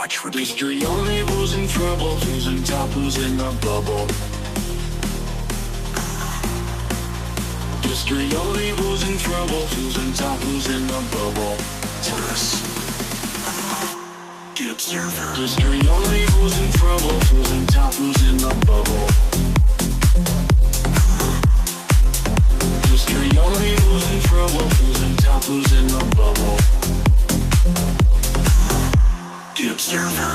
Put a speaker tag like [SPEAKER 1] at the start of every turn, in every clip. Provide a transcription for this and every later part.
[SPEAKER 1] watch with history only, who's in trouble, who's in top, who's in the bubble. History only, who's in trouble, who's in top, who's in the bubble. Tourists. The observer. History only, who's in trouble, who's in top, who's in the bubble. History only, who's in trouble, who's in top, who's in the bubble. The observer.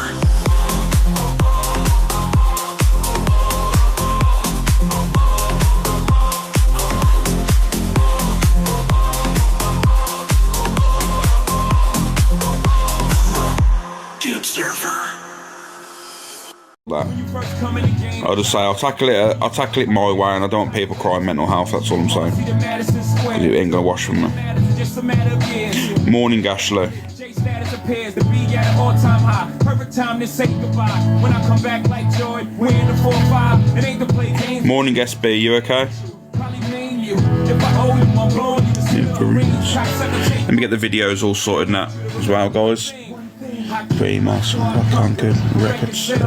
[SPEAKER 2] That. I'll just say I'll tackle it my way, and I don't want people crying mental health. That's all I'm saying. It ain't gonna wash from me. Morning, Ashley. Morning, SB. You okay? Let me get the videos all sorted now as well, guys. Pretty much, I can't do records. Tell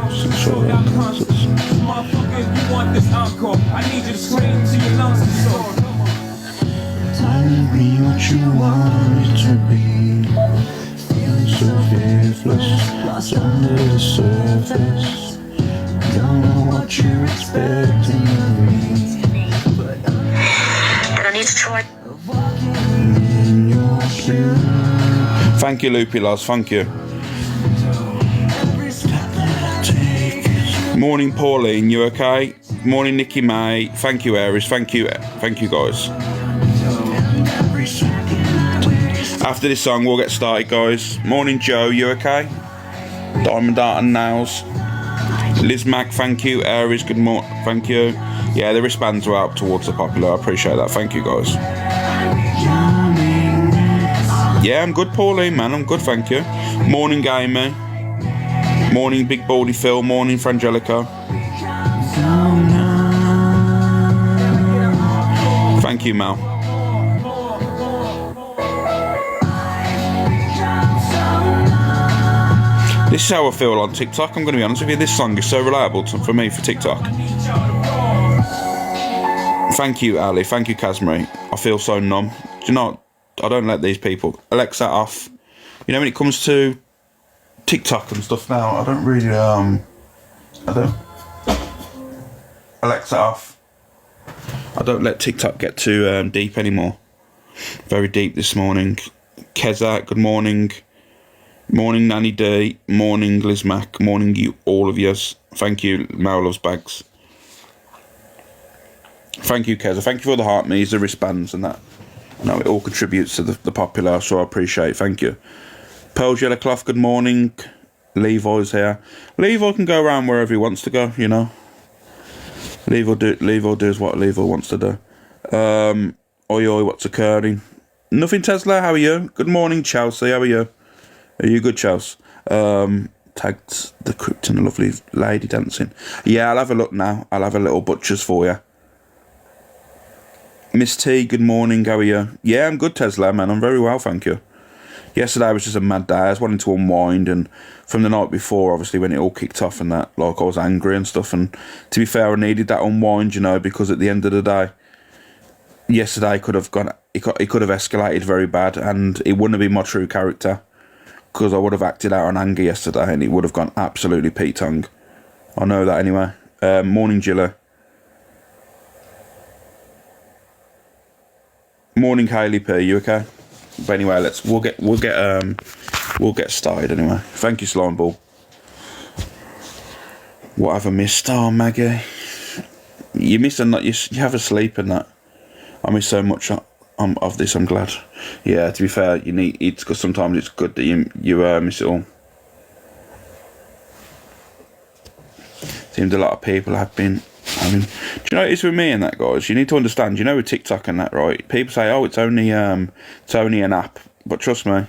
[SPEAKER 2] me what you want it to be. Feeling so faithless, lost under the surface. Don't know what you're expecting of me. I don't need to try. Thank you, Loopy Laws. Thank you. Morning, Pauline, you okay? Morning, Nikki May. Thank you, Aries. Thank you guys. After this song, we'll get started, guys. Morning, Joe, you okay? Diamond Art and Nails. Liz Mac, thank you. Aries, good morning. Thank you. Yeah, the wristbands are out towards the popular. I appreciate that. Thank you, guys. Yeah, I'm good, Pauline, man. I'm good, thank you. Morning, Gamer. Morning, Big Baldy Phil. Morning, Frangelica. Thank you, Mel. This is how I feel on TikTok. I'm going to be honest with you. This song is so relatable for me for TikTok. Thank you, Ali. Thank you, Casmery. I feel so numb. Do you know, I don't let these people. Alexa off. You know, when it comes to TikTok and stuff now, I don't really, Alexa off. I don't let TikTok get too deep anymore. Very deep this morning. Keza, good morning. Morning, Nanny D. Morning, Liz Mac. Morning, you, all of yous. Thank you, Mel Loves Bags. Thank you, Keza. Thank you for the heart me's, the wristbands and that. No, it all contributes to the popular, so I appreciate it. Thank you. Pearl Yellow Cloth, good morning. Levi's here. Levi can go around wherever he wants to go, you know. Levi does what Levi wants to do. Oi, what's occurring? Nothing, Tesla, how are you? Good morning, Chelsea, how are you? Are you good, Chelsea? Tagged the crypt and a lovely lady dancing. Yeah, I'll have a look now. I'll have a little butcher's for you. Miss T, good morning, how are you? Yeah, I'm good, Tesla, man. I'm very well, thank you. Yesterday was just a mad day. I was wanting to unwind, and from the night before, obviously, when it all kicked off and that, like, I was angry and stuff, and to be fair, I needed that unwind, you know, because at the end of the day, yesterday could have gone, it could have escalated very bad, and it wouldn't have been my true character, because I would have acted out on anger yesterday, and it would have gone absolutely Pete-tongue. I know that anyway. Morning, Gilla. Morning, Hayley P. You okay? But anyway, we'll get started anyway. Thank you, Slime Ball. What have I missed? Oh, Maggie, you missed a nut. You have a sleep and that. I miss so much of this. I'm glad. Yeah, to be fair, you need it because sometimes it's good that you miss it all. Seems a lot of people have been. I mean, do you know what it is with me and that, guys? You need to understand, you know, with TikTok and that, right? People say, oh, it's only an app. But trust me,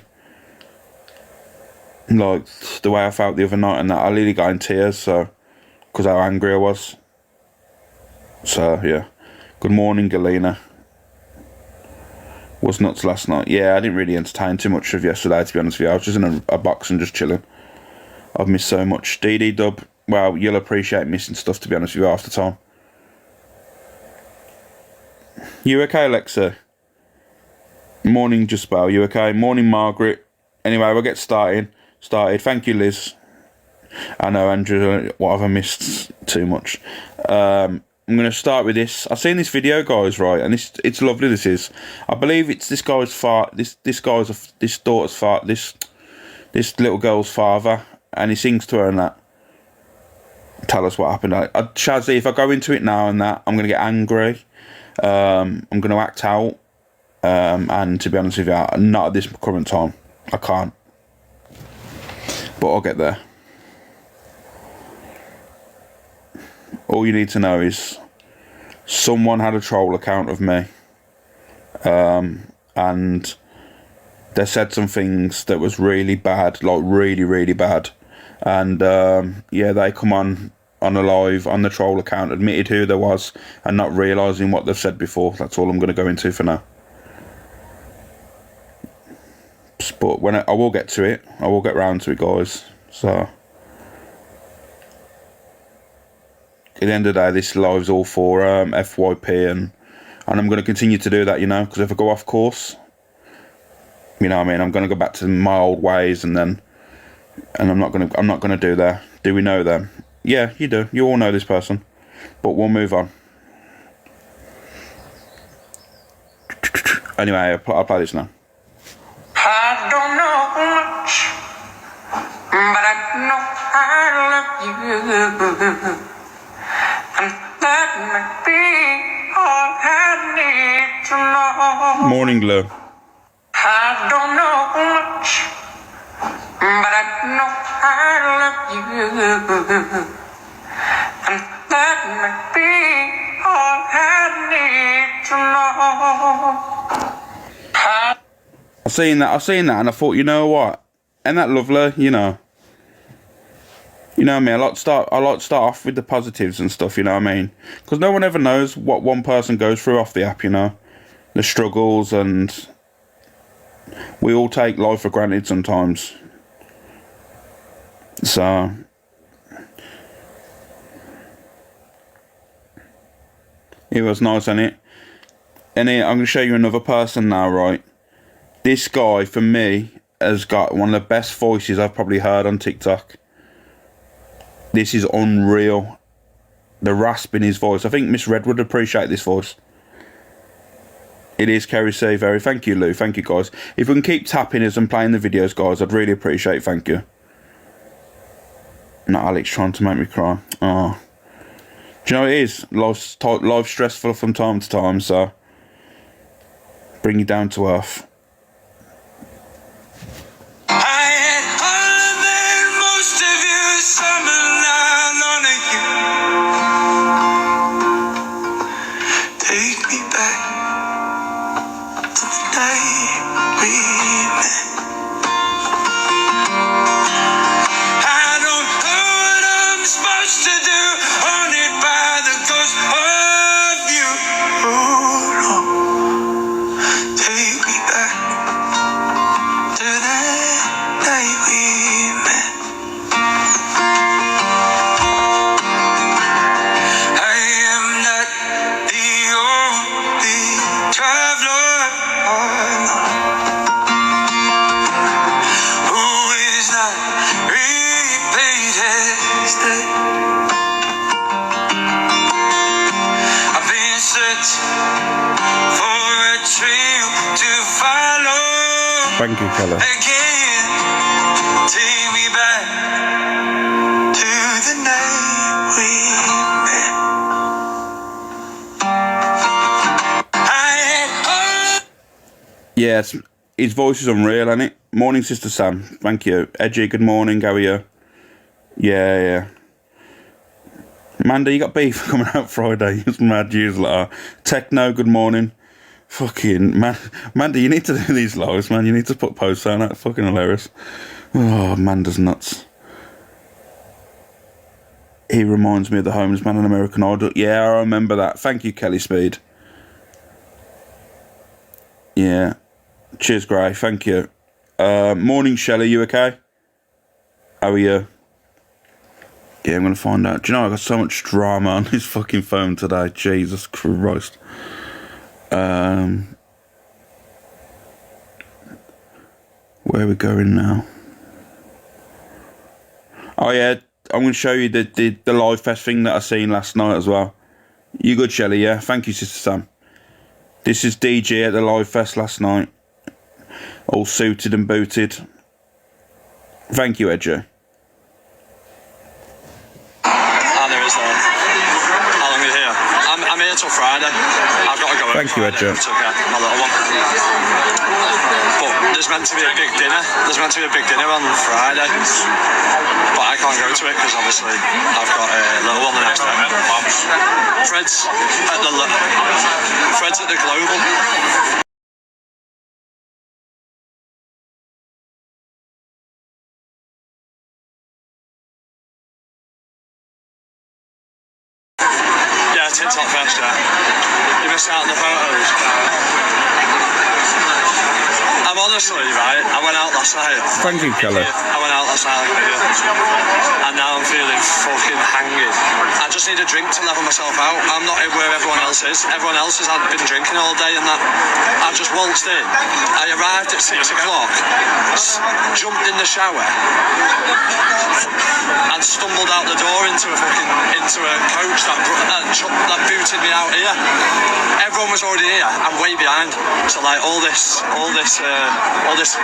[SPEAKER 2] like, the way I felt the other night and that, I literally got in tears, so, because how angry I was. So, yeah. Good morning, Galena. Was nuts last night. Yeah, I didn't really entertain too much of yesterday, to be honest with you. I was just in a box and just chilling. I've missed so much. DD Dub, well, you'll appreciate missing stuff, to be honest with you, half the time. You okay, Alexa? Morning, Juspel, you okay? Morning, Margaret. Anyway, we'll get started. Thank you, Liz. I know, Andrew, what have I missed too much? I'm going to start with this. I've seen this video, guys, right, and it's lovely, this is. I believe it's this guy's this little girl's father, and he sings to her and that. Tell us what happened. Shazzy, if I go into it now and that, I'm going to get angry. I'm going to act out. And to be honest with you, not at this current time. I can't. But I'll get there. All you need to know is someone had a troll account of me. And they said some things that was really bad, like really, really bad. And yeah, they come on a live on the troll account, admitted who there was, and not realising what they've said before. That's all I'm going to go into for now. But when I will get to it, I will get round to it, guys. So at the end of the day, this live's all for FYP, and I'm going to continue to do that, you know, because if I go off course, you know what I mean, I'm going to go back to my old ways, and I'm not going to do that. Do we know them? Yeah, you do. You all know this person. But we'll move on. Anyway, I'll play this now.
[SPEAKER 1] I don't know much, but I know I love you. And that might be all I need to know.
[SPEAKER 2] Morning, Lou.
[SPEAKER 1] I don't know much, but I know I love you. And that might be all I need to know.
[SPEAKER 2] I've seen that, and I thought, you know what? Ain't that lovely? You know what I mean? I like to start off with the positives and stuff. You know what I mean? Because no one ever knows what one person goes through off the app. You know, the struggles, and we all take life for granted sometimes. So it was nice, wasn't it? And I'm going to show you another person now, right? This guy, for me, has got one of the best voices I've probably heard on TikTok. This is unreal. The rasp in his voice. I think Miss Red would appreciate this voice. It is Kerry C. Very. Thank you, Lou. Thank you, guys. If we can keep tapping us and playing the videos, guys, I'd really appreciate it. Thank you. Not Alex trying to make me cry. Oh. Do you know what it is? Life's stressful from time to time, so bring you down to earth. Thank you, Keller.
[SPEAKER 1] Again, take me back to the night we met.
[SPEAKER 2] Yes, his voice is unreal, isn't it? Morning, Sister Sam. Thank you. Edgy, good morning. How are you? Yeah. Manda, you got beef coming out Friday. It's mad news like that. Techno, good morning. Fucking man, Manda, you need to do these lives, man. You need to put posts on that. Fucking hilarious. Oh, Manda's nuts. He reminds me of the homeless man in American Idol. Yeah, I remember that. Thank you, Kelly Speed. Yeah. Cheers, Gray. Thank you. Morning, Shelley. You okay? How are you? Yeah, I'm going to find out. Do you know, I got so much drama on this fucking phone today. Jesus Christ. Where are we going now? Oh, yeah. I'm going to show you the live fest thing that I seen last night as well. You good, Shelley? Yeah. Thank you, Sister Sam. This is DG at the live fest last night. All suited and booted. Thank you, Edger.
[SPEAKER 3] There is there. How long are you here? I'm here till Friday. I've got to go.
[SPEAKER 2] Thank you, Edger.
[SPEAKER 3] My little one. But there's meant to be a big dinner. There's meant to be a big dinner on Friday. But I can't go to it because obviously I've got a little one the next day. Fred's at the Global. Yeah, TikTok fest, yeah. You missed out on the photos. I'm honestly, right, I went out last night.
[SPEAKER 2] Thank you, Keller.
[SPEAKER 3] I went out last night and now I'm feeling fucking hanging. I just need a drink to level myself out. I'm not where everyone else is. Everyone else has been drinking all day and that. I just waltzed in. I arrived at 6 o'clock, jumped in the shower and stumbled out the door into a coach that booted me out here. Everyone was already here. I'm way behind. So like all this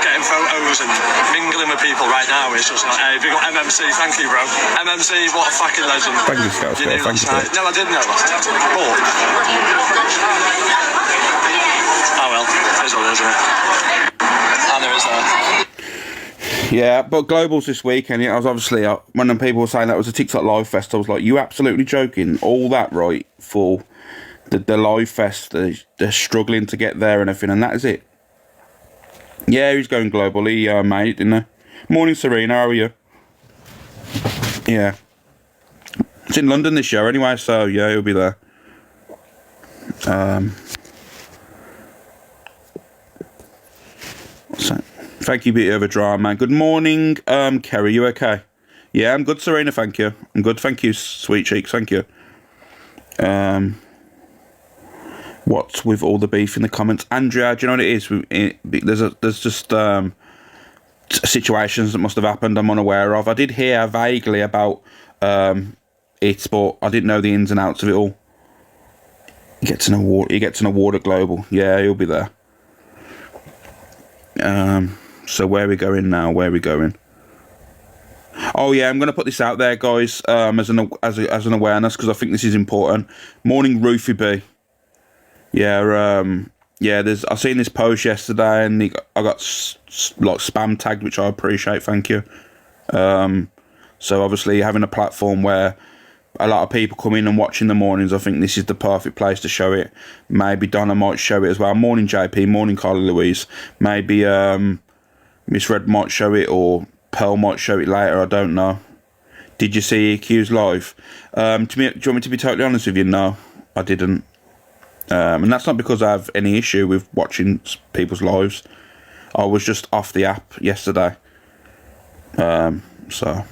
[SPEAKER 3] getting photos and mingling with people right now is just like, hey, big up MMC, thank you, bro. MMC, what a fucking legend.
[SPEAKER 2] Thank you, Scout.
[SPEAKER 3] You knew
[SPEAKER 2] Thank you.
[SPEAKER 3] No, I didn't know last night. But oh well, it's all, isn't it? And there is that.
[SPEAKER 2] Yeah, but Global's this weekend. I was obviously, when people were saying that was a TikTok live fest, I was like, you absolutely joking? All that, right, for the live fest, they're struggling to get there and everything, and that is it. Yeah, he's going global. He made it, didn't he? Morning, Serena. How are you? Yeah. It's in London this year anyway, so yeah, he'll be there. What's that? Thank you, Beauty Over Drama. Good morning, Kerry. You okay? Yeah, I'm good, Serena. Thank you. I'm good. Thank you, sweet cheeks. Thank you. What's with all the beef in the comments, Andrea? Do you know what it is? There's just situations that must have happened I'm unaware of. I did hear vaguely about it, but I didn't know the ins and outs of it all. He gets an award at Global. Yeah, he'll be there. So where are we going now? Where are we going? Oh yeah, I'm going to put this out there, guys, as an awareness, because I think this is important. Morning, Roofy B. Yeah, I seen this post yesterday, and I got like spam tagged, which I appreciate. Thank you. So obviously having a platform where a lot of people come in and watch in the mornings, I think this is the perfect place to show it. Maybe Donna might show it as well. Morning, JP. Morning, Carla Louise. Maybe Miss Red might show it, or Pearl might show it later. I don't know. Did you see EQ's live? Do you want me to be totally honest with you? No, I didn't. And that's not because I have any issue with watching people's lives. I was just off the app yesterday. So.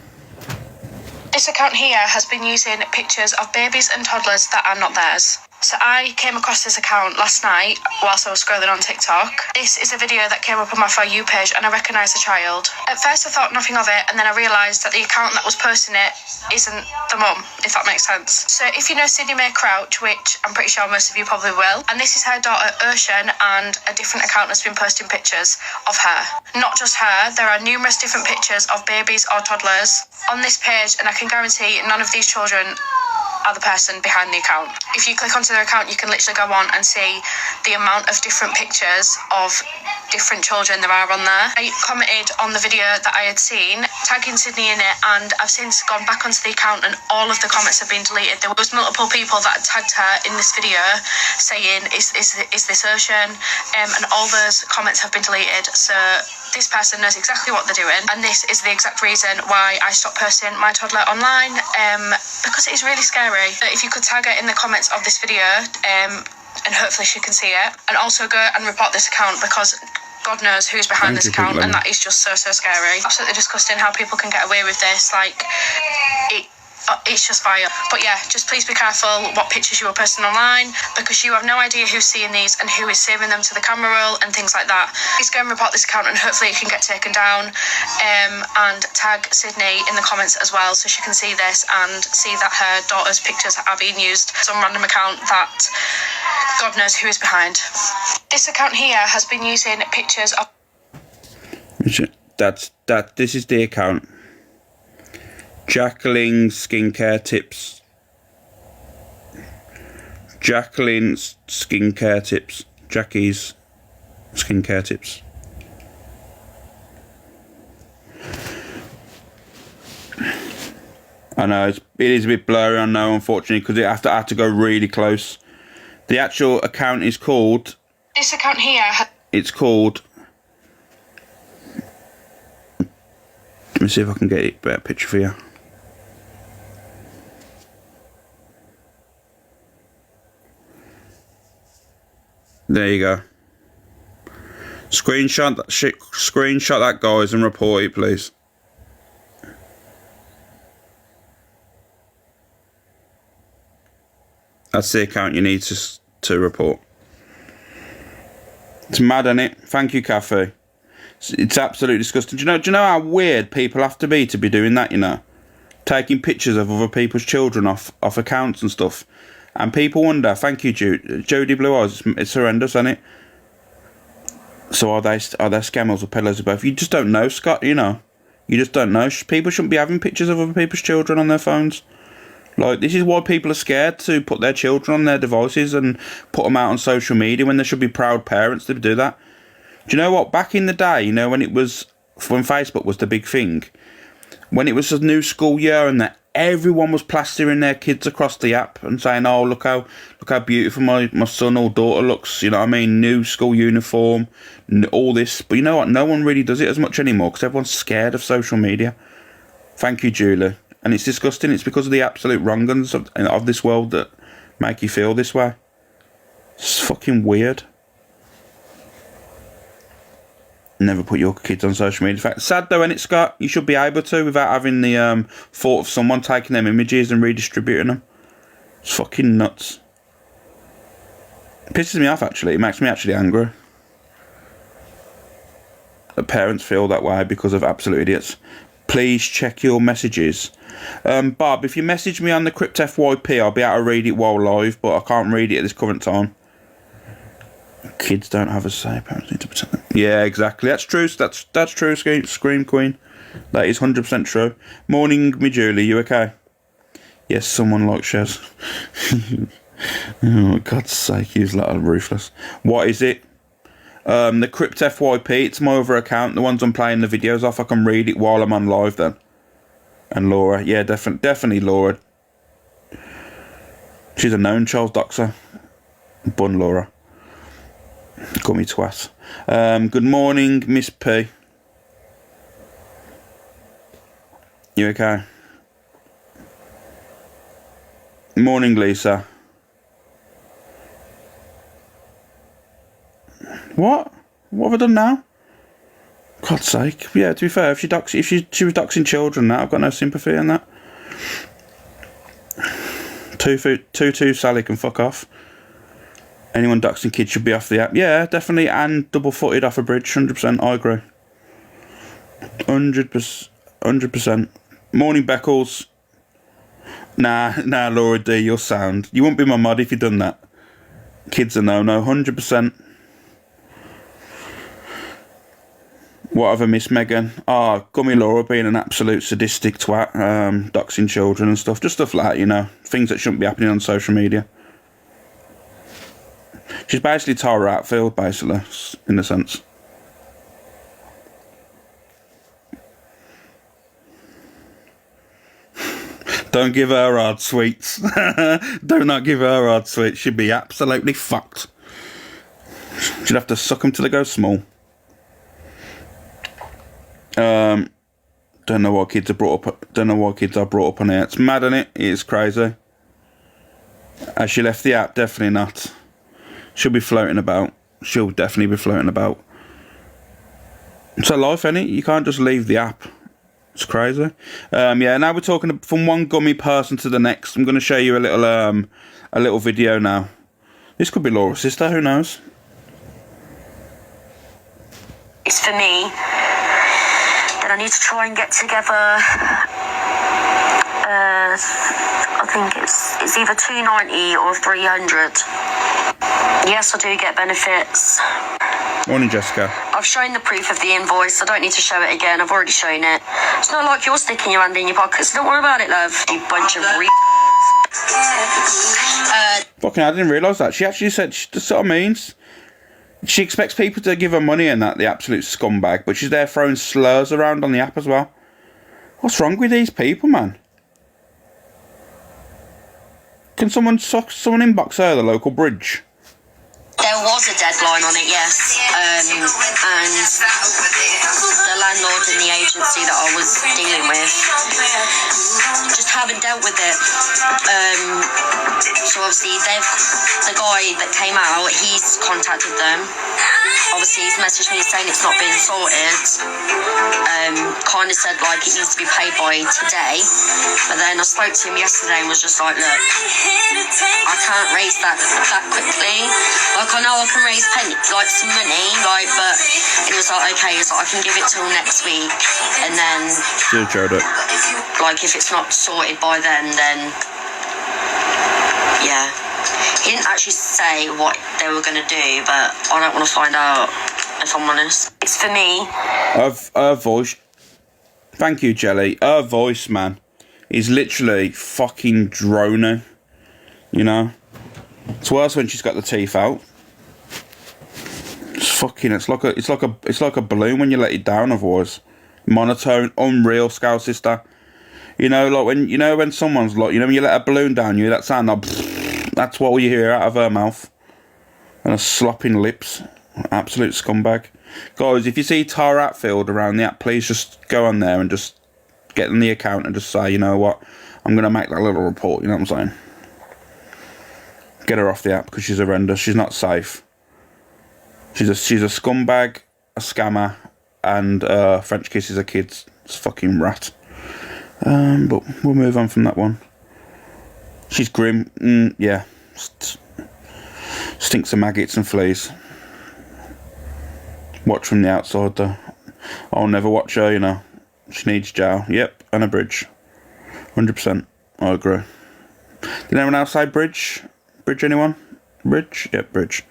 [SPEAKER 4] This account here has been using pictures of babies and toddlers that are not theirs. So I came across this account last night whilst I was scrolling on TikTok. This is a video that came up on my For You page and I recognised the child. At first I thought nothing of it, and then I realised that the account that was posting it isn't the mum, if that makes sense. So if you know Sydney Mae Crouch, which I'm pretty sure most of you probably will, and this is her daughter Ocean, and a different account that's been posting pictures of her. Not just her, there are numerous different pictures of babies or toddlers on this page, and I can guarantee none of these children are the person behind the account. If you click onto their account, you can literally go on and see the amount of different pictures of different children there are on there. I commented on the video that I had seen, tagging Sydney in it, and I've since gone back onto the account and all of the comments have been deleted. There was multiple people that had tagged her in this video saying, is this Ocean? And all those comments have been deleted. So this person knows exactly what they're doing, and this is the exact reason why I stopped posting my toddler online, because it is really scary. If you could tag her in the comments of this video, and hopefully she can see it, and also go and report this account, because God knows who's behind this account, and that is just so scary. Absolutely disgusting how people can get away with this. Like, it's just vile. But yeah, just please be careful what pictures you are posting online, because you have no idea who's seeing these and who is saving them to the camera roll and things like that. Please go and report this account, and hopefully it can get taken down. And tag Sydney in the comments as well, so she can see this and see that her daughter's pictures are being used. Some random account that God knows who is behind. This account here has been using pictures of...
[SPEAKER 2] This is the account. Jacqueline's skincare tips. Jackie's skincare tips. I know it is a bit blurry, I know, unfortunately, because I have to go really close. The actual account is called...
[SPEAKER 4] This account here...
[SPEAKER 2] It's called... Let me see if I can get a better picture for you. There you go. Screenshot that, guys, and report it, please. That's the account you need to report. It's mad, isn't it? Thank you, Cafe. It's absolutely disgusting. Do you know how weird people have to be doing that, you know? Taking pictures of other people's children off accounts and stuff. And people wonder, thank you, Jodie Blue Eyes, it's horrendous, isn't it? So are they scammers or peddlers or both? You just don't know, Scott, you know. You just don't know. People shouldn't be having pictures of other people's children on their phones. Like, this is why people are scared to put their children on their devices and put them out on social media, when they should be proud parents to do that. Do you know what? Back in the day, you know, when Facebook was the big thing, when it was a new school year and that everyone was plastering their kids across the app and saying, oh, look how beautiful my son or daughter looks, you know what I mean? New school uniform, all this. But you know what? No one really does it as much anymore because everyone's scared of social media. Thank you, Julie. And it's disgusting. It's because of the absolute wrong-uns of this world that make you feel this way. It's fucking weird. Never put your kids on social media. In fact, sad though, isn't it, Scott? You should be able to without having the thought of someone taking them images and redistributing them. It's fucking nuts. It pisses me off, actually. It makes me actually angry that parents feel that way because of absolute idiots. Please check your messages. Bob, if you message me on the Crypt FYP, I'll be able to read it while live, but I can't read it at this current time. Kids don't have a say, parents need to protect them. Yeah, exactly. That's true. That's true, Scream Queen. That is 100% true. Morning, me Julie, you okay? Yes, someone like Shez. Oh, God's sake, you're a lot of ruthless. What is it? The Crypt FYP, it's my other account, the ones I'm playing the videos off. I can read it while I'm on live then. And Laura, yeah, definitely Laura. She's a known child doxer. Bun Laura. Call me twat. Good morning, Miss P. You okay? Morning, Lisa. What? What have I done now? God's sake. Yeah, to be fair, if she was doxing children, that I've got no sympathy on that. 2-2 Sally can fuck off. Anyone doxing kids should be off the app. Yeah, definitely, and double-footed off a bridge. 100%. I agree. 100%. Morning, Beckles. Nah, Laura D, you're sound. You wouldn't be my mod if you'd done that. Kids are no. 100%. What have I missed, Megan? Gummy Laura being an absolute sadistic twat, doxing children and stuff. Just stuff like that, you know. Things that shouldn't be happening on social media. She's basically Tara Outfield, basically, in a sense. Don't give her hard sweets. Do not give her hard sweets. She'd be absolutely fucked. She'd have to suck them till they go small. Don't know what kids are brought up. Don't know what kids are brought up on here. It's mad, isn't it? It is crazy. Has she left the app? Definitely not. She'll be floating about. She'll definitely be floating about. It's a life, innit? You can't just leave the app It's crazy. Yeah, now we're talking from one gummy person to the next. I'm going to show you a little video now. This could be Laura's sister, who knows?
[SPEAKER 5] It's for me. Then I need to try and get together. I think it's either 290 or 300. Yes, I do get benefits.
[SPEAKER 2] Morning, Jessica.
[SPEAKER 5] I've shown the proof of the invoice. I don't need to show it again. I've already shown it. It's not like you're sticking your hand in your pockets. Don't worry about it, love. You bunch of
[SPEAKER 2] Fucking, I didn't realise that. She actually said, that's what I mean. She expects people to give her money and that, the absolute scumbag, but she's there throwing slurs around on the app as well. What's wrong with these people, man? Can someone inbox her the local bridge?
[SPEAKER 5] There was a deadline on it, yes. And the landlord and the agency that I was dealing with just haven't dealt with it. So obviously the guy that came out, he's contacted them. Obviously he's messaged me saying it's not been sorted. Kind of said like it needs to be paid by today. But then I spoke to him yesterday and was just like, look, I can't raise that quickly. Like, I know I can raise some money, like, but it was like, okay, it's like I can give it till next week, and then, like, if it's not sorted by then, yeah. He didn't actually say what they were going to do, but I don't want to find out, if I'm honest. It's for me.
[SPEAKER 2] Her voice, thank you, Jelly, her voice, man, is literally fucking droning, you know? It's worse when she's got the teeth out. It's like a balloon when you let it down. Otherwise, monotone, unreal, Scout sister. You know, like when someone's like, when you let a balloon down, you hear that sound. Like, that's what you hear out of her mouth. And her slopping lips, absolute scumbag. Guys, if you see Tara Atfield around the app, please just go on there and just get in the account and just say, you know what, I'm gonna make that little report. You know what I'm saying? Get her off the app because she's horrendous. She's not safe. She's a scumbag, a scammer, and French kisses her kids. It's a fucking rat. But we'll move on from that one. She's grim. Yeah. Stinks of maggots and fleas. Watch from the outside though. I'll never watch her, you know. She needs jail. Yep, and a bridge. 100%. I agree. Did anyone else say bridge? Bridge, anyone? Bridge? Yep, bridge.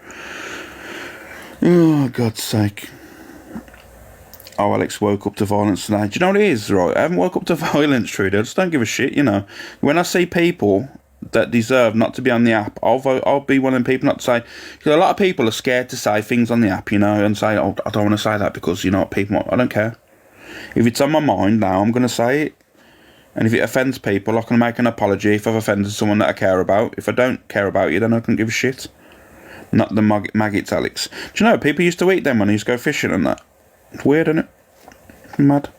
[SPEAKER 2] Oh, God's sake. Oh, Alex woke up to violence today. Do you know what it is, right? I haven't woke up to violence, Trudy. I just don't give a shit, you know. When I see people that deserve not to be on the app, I'll be one of them people not to say. Because a lot of people are scared to say things on the app, you know, and say, oh, I don't want to say that because, you know, people, I don't care. If it's on my mind now, I'm going to say it. And if it offends people, I can make an apology if I've offended someone that I care about. If I don't care about you, then I can give a shit. Not the maggots, Alex. Do you know, people used to eat them when they used to go fishing and that. It's weird, isn't it? Mad.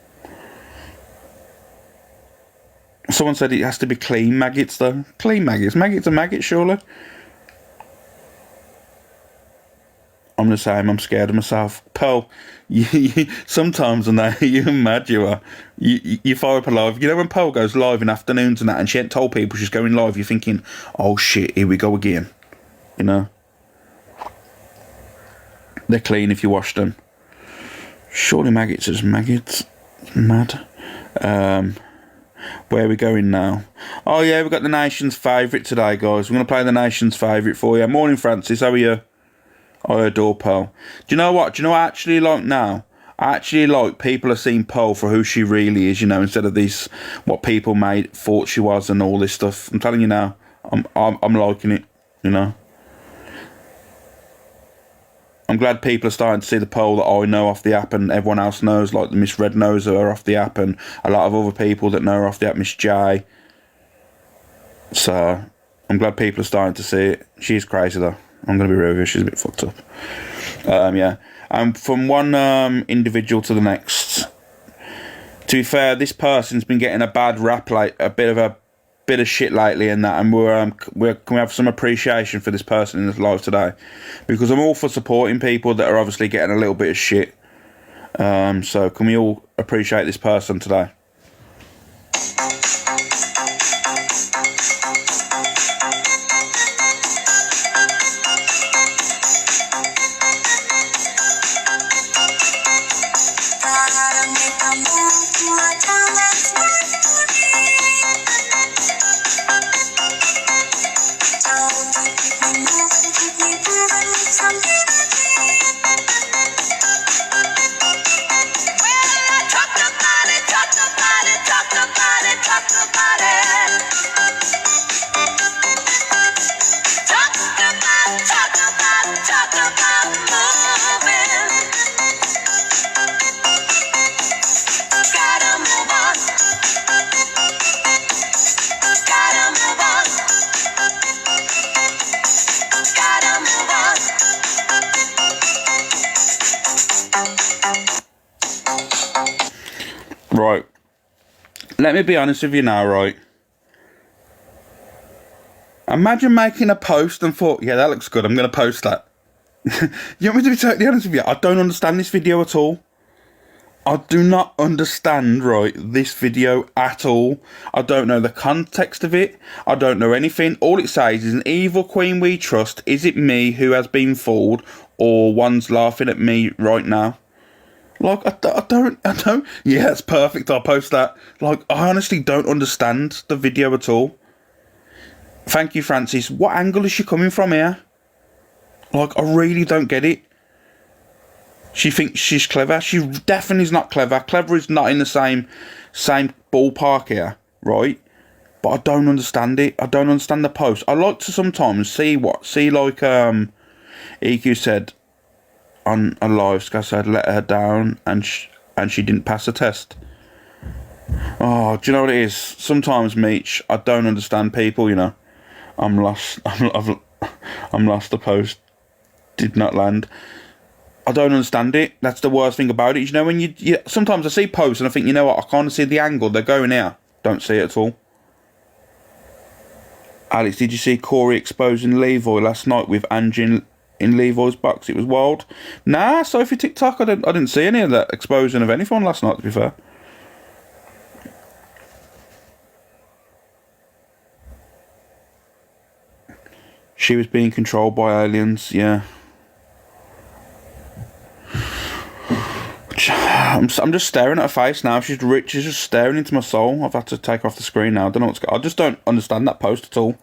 [SPEAKER 2] Someone said it has to be clean maggots, though. Clean maggots. Maggots are maggots, surely. I'm the same. I'm scared of myself. Pearl, sometimes when you're mad, you are. You fire up a live. You know when Pearl goes live in afternoons and that, and she ain't told people she's going live, you're thinking, oh shit, here we go again. You know? They're clean if you wash them. Surely maggots is maggots. Mad. Where are we going now? Oh yeah, we've got the nation's favourite today, guys. We're going to play the nation's favourite for you. Morning, Francis. How are you? I adore Pearl. Do you know what? Do you know what I actually like now? I actually like people are seeing Pearl for who she really is, you know, instead of this, what people thought she was and all this stuff. I'm telling you now, I'm liking it, you know. I'm glad people are starting to see the Pearl that I know off the app and everyone else knows, like the Miss Red knows her off the app and a lot of other people that know her off the app, Miss J. So, I'm glad people are starting to see it. She's crazy though. I'm going to be real with you, she's a bit fucked up. Yeah. And from one individual to the next. To be fair, this person's been getting a bad rap, like a bit of shit lately and that, and can we have some appreciation for this person in this live today? Because I'm all for supporting people that are obviously getting a little bit of shit. So can we all appreciate this person today?
[SPEAKER 1] talk about it, talk about it. Talk about moving. Gotta move on. Gotta move on. Gotta move on.
[SPEAKER 2] Right. Let me be honest with you now, right? Imagine making a post and thought, yeah, that looks good, I'm going to post that. You want me to be totally honest with you? I don't understand this video at all. I do not understand, right, this video at all. I don't know the context of it. I don't know anything. All it says is an evil queen we trust. Is it me who has been fooled, or one's laughing at me right now? Like, I don't, yeah, it's perfect, I'll post that. Like, I honestly don't understand the video at all. Thank you, Francis. What angle is she coming from here? Like, I really don't get it. She thinks she's clever. She definitely is not clever. Clever is not in the same ballpark here, right? But I don't understand it. I don't understand the post. I like to sometimes see like, EQ said on a live, Sky said let her down and she didn't pass the test. Oh, do you know what it is? Sometimes, Meech, I don't understand people, you know. I'm lost. I'm lost. The post did not land. I don't understand it. That's the worst thing about it. You know, when you sometimes I see posts and I think, you know what, I can't see the angle. They're going here. Don't see it at all. Alex, did you see Corey exposing Levi last night with Angie in Levi's box? It was wild. Nah, Sophie TikTok, I didn't see any of that exposing of anyone last night, to be fair. She was being controlled by aliens, yeah. I'm just staring at her face now. She's just staring into my soul. I've had to take her off the screen now. I don't know what's going on. I just don't understand that post at all.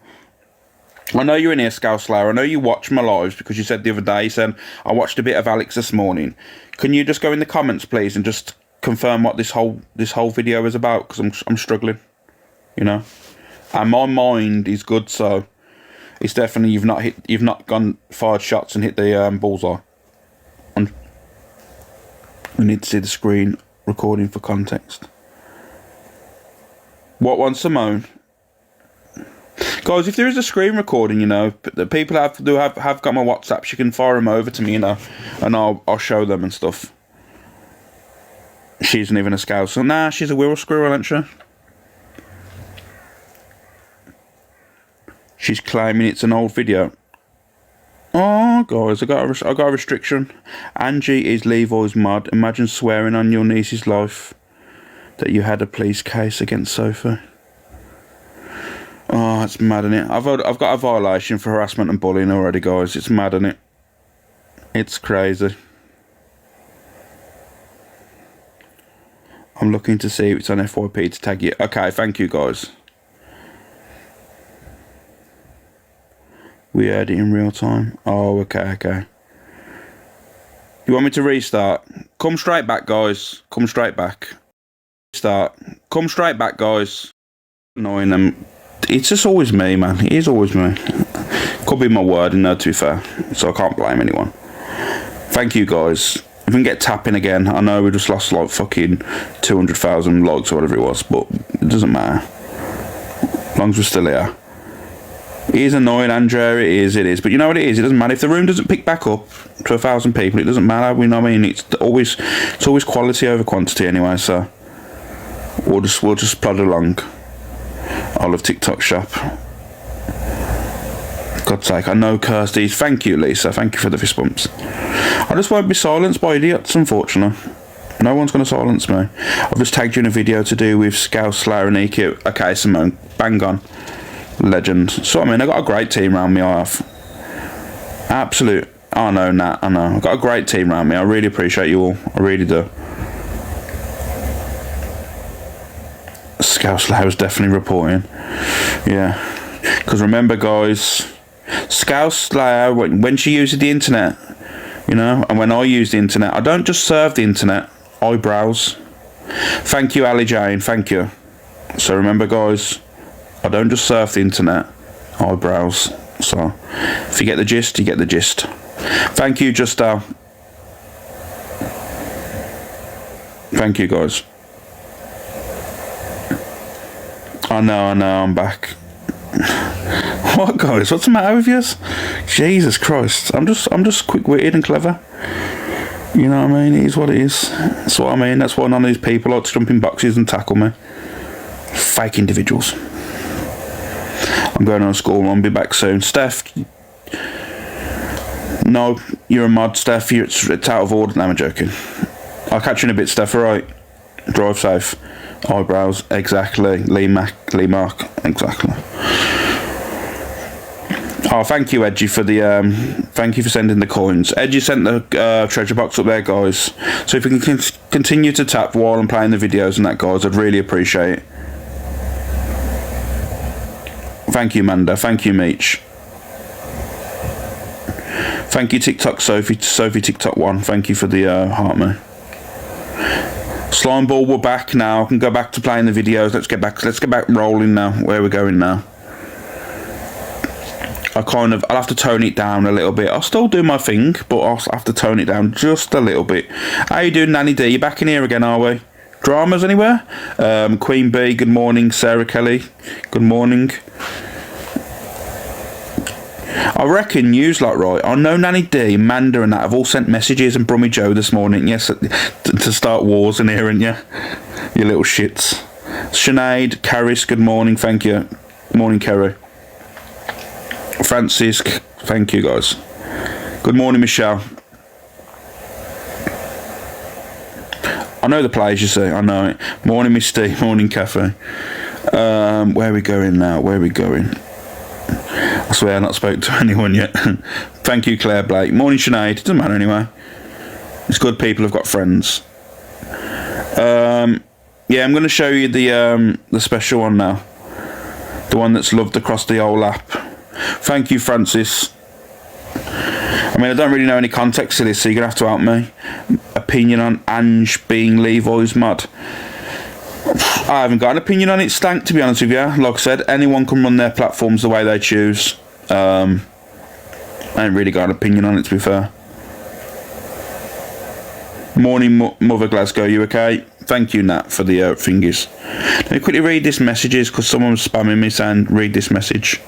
[SPEAKER 2] I know you're in here, Scout Slayer. I know you watch my lives because you said the other day, you said, I watched a bit of Alex this morning. Can you just go in the comments, please, and just confirm what this whole video is about? Because I'm struggling, you know. And my mind is good, so it's definitely you've not gone fired shots and hit the bullseye. We need to see the screen recording for context. What one, Simone? Guys, if there is a screen recording, you know, the people have got my WhatsApps, you can fire them over to me, you know, and I'll show them and stuff. She isn't even a scout, so nah, she's a wheel squirrel, isn't she? She's claiming it's an old video. Oh, guys, I got a restriction. Angie is Levi's mod. Imagine swearing on your niece's life that you had a police case against Sophie. Oh, it's mad, innit? I've got a violation for harassment and bullying already, guys. It's mad, innit? It's crazy. I'm looking to see if it's on FYP to tag you. Okay, thank you, guys. We heard it in real time. Oh, okay. You want me to restart? Come straight back, guys. Come straight back. Start. Come straight back, guys. Annoying them. It's just always me, man. It is always me. Could be my word, and no, to be fair. So I can't blame anyone. Thank you, guys. If we can get tapping again, I know we just lost like fucking 200,000 likes or whatever it was, but it doesn't matter. As long as we're still here. It is annoying, Andrea, it is. But you know what it is? It doesn't matter. If the room doesn't pick back up to 1,000 people, it doesn't matter. We know what I mean. It's always quality over quantity anyway, so we'll just plod along. I love TikTok shop. God's sake, I know Kirsty's. Thank you, Lisa. Thank you for the fist bumps. I just won't be silenced by idiots, unfortunately. No one's going to silence me. I've just tagged you in a video to do with Scout, Slayer and EQ. Okay, Simone, bang on. Legend. So, I mean, I've got a great team around me, I have. Absolute. I know, Nat, I know. I've got a great team around me. I really appreciate you all. I really do. Scout Slayer was definitely reporting. Yeah. Because remember, guys, Scout Slayer, when she uses the internet, you know, and when I use the internet, I don't just surf the internet, I browse. Thank you, Ali Jane. Thank you. So remember, guys, I don't just surf the internet. I browse. So if you get the gist, you get the gist. Thank you, Justal. Thank you, guys. I know, I'm back. What, guys? What's the matter with you? Jesus Christ! I'm just quick-witted and clever. You know what I mean? It is what it is. That's what I mean. That's why none of these people like to jump in boxes and tackle me. Fake individuals. I'm going on a school. I'll be back soon. Steph. No, you're a mod, Steph. It's out of order. No, I'm joking. I'll catch you in a bit, Steph. Alright. Drive safe. Eyebrows. Exactly. Lee Mark. Exactly. Oh, thank you, Edgy, for the thank you for sending the coins. Edgy sent the treasure box up there, guys. So if we can continue to tap while I'm playing the videos and that, guys, I'd really appreciate it. Thank you, Manda. Thank you, Meech. Thank you, TikTok Sophie TikTok 1. Thank you for the heart, man. Slime Ball, we're back now. I can go back to playing the videos. Let's get back rolling now. Where we're going now. I'll have to tone it down a little bit. I'll still do my thing, but I'll have to tone it down just a little bit. How you doing, Nanny D? You back in here again, are we? Dramas anywhere? Queen B, good morning. Sarah Kelly, good morning. I reckon yous lot right. I know Nanny D, Manda and that have all sent messages and Brummy Joe this morning, yes, to start wars in here, ain't ya? You little shits. Sinead, Caris, good morning, thank you. Good morning, Kerry. Francis, thank you, guys. Good morning, Michelle. I know the plays, you see, I know it. Morning, Misty, morning, Cafe. Where are we going now? Where are we going? I swear I've not spoke to anyone yet. Thank you, Claire Blake. Morning, Sinead. It doesn't matter anyway. It's good people have got friends. Yeah, I'm going to show you the special one now. The one that's loved across the whole app. Thank you, Francis. I mean, I don't really know any context to this, so you're going to have to help me. Opinion on Ange being Levi's mod. I haven't got an opinion on it, Stank, to be honest with you. Like I said, anyone can run their platforms the way they choose. I ain't really got an opinion on it, to be fair. Morning, Mother Glasgow, you okay? Thank you, Nat, for the thingies. Let me quickly read this messages, because someone was spamming me saying, read this message.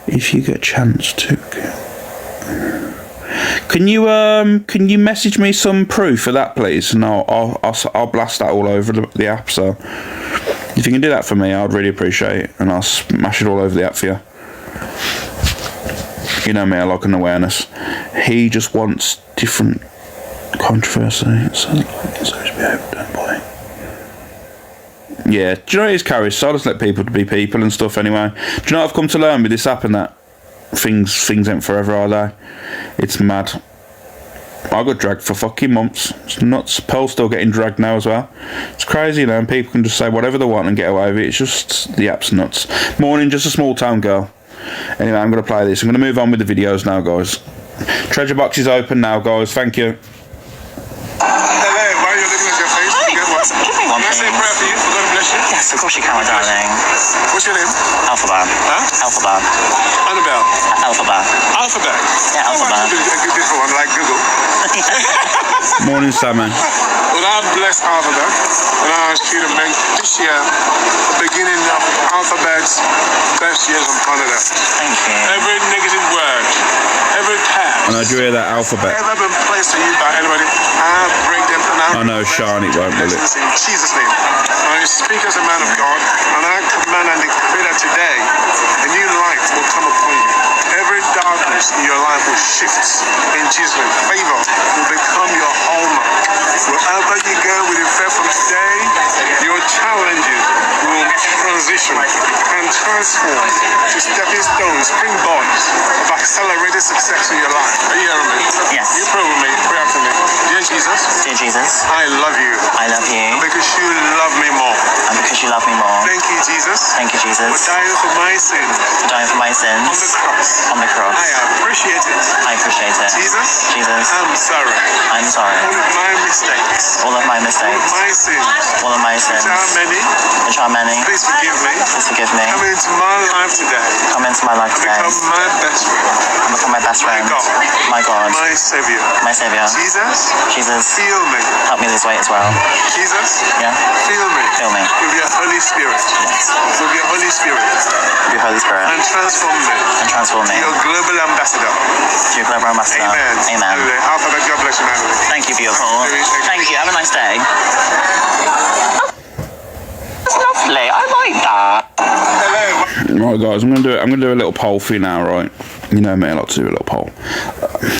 [SPEAKER 2] If you get a chance to... Can you message me some proof of that, please? And I'll blast that all over the app. So if you can do that for me, I'd really appreciate it, and I'll smash it all over the app for you. You know me, I like an awareness. He just wants different controversy. So he's behaved, don't boy. Yeah, do you know what it is, Carrie? So I just let people be people and stuff anyway. Do you know what I've come to learn with this app and that? Things ain't forever, are they? It's mad. I got dragged for fucking months. It's nuts. Pearl's still getting dragged now as well. It's crazy, you know, and people can just say whatever they want and get away with it. It's just, the app's nuts. Morning, just a small town girl. Anyway, I'm going to play this. I'm going to move on with the videos now, guys. Treasure box is open now, guys. Thank you.
[SPEAKER 6] Hello, why are you looking at your face?
[SPEAKER 7] Hi.
[SPEAKER 6] Get what?
[SPEAKER 7] Give me one,
[SPEAKER 6] Can I say a
[SPEAKER 7] please.
[SPEAKER 6] prayer for you? For God bless you?
[SPEAKER 7] Yes, of course you can, my darling.
[SPEAKER 6] What's your name?
[SPEAKER 7] Alphabet.
[SPEAKER 6] Huh?
[SPEAKER 7] Alphabet.
[SPEAKER 6] Annabelle.
[SPEAKER 7] Alphabet.
[SPEAKER 6] Alphabet.
[SPEAKER 7] Yeah, Alphabet.
[SPEAKER 6] Oh, a good different one, like Google.
[SPEAKER 2] Morning, Simon.
[SPEAKER 6] Well, I bless Alphabet, and I ask you to make this year the beginning of Alphabet's best years on planet Earth.
[SPEAKER 7] Thank you.
[SPEAKER 6] Every negative word, every task,
[SPEAKER 2] And I do hear that alphabet.
[SPEAKER 6] ever been placed to you by anybody, I bring them and
[SPEAKER 2] I know, Sean, it won't, will it?
[SPEAKER 6] In Jesus' name. I speak as a man of God, and I command and decree that today a new light will come upon you. Every darkness in your life will shift in Jesus' name. Favor will become your hallmark. Wherever you go with your faith from today, your challenges will transition and transform to stepping stones, springboards of accelerated success in your life. Are you hearing me?
[SPEAKER 7] Yes.
[SPEAKER 6] You pray with me. Pray after me. Dear Jesus,
[SPEAKER 7] Dear Jesus,
[SPEAKER 6] I love you
[SPEAKER 7] I love you.
[SPEAKER 6] because you love me more.
[SPEAKER 7] And because you love me more.
[SPEAKER 6] Thank you, Jesus, Jesus.
[SPEAKER 7] Thank you, Jesus.
[SPEAKER 6] For dying for my sins.
[SPEAKER 7] For dying for my sins.
[SPEAKER 6] On the cross.
[SPEAKER 7] On the cross.
[SPEAKER 6] I appreciate it.
[SPEAKER 7] I appreciate it.
[SPEAKER 6] Jesus.
[SPEAKER 7] Jesus.
[SPEAKER 6] I'm sorry.
[SPEAKER 7] I'm sorry.
[SPEAKER 6] All of my mistakes.
[SPEAKER 7] All of my mistakes.
[SPEAKER 6] My sins.
[SPEAKER 7] All of my sins.
[SPEAKER 6] Which are many.
[SPEAKER 7] Which are many.
[SPEAKER 6] Please forgive me.
[SPEAKER 7] Please forgive me.
[SPEAKER 6] Come into my life today.
[SPEAKER 7] Come into my life today.
[SPEAKER 6] Become my best friend.
[SPEAKER 7] And become my best friend. My God.
[SPEAKER 6] My Savior.
[SPEAKER 7] My Savior.
[SPEAKER 6] Jesus.
[SPEAKER 7] Jesus.
[SPEAKER 6] Feel me.
[SPEAKER 7] Help me lose weight as well.
[SPEAKER 6] Jesus.
[SPEAKER 7] Yeah.
[SPEAKER 6] Feel me.
[SPEAKER 7] Feel me.
[SPEAKER 6] With your Holy Spirit. With your Holy Spirit.
[SPEAKER 7] With your Holy Spirit.
[SPEAKER 6] And transform me.
[SPEAKER 7] And transform me.
[SPEAKER 6] Your global ambassador.
[SPEAKER 7] To your global ambassador.
[SPEAKER 6] Amen.
[SPEAKER 7] Amen.
[SPEAKER 6] Alphabet, God bless you, Natalie.
[SPEAKER 7] Thank you, beautiful. Thank you. Have a nice day. That's lovely. I like that.
[SPEAKER 2] Right, guys, I'm gonna do a little poll for you now, right? You know me, I like to do a little poll.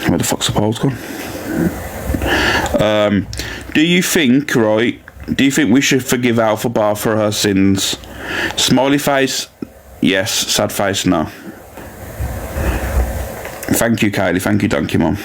[SPEAKER 2] Where the fuck's the poll's gone? Do you think, right? Do you think we should forgive Alpha Bar for her sins? Smiley face, yes. Sad face, no. Thank you, Kaylee. Thank you, Donkey Mom.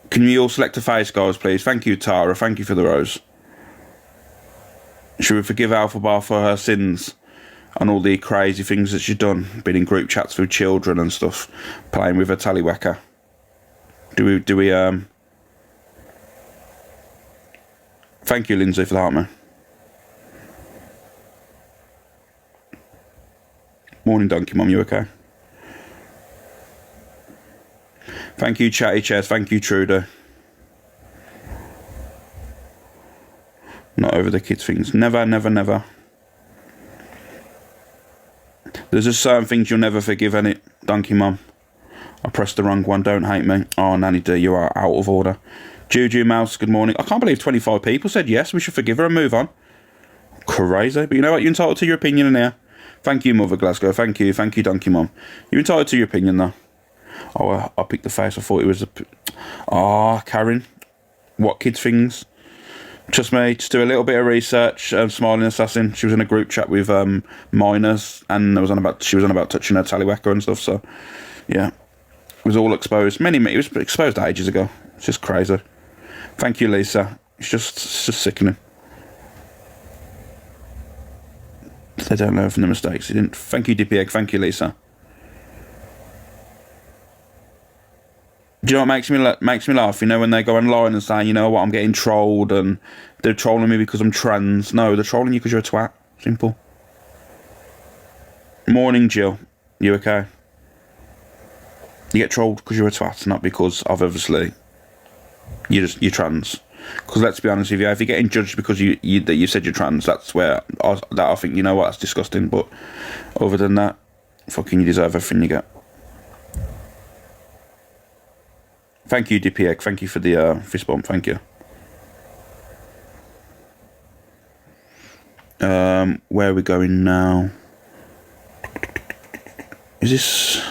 [SPEAKER 2] Can you all select a face, guys, please? Thank you, Tara. Thank you for the rose. Should we forgive Alpha Bar for her sins and all the crazy things that she's done? Been in group chats with children and stuff, playing with a tallywhacker. Do we Thank you, Lindsay, for the heart, man. Morning, Donkey Mum, you okay? Thank you, Chatty Chairs. Thank you, Truder. Not over the kids' things. Never, never, never. There's just certain things you'll never forgive, innit, Donkey Mum? I pressed the wrong one. Don't hate me. Oh, Nanny D, you are out of order. Juju Mouse, good morning. I can't believe 25 people said yes, we should forgive her and move on. Crazy. But you know what? You're entitled to your opinion in here. Thank you, Mother Glasgow. Thank you, Donkey Mum. You're entitled to your opinion, though. Oh, I picked the face. I thought it was a... Ah, Karen. What kids things? Trust me, just do a little bit of research. Smiling Assassin. She was in a group chat with minors, and she was on about touching her tallywhacker and stuff. So, yeah, it was all exposed. It was exposed ages ago. It's just crazy. Thank you, Lisa. It's just sickening. They don't learn from the mistakes. They didn't. Thank you, Dippy Egg. Thank you, Lisa. Do you know what makes me laugh? You know, when they go online and say, you know what, I'm getting trolled and they're trolling me because I'm trans. No, they're trolling you because you're a twat. Simple. Morning, Jill. You okay? You get trolled because you're a twat, not because of obviously you're trans. Because let's be honest with you, if you're getting judged because you said you're trans, that's where I think, you know what, that's disgusting. But other than that, fucking you deserve everything you get. Thank you, DPX. Thank you for the fist bump. Thank you. Where are we going now? Is this...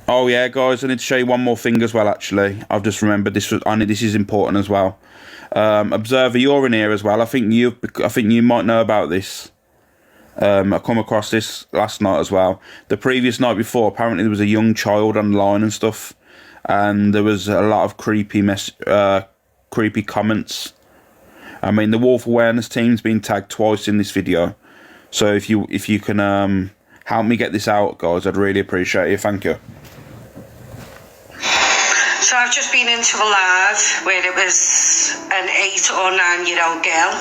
[SPEAKER 2] Oh yeah, guys, I need to show you one more thing as well, actually. I've just remembered this is important as well. Observer, you're in here as well. I think you might know about this. I come across this last night as well. The previous night before, apparently there was a young child online and stuff, and there was a lot of creepy comments. I mean, the Wolf Awareness team's been tagged twice in this video, so if you can help me get this out, guys, I'd really appreciate it. Thank you.
[SPEAKER 8] So I've just been into a live where it was an 8 or 9 year old girl.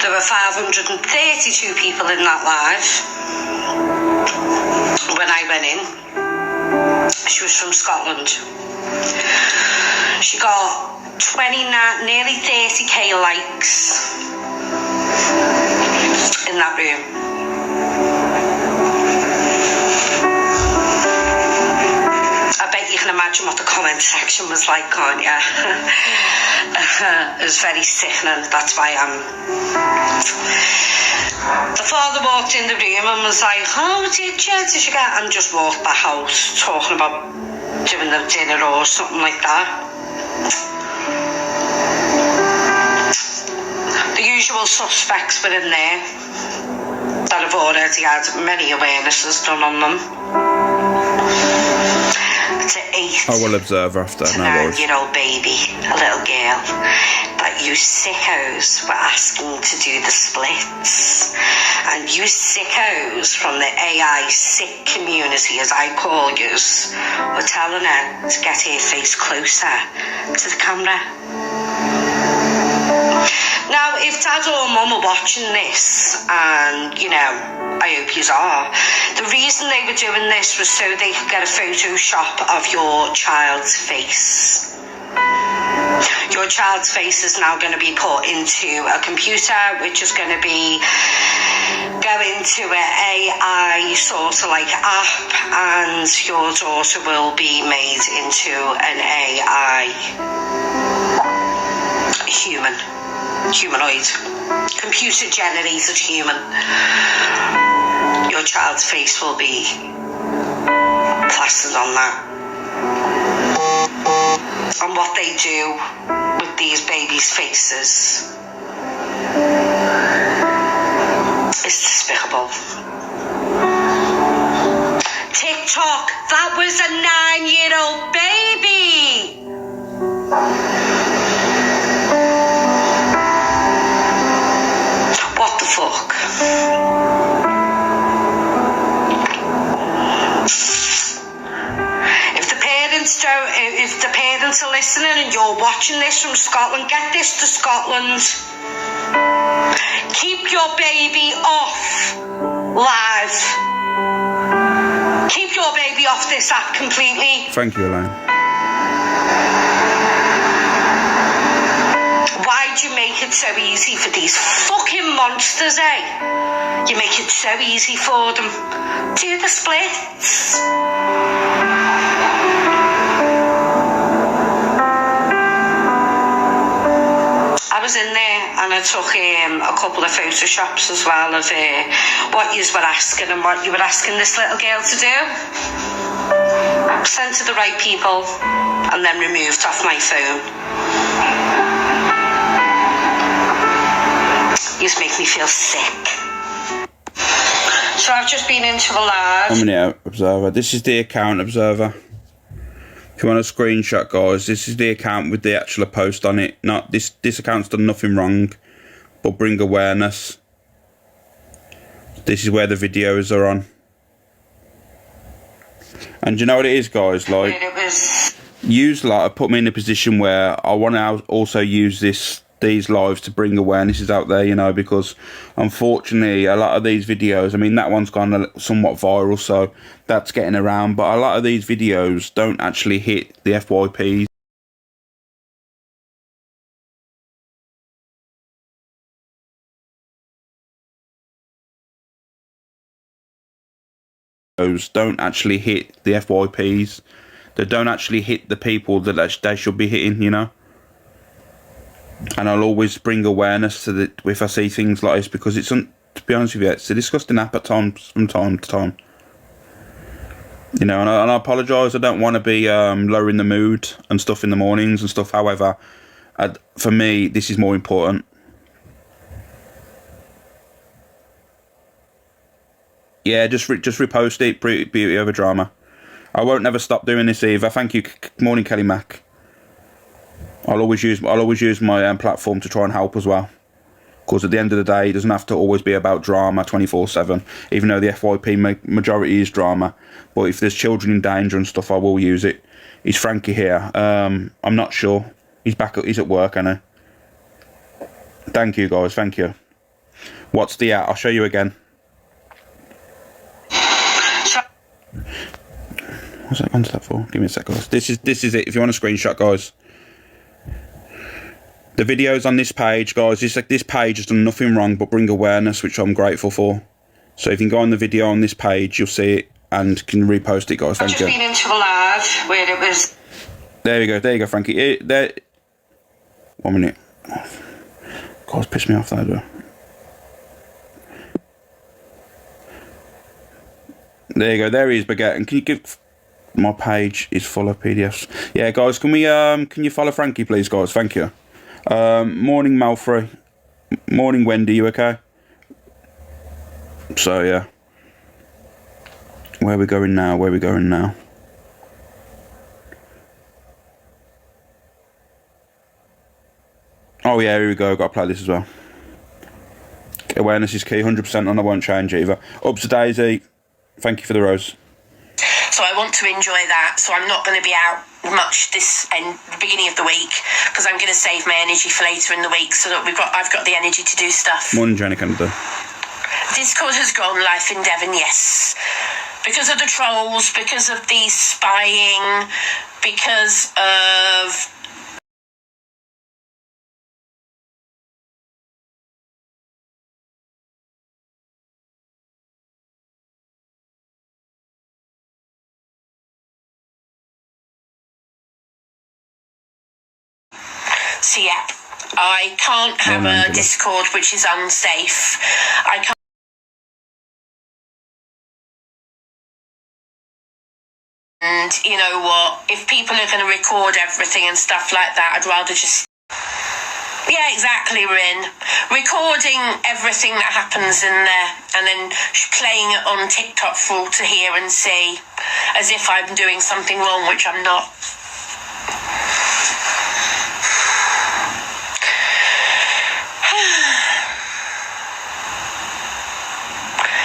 [SPEAKER 8] There were 532 people in that live. When I went in, she was from Scotland. She got 29, nearly 30k likes in that room. I bet you can imagine what the comment section was like, can't you? It was very sickening. That's why the father walked in the room and was like, "Oh, did you get?" and just walked back out talking about doing the dinner or something like that. The usual usual suspects were in there that have already had many awarenesses done on them. It's an 8
[SPEAKER 2] I will observe after,
[SPEAKER 8] to
[SPEAKER 2] no worries.
[SPEAKER 8] 9-year-old baby, a little girl, that you sickos were asking to do the splits. And you sickos from the AI sick community, as I call yous, were telling her to get her face closer to the camera. Now, if Dad or Mum are watching this, and, you know, I hope yous are, the reason they were doing this was so they could get a Photoshop of your child's face. Your child's face is now going to be put into a computer, which is going to be going to an AI sort of like app, and your daughter will be made into an AI humanoid, computer generated human. Your child's face will be plastered on that. And what they do with these babies' faces is despicable. TikTok, that was a 9-year-old baby. What the fuck? If the parents are listening and you're watching this from Scotland, get this to Scotland. Keep your baby off live. Keep your baby off this app completely.
[SPEAKER 2] Thank you, Elaine.
[SPEAKER 8] Why'd you make it so easy for these fucking monsters, eh? You make it so easy for them. Do the splits. I was in there and I took a couple of photoshops as well of what you were asking and what you were asking this little girl to do. Sent to the right people and then removed off my phone. Used to make me feel sick. So I've just been into a live.
[SPEAKER 2] I'm an observer. This is the account observer. If you want a screenshot, guys, this is the account with the actual post on it. Not this account's done nothing wrong, but bring awareness. This is where the videos are on. And you know what it is, guys? Like, put me in a position where I want to also use these lives to bring awarenesses out there, you know, because unfortunately a lot of these videos, I mean, that one's gone somewhat viral, so that's getting around, but a lot of these videos don't actually hit the FYPs. Don't actually hit the FYPs. They don't actually hit the people that they should be hitting, you know. And I'll always bring awareness to if I see things like this, because it's, to be honest with you, it's a disgusting app at times, from time to time. You know, and I apologise. I don't want to be lowering the mood and stuff in the mornings and stuff. However, for me, this is more important. Yeah, just repost it. Beauty over drama. I won't never stop doing this either. Thank you. Morning, Kelly Mac. I'll always use my platform to try and help as well, because at the end of the day, it doesn't have to always be about drama 24/7. Even though the FYP majority is drama, but if there's children in danger and stuff, I will use it. Is Frankie here? I'm not sure. He's back. He's at work, I know. Thank you, guys. Thank you. What's the I'll show you again. What's that gone to that for? Give me a sec, guys. This is it. If you want a screenshot, guys. The videos on this page, guys, this page has done nothing wrong but bring awareness, which I'm grateful for. So if you can go on the video on this page, you'll see it and can repost it, guys. Thank you.
[SPEAKER 8] I've just been into a live where it was...
[SPEAKER 2] There you go, Frankie. 1 minute. God, pissed me off that, though. There you go, there he is, Baguette. And can you give... My page is full of PDFs. Yeah, guys, can you follow Frankie, please, guys? Thank you. Morning, Malfrey. Morning, Wendy, you okay? So, yeah. Where are we going now? Where are we going now? Oh, yeah, here we go. Got to play this as well. Awareness is key, 100%, and I won't change either. Up to Daisy. Thank you for the rose.
[SPEAKER 8] So I want to enjoy that. So I'm not going to be out much this beginning of the week because I'm going to save my energy for later in the week so that I've got the energy to do stuff.
[SPEAKER 2] Morning, Jenny Canada.
[SPEAKER 8] Discord has gone life in Devon, yes. Because of the trolls, because of the spying, because of... So yeah, I can't have a Discord which is unsafe. I can't. And you know what? If people are going to record everything and stuff like that, I'd rather just... Yeah, exactly, Rin. Recording everything that happens in there and then playing it on TikTok for all to hear and see as if I'm doing something wrong, which I'm not.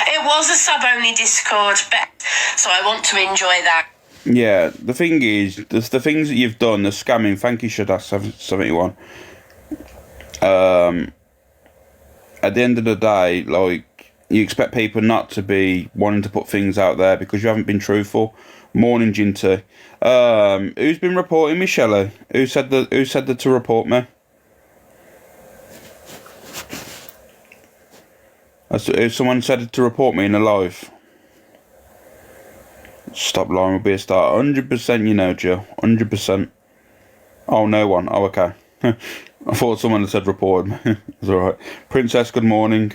[SPEAKER 8] It was a sub-only Discord, but so I want to enjoy that.
[SPEAKER 2] Yeah, the thing is, the things that you've done, the scamming, thank you, Shadas71. At the end of the day, like, you expect people not to be wanting to put things out there because you haven't been truthful. Morning, Ginty. Who's been reporting me, Shelley? Who said that to report me? Someone said to report me in a live. Stop lying will be a start. 100%, you know, Jill. 100%. Oh, no one. Oh, okay. I thought someone had said report me. It's alright. Princess, good morning.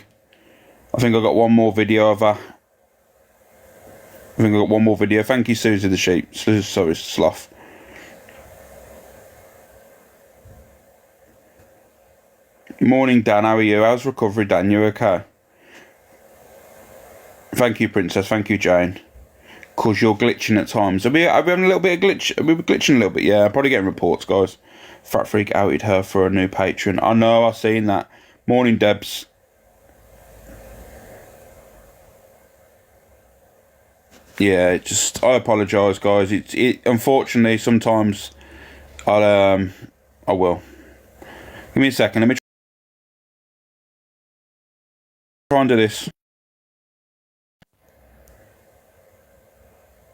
[SPEAKER 2] I think I got one more video of her. Thank you, Susie the sheep. Sorry, sloth. Morning, Dan. How are you? How's recovery, Dan? You okay? Thank you, Princess. Thank you, Jane. Because you're glitching at times. Are we having a little bit of glitch? Are we glitching a little bit? Yeah, I'm probably getting reports, guys. Fat Freak outed her for a new patron. I know, I've seen that. Morning, Debs. Yeah, I apologise, guys. It unfortunately sometimes I will. Give me a second. Let me try and do this.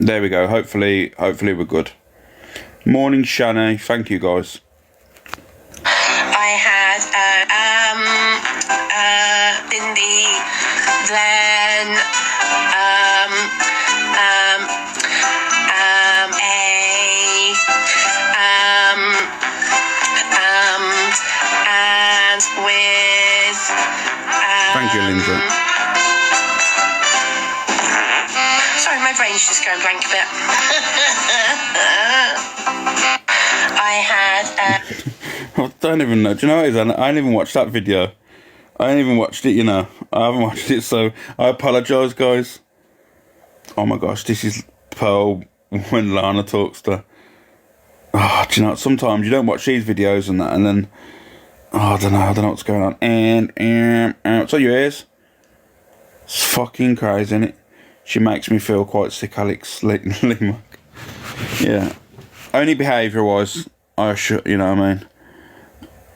[SPEAKER 2] There we go. Hopefully we're good. Morning, Shani. Thank you, guys.
[SPEAKER 8] I had Lindy, then and with
[SPEAKER 2] thank you, Linda.
[SPEAKER 8] Sorry, my brain's just going blank a bit. I had
[SPEAKER 2] I don't even know. Do you know what it is? I didn't even watch that video. I ain't even watched it, you know. I haven't watched it, so I apologise, guys. Oh my gosh, this is Pearl when Lana talks to... Oh, do you know, sometimes you don't watch these videos and that, and then... Oh, I don't know what's going on. And it's all your ears. It's fucking crazy, isn't it? She makes me feel quite sick, Alex Lima. Yeah. Only behaviour-wise, I should, you know what I mean?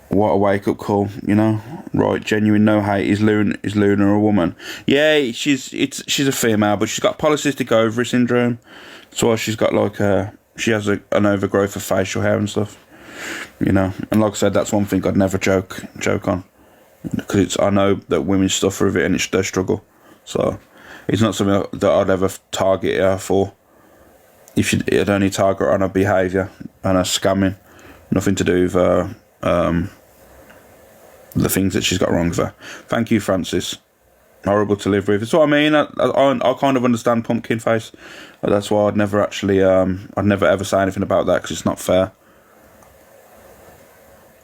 [SPEAKER 2] What a wake-up call, you know? Right, genuine no hate. Is Luna a woman? Yeah, she's a female, but she's got polycystic ovary syndrome. That's why she's got like she has an overgrowth of facial hair and stuff. You know, and like I said, that's one thing I'd never joke on, because I know that women suffer with it and it's their struggle. So it's not something that I'd ever target her for. If you'd only target her on her behaviour and her scamming, nothing to do with the things that she's got wrong with her. Thank you, Francis. Horrible to live with. That's what I mean. I kind of understand pumpkin face. That's why I'd never actually I'd never ever say anything about that, because it's not fair.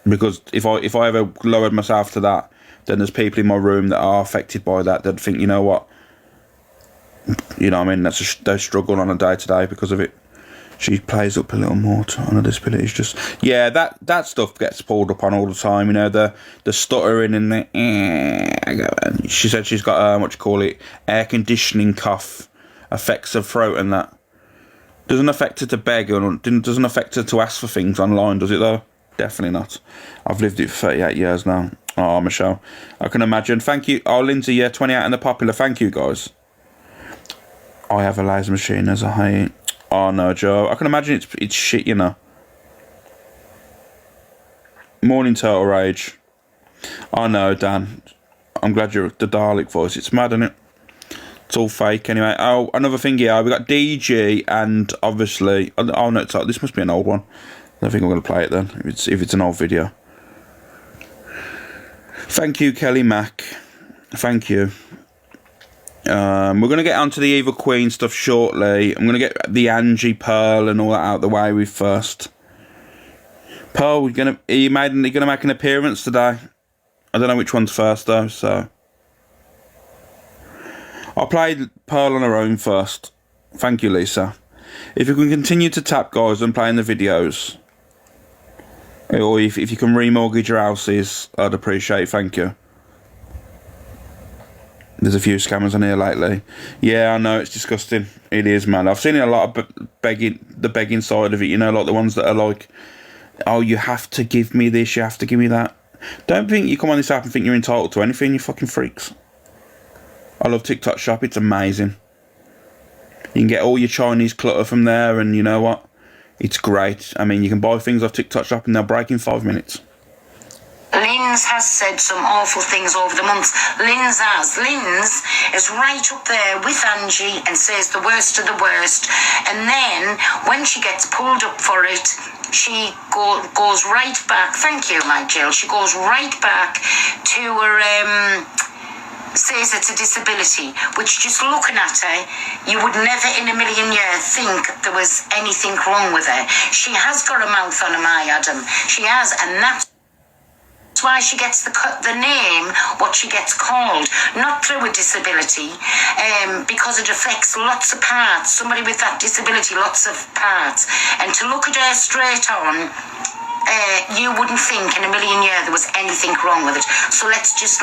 [SPEAKER 2] Because if I ever lowered myself to that, then there's people in my room that are affected by that that think, you know what, you know what I mean, they struggle on a day-to-day because of it. She plays up a little more on her disability. It's just, yeah, that stuff gets pulled up on all the time. You know, the stuttering and the. She said she's got what you call it, air conditioning cough, affects her throat and that. Doesn't affect her to beg or doesn't affect her to ask for things online, does it though? Definitely not. I've lived it for 38 years now. Oh, Michelle, I can imagine. Thank you. Oh, Lindsay, yeah, 28 and the popular. Thank you, guys. I have a laser machine as a hate. Oh no, Joe. I can imagine it's shit, you know. Morning, Turtle Rage. Oh no, Dan. I'm glad you're the Dalek voice. It's mad, isn't it? It's all fake anyway. Oh, another thing here. We got DG and obviously. Oh no, this must be an old one. I don't think I'm going to play it then. If it's an old video. Thank you, Kelly Mack. Thank you. We're going to get onto the Eva Queen stuff shortly. I'm going to get the Angie Pearl and all that out of the way with first. Pearl, are you going to make an appearance today? I don't know which one's first though, so I'll play Pearl on her own first. Thank you, Lisa. If you can continue to tap, guys, and play in the videos, or if you can remortgage your houses, I'd appreciate it. Thank you. There's a few scammers on here lately. Yeah, I know, it's disgusting. It is, man. I've seen a lot of the begging side of it, you know, like the ones that are like, oh, you have to give me this, you have to give me that. Don't think you come on this app and think you're entitled to anything, you fucking freaks. I love TikTok Shop, it's amazing. You can get all your Chinese clutter from there, and you know what? It's great. I mean, you can buy things off TikTok Shop and they'll break in 5 minutes.
[SPEAKER 8] Linz has said some awful things over the months. Linz is right up there with Angie and says the worst of the worst. And then when she gets pulled up for it, she goes right back. Thank you, my Jill. She goes right back to her says it's a disability, which just looking at her, you would never in a million years think there was anything wrong with her. She has got a mouth on her, my Adam. She has, and that's why she gets the name what she gets called, not through a disability, because it affects lots of parts. Somebody with that disability, lots of parts, and to look at her straight on, you wouldn't think in a million years there was anything wrong with it. So let's just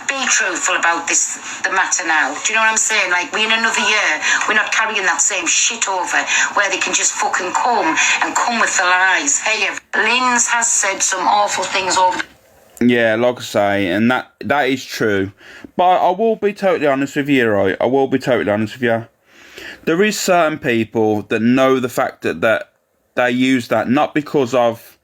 [SPEAKER 8] be truthful about the matter now. Do you know what I'm saying? We in another year, we're not carrying that same shit over where they can just fucking come with the lies. Hey, Linz has said some awful things over.
[SPEAKER 2] Yeah, like I say, and that is true. But I will be totally honest with you, right? I will be totally honest with you. There is certain people that know the fact that they use that, not because of,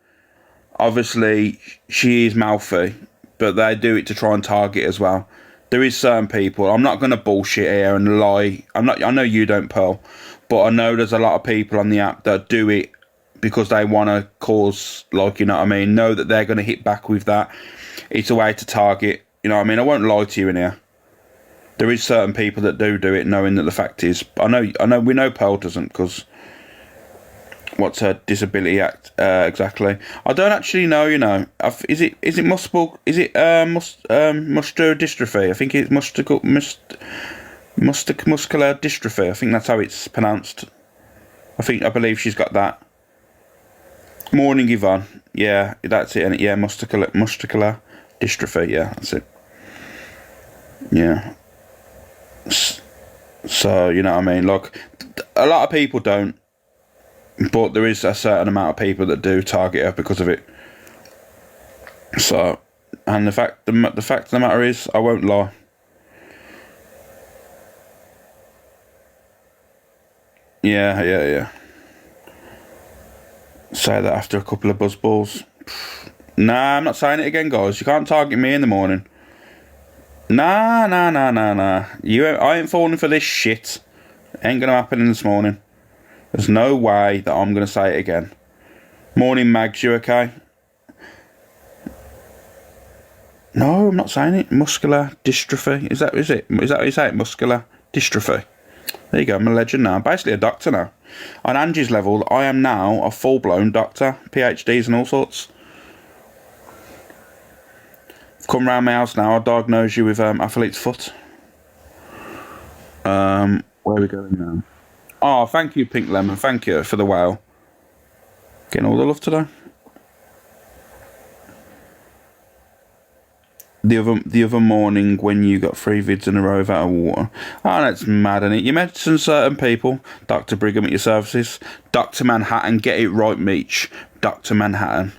[SPEAKER 2] obviously, she is mouthy, but they do it to try and target as well. There is certain people, I'm not going to bullshit here and lie. I know you don't, Pearl, but I know there's a lot of people on the app that do it because they want to cause, you know what I mean, know that they're going to hit back with that. It's a way to target, you know what I mean. I won't lie to you in here. There is certain people that do it knowing that the fact is, I know we know Pearl doesn't, because what's her disability act exactly? I don't actually know, you know. Is it muscular dystrophy? I think it's muscular dystrophy. I think that's how it's pronounced. I believe she's got that. Morning, Yvonne. Yeah, that's it. Yeah, muscular dystrophy. Yeah, that's it. Yeah. So, you know what I mean? A lot of people don't, but there is a certain amount of people that do target her because of it. So, and the fact of the matter is, I won't lie. Yeah. Say that after a couple of buzzballs. Nah, I'm not saying it again, guys. You can't target me in the morning. Nah. I ain't falling for this shit. Ain't gonna happen this morning. There's no way that I'm gonna say it again. Morning, Mags, you okay? No, I'm not saying it. Muscular dystrophy. Is that how you say it? Muscular dystrophy. There you go, I'm a legend now. I'm basically a doctor now. On Angie's level, I am now a full-blown doctor. PhDs and all sorts. Come round my house now. I'll diagnose you with athlete's foot. Where are we going now? Oh, thank you, Pink Lemon. Thank you for the wow. Getting all the love today. The other morning when you got 3 vids in a row out of water. Oh, that's mad, isn't it? You mentioned certain people. Dr. Brigham at your services. Dr. Manhattan, get it right, Meech. Dr. Manhattan.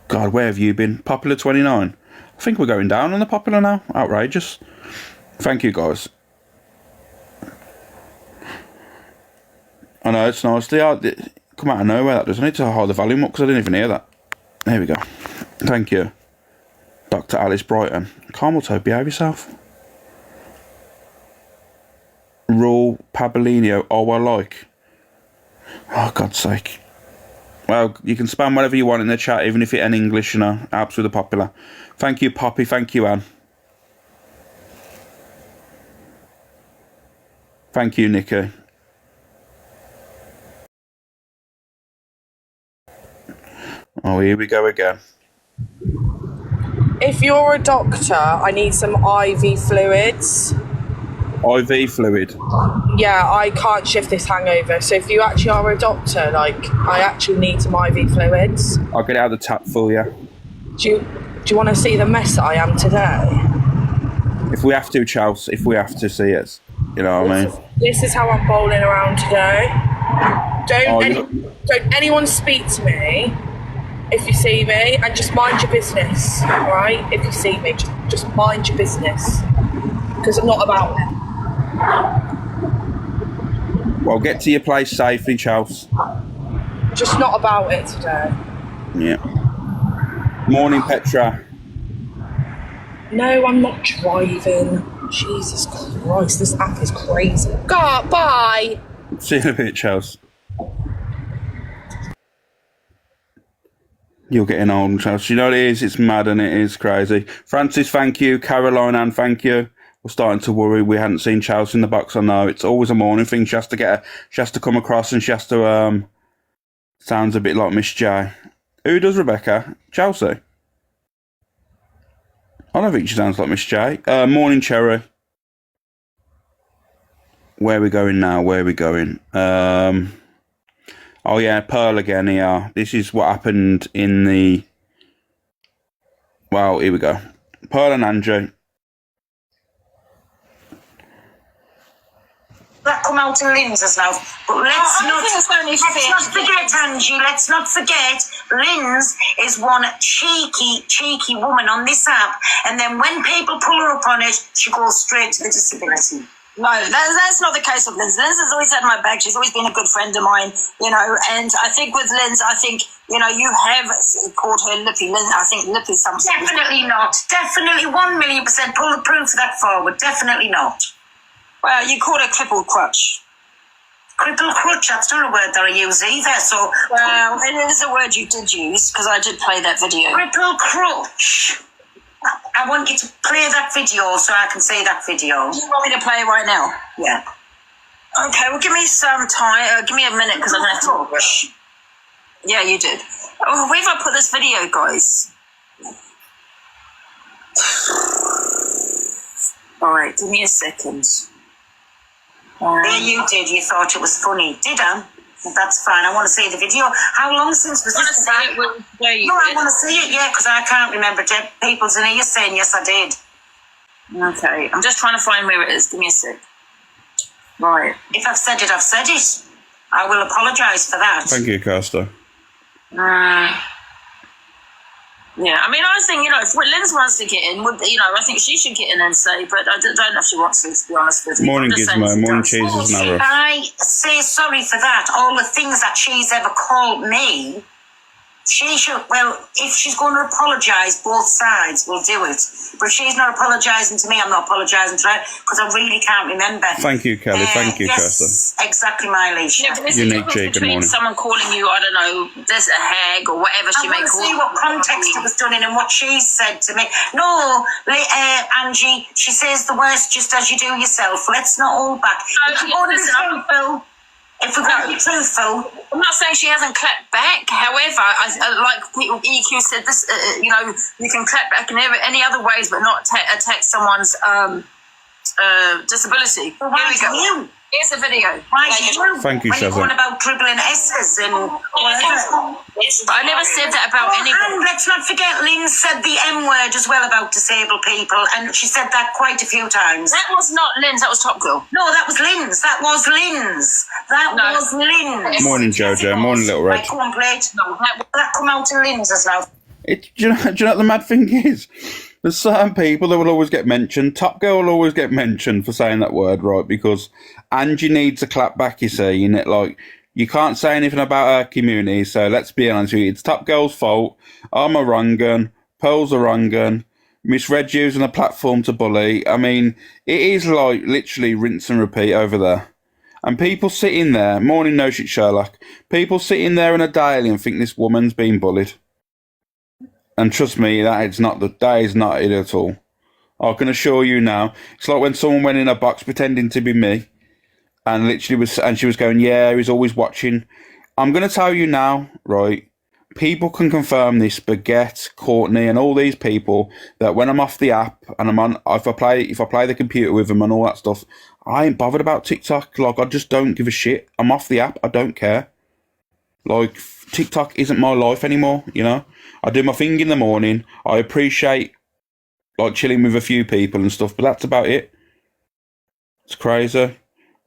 [SPEAKER 2] God, where have you been? Popular 29. I think we're going down on the popular now. Outrageous. Thank you, guys. I know, it's nice. They come out of nowhere, that does. I need to hold the volume up because I didn't even hear that. There we go. Thank you. Dr. Alice Brighton. Carmel Toe, behave yourself. Raul Pabolino. Oh, I like. Oh, God's sake. Well, you can spam whatever you want in the chat, even if it ain't English, you know. Helps with the popular. Thank you, Poppy. Thank you, Anne. Thank you, Nikki. Oh, here we go again.
[SPEAKER 9] If you're a doctor, I need some IV fluids.
[SPEAKER 2] IV fluid.
[SPEAKER 9] Yeah, I can't shift this hangover. So if you actually are a doctor, like, I actually need some IV fluids.
[SPEAKER 2] I'll get it out of the tap for you.
[SPEAKER 9] Do you want to see the mess that I am today?
[SPEAKER 2] If we have to, Charles, if we have to see it. You know what I mean?
[SPEAKER 9] This is how I'm bowling around today. Don't anyone speak to me if you see me, and just mind your business, alright? If you see me, just mind your business. Because I'm not about it.
[SPEAKER 2] Well, get to your place safely, Charles.
[SPEAKER 9] Just not about it today.
[SPEAKER 2] Yeah. Morning, Petra.
[SPEAKER 9] No, I'm not driving. Jesus Christ, this app is crazy. God, bye.
[SPEAKER 2] See you in a bit, Charles. You're getting old, Charles. You know what it is? It's mad and it is crazy. Francis, thank you. Caroline Ann, thank you. We're starting to worry. We hadn't seen Chelsea in the box. I know it's always a morning thing. She has to come across, and she has to sounds a bit like Miss J. Who does Rebecca? Chelsea. I don't think she sounds like Miss J. Morning, Cherry. Where are we going now? Where are we going? Oh yeah, Pearl again here. This is what happened in the... Well, here we go. Pearl and Andrew.
[SPEAKER 10] That come out in Lindsay's now. But let's not forget, Angie, let's not forget, Linz is one cheeky woman on this app. And then when people pull her up on it, she goes straight to the disability.
[SPEAKER 11] No, that's not the case with Linz. Linz has always had my back. She's always been a good friend of mine, you know. And I think with Linz, you know, you have called her Lippy. Linz, I think Lippy's something.
[SPEAKER 10] Definitely not. Definitely 1,000,000% pull the proof of that forward. Definitely not.
[SPEAKER 11] Well, you called her crippled crutch.
[SPEAKER 10] Crippled crutch, that's not a word that I use either. So,
[SPEAKER 11] well, it is a word you did use because I did play that video.
[SPEAKER 10] Crippled crutch. I want you to play that video so I can see that video.
[SPEAKER 11] You want me to play it right now?
[SPEAKER 10] Yeah.
[SPEAKER 11] Okay, well, give me some time. Give me a minute because I'm going to have to rush. Yeah, you did. Oh, where have I put this video, guys? All right, give me a second.
[SPEAKER 10] Yeah, you did. You thought it was funny. Did I? That's fine. I want to see the video. How long since was this?
[SPEAKER 11] No, I
[SPEAKER 10] want to see it, yeah, because I can't remember. People's in here saying, yes, I did.
[SPEAKER 11] Okay, I'm just trying to find where it is. Give me a sec. Right.
[SPEAKER 10] If I've said it, I've said it. I will apologise for that.
[SPEAKER 2] Thank you, Costa.
[SPEAKER 11] Yeah, I mean, I think, you know, if Linz wants to get in, you know, I think she should get in and say, but I don't know if she wants to be honest with you.
[SPEAKER 2] Morning, Gizmo. Morning, Cheeses and Arrow.
[SPEAKER 10] I say sorry for that. All the things that she's ever called me, she should, well, if she's going to apologise, both sides will do it. But if she's not apologising to me, I'm not apologising to her, because I really can't remember.
[SPEAKER 2] Thank you, Kelly. Thank you,
[SPEAKER 10] yes,
[SPEAKER 2] Costa.
[SPEAKER 10] Exactly, Miley.
[SPEAKER 11] Yeah, but there's
[SPEAKER 2] Unique
[SPEAKER 11] a difference between someone calling you, I don't know, there's a hag or whatever she may call you.
[SPEAKER 10] I want to see what context it was done in and what she said to me. No, Angie, she says the worst just as you do yourself. Let's not hold back. If we're going to be truthful,
[SPEAKER 11] I'm not saying she hasn't clapped back. However, like people, EQ said, this you know, you can clap back in any other ways, but not attack someone's disability.
[SPEAKER 10] well, why
[SPEAKER 11] Here we go.
[SPEAKER 10] you?
[SPEAKER 11] Here's the video.
[SPEAKER 10] Why you?
[SPEAKER 2] Thank you,
[SPEAKER 10] when you're
[SPEAKER 2] Shazza.
[SPEAKER 10] going about dribbling S's and whatever.
[SPEAKER 11] I never said that about anybody.
[SPEAKER 10] And let's not forget, Lynn said the M word as well about disabled people, and she said that quite a few times.
[SPEAKER 11] That was not Lynn's, that was Top Girl.
[SPEAKER 10] No, that was Lynn's. That was Lynn's. That
[SPEAKER 11] No.
[SPEAKER 10] was Lynn's.
[SPEAKER 2] Morning, Jojo. Morning, Little Red.
[SPEAKER 10] Right, come on, plate.
[SPEAKER 11] No,
[SPEAKER 10] That come out in Lynn's as now.
[SPEAKER 2] Do you know what the mad thing is? There's certain people that will always get mentioned. Top Girl will always get mentioned for saying that word, right? Because Angie needs a clap back, you see, and it like you can't say anything about her community. So let's be honest with you, it's Top Girl's fault. I'm a wrong gun. Pearl's a wrong gun. Misread using a platform to bully. I mean, it is like literally rinse and repeat over there. And people sitting there, morning no shit Sherlock. People sitting there in a daily and think this woman's being bullied. And trust me, that is not it at all. I can assure you now. It's like when someone went in a box pretending to be me, and literally she was going, "Yeah, he's always watching." I'm going to tell you now, right? People can confirm this. Baguette, Courtney, and all these people that when I'm off the app and I'm on, if I play the computer with them and all that stuff, I ain't bothered about TikTok. Like I just don't give a shit. I'm off the app. I don't care. Like TikTok isn't my life anymore. You know. I do my thing in the morning. I appreciate like chilling with a few people and stuff, but that's about it. It's crazy.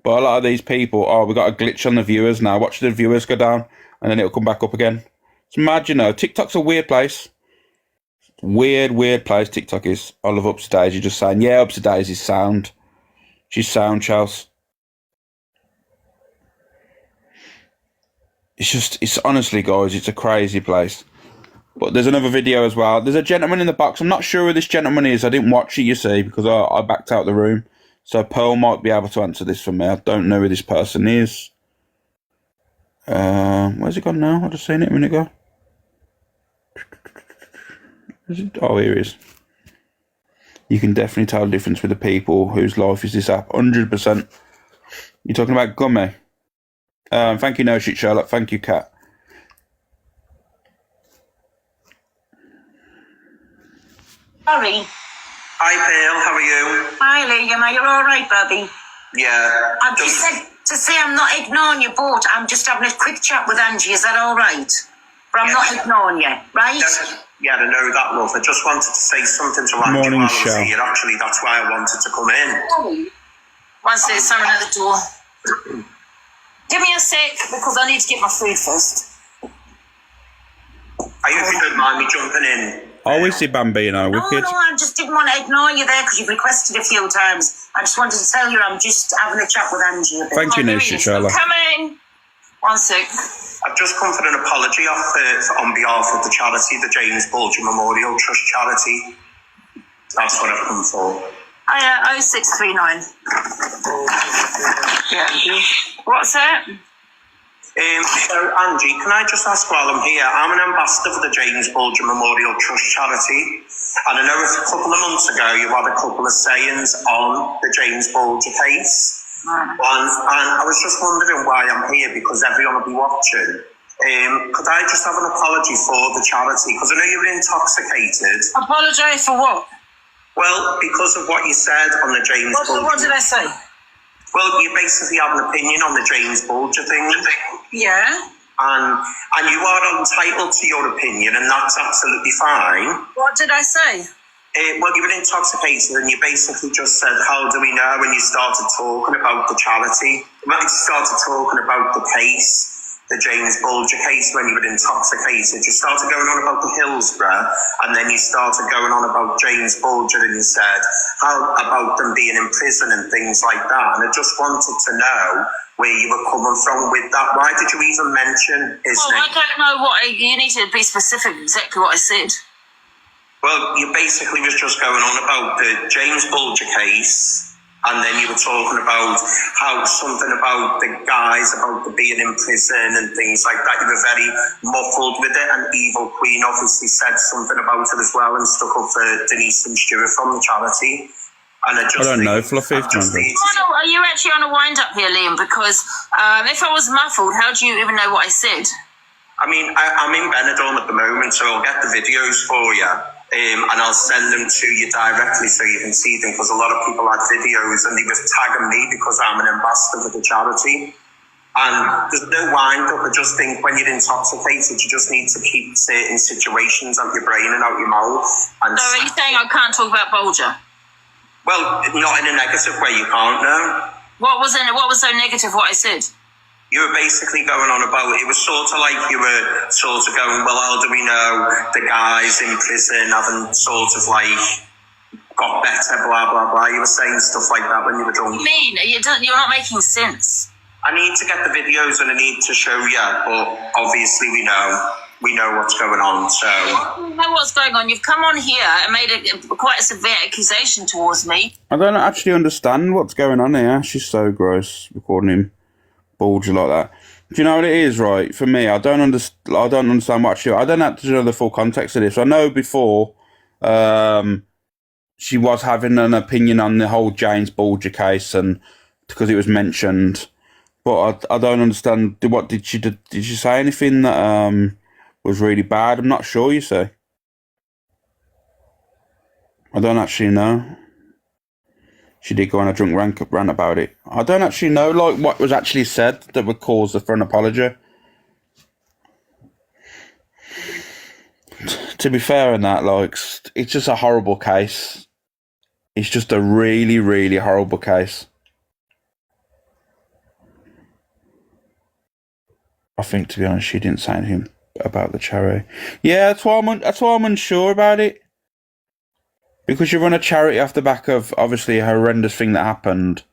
[SPEAKER 2] But a lot of these people, we got a glitch on the viewers now. Watch the viewers go down and then it'll come back up again. It's mad, you know. TikTok's a weird place. Weird place TikTok is. I love Ups to Daisy just saying, yeah, Ups to Daisy's sound. She's sound, Chels. It's honestly, guys, it's a crazy place. But there's another video as well. There's a gentleman in the box. I'm not sure who this gentleman is. I didn't watch it, you see, because I backed out the room. So Pearl might be able to answer this for me. I don't know who this person is. Where's it gone now? I just seen it a minute ago. Oh, here he is. You can definitely tell the difference with the people whose life is this app. 100%. You're talking about Gummy. Thank you, No Shit Sherlock. Thank you, Kat.
[SPEAKER 10] Sorry.
[SPEAKER 3] Hi, Pearl. How are you?
[SPEAKER 10] Hi, Liam. Are you all right, Bobby?
[SPEAKER 3] Yeah.
[SPEAKER 10] I've just said to say I'm not ignoring you, but I'm just having a quick chat with Angie. Is that all right? But I'm not ignoring you, right?
[SPEAKER 3] Yeah, I know that, love. I just wanted to say something to Angie
[SPEAKER 2] Morning,
[SPEAKER 3] while I was
[SPEAKER 2] Shell.
[SPEAKER 3] here. Actually, that's why I wanted to come in.
[SPEAKER 11] Once there's someone at the door. Give me a sec because I need to get my food first.
[SPEAKER 3] I hope you don't mind me jumping in.
[SPEAKER 2] I always see Bambino, wicked.
[SPEAKER 10] No, I just didn't want to ignore you there because you've requested a few times. I just wanted to tell you I'm just having a chat with Angie a bit.
[SPEAKER 2] Thank you, No Shit Sherlock.
[SPEAKER 11] Coming. 1 sec.
[SPEAKER 3] I've just come for an apology on behalf of the charity, the James Bulger Memorial Trust charity. That's what I've come for.
[SPEAKER 11] 0639. Yeah. What's that?
[SPEAKER 3] So, Angie, can I just ask while I'm here? I'm an ambassador for the James Bulger Memorial Trust charity, and I know a couple of months ago you had a couple of sayings on the James Bulger case, and I was just wondering why I'm here, because everyone will be watching. Could I just have an apology for the charity? Because I know you were intoxicated.
[SPEAKER 11] Apologise for what?
[SPEAKER 3] Well, because of what you said on the James Bulger.
[SPEAKER 11] What did I say?
[SPEAKER 3] Well, you basically have an opinion on the James Bulger thing.
[SPEAKER 11] Yeah.
[SPEAKER 3] And you are entitled to your opinion, and that's absolutely fine.
[SPEAKER 11] What did I say?
[SPEAKER 3] Well, you were intoxicated, and you basically just said, how do we know, when you started talking about the charity. When you started talking about the case, the James Bulger case, when you were intoxicated, you started going on about the Hillsborough, and then you started going on about James Bulger, and you said, how about them being in prison and things like that. And I just wanted to know where you were coming from with that. Why did you even mention his name?
[SPEAKER 11] I don't know you need to be specific exactly what I said.
[SPEAKER 3] Well, you basically was just going on about the James Bulger case, and then you were talking about how something about the guys, about the being in prison and things like that. You were very muffled with it, and Evil Queen obviously said something about it as well and stuck up for Denise and Stuart from the charity.
[SPEAKER 6] And I just
[SPEAKER 2] don't know,
[SPEAKER 6] think-
[SPEAKER 2] Fluffy.
[SPEAKER 6] I just need to-
[SPEAKER 11] Are you actually on a wind up here, Liam? Because if I was muffled, how do you even know what I said?
[SPEAKER 6] I mean, I'm in Benidorm at the moment, so I'll get the videos for you. And I'll send them to you directly so you can see them, because a lot of people had videos and they were tagging me because I'm an ambassador for the charity. And there's no wind up. I just think when you're intoxicated, you just need to keep certain situations out your brain and out your mouth. And
[SPEAKER 11] So are you saying I can't talk about Bulger?
[SPEAKER 6] well, not in a negative way, you can't, no.
[SPEAKER 11] What was so negative what I said?
[SPEAKER 6] You were basically going on about, it was sort of like you were sort of going, well, how do we know the guys in prison haven't sort of like got better, blah, blah, blah. You were saying stuff like that when you were drunk.
[SPEAKER 11] What do you mean? You're not making sense.
[SPEAKER 6] I need to get the videos and I need to show you, but obviously we know what's going on, so.
[SPEAKER 11] You know what's going on. You've come on here and made quite a severe accusation towards me.
[SPEAKER 2] I don't actually understand what's going on here. She's so gross, recording him bulge like that. Do you know what it is, right? For me, I don't understand what she... I don't actually know the full context of this. I know before she was having an opinion on the whole James Bulger case, and because it was mentioned, but I don't understand. What did she say anything that was really bad? I'm not sure. You say. I don't actually know. She did go on a drunk rant about it. I don't actually know, like, what was actually said that would cause her for an apology. To be fair in that, like, it's just a horrible case. It's just a really, really horrible case. I think, to be honest, she didn't say anything about the charity. Yeah, that's why I'm unsure about it. Because you run a charity off the back of, obviously, a horrendous thing that happened.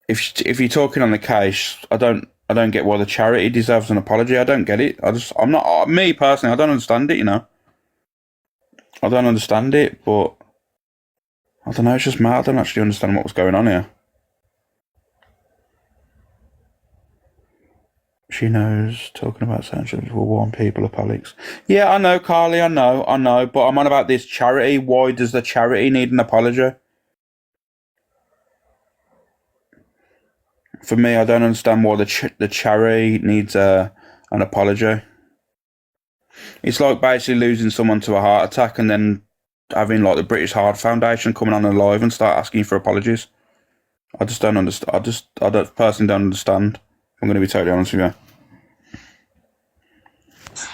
[SPEAKER 2] If you're talking on the case, I don't get why the charity deserves an apology. I don't get it. Me personally, I don't understand it, you know. I don't understand it, but I don't know, it's just mad. I don't actually understand what was going on here. She knows, talking about sanctions will warn people of Alex. Yeah, I know, Carly, I know, but I'm on about this charity. Why does the charity need an apology? For me, I don't understand why the charity needs an apology. It's like basically losing someone to a heart attack and then having like the British Heart Foundation coming on alive and start asking for apologies. I just don't understand. I personally don't understand. I'm going to be totally honest with you.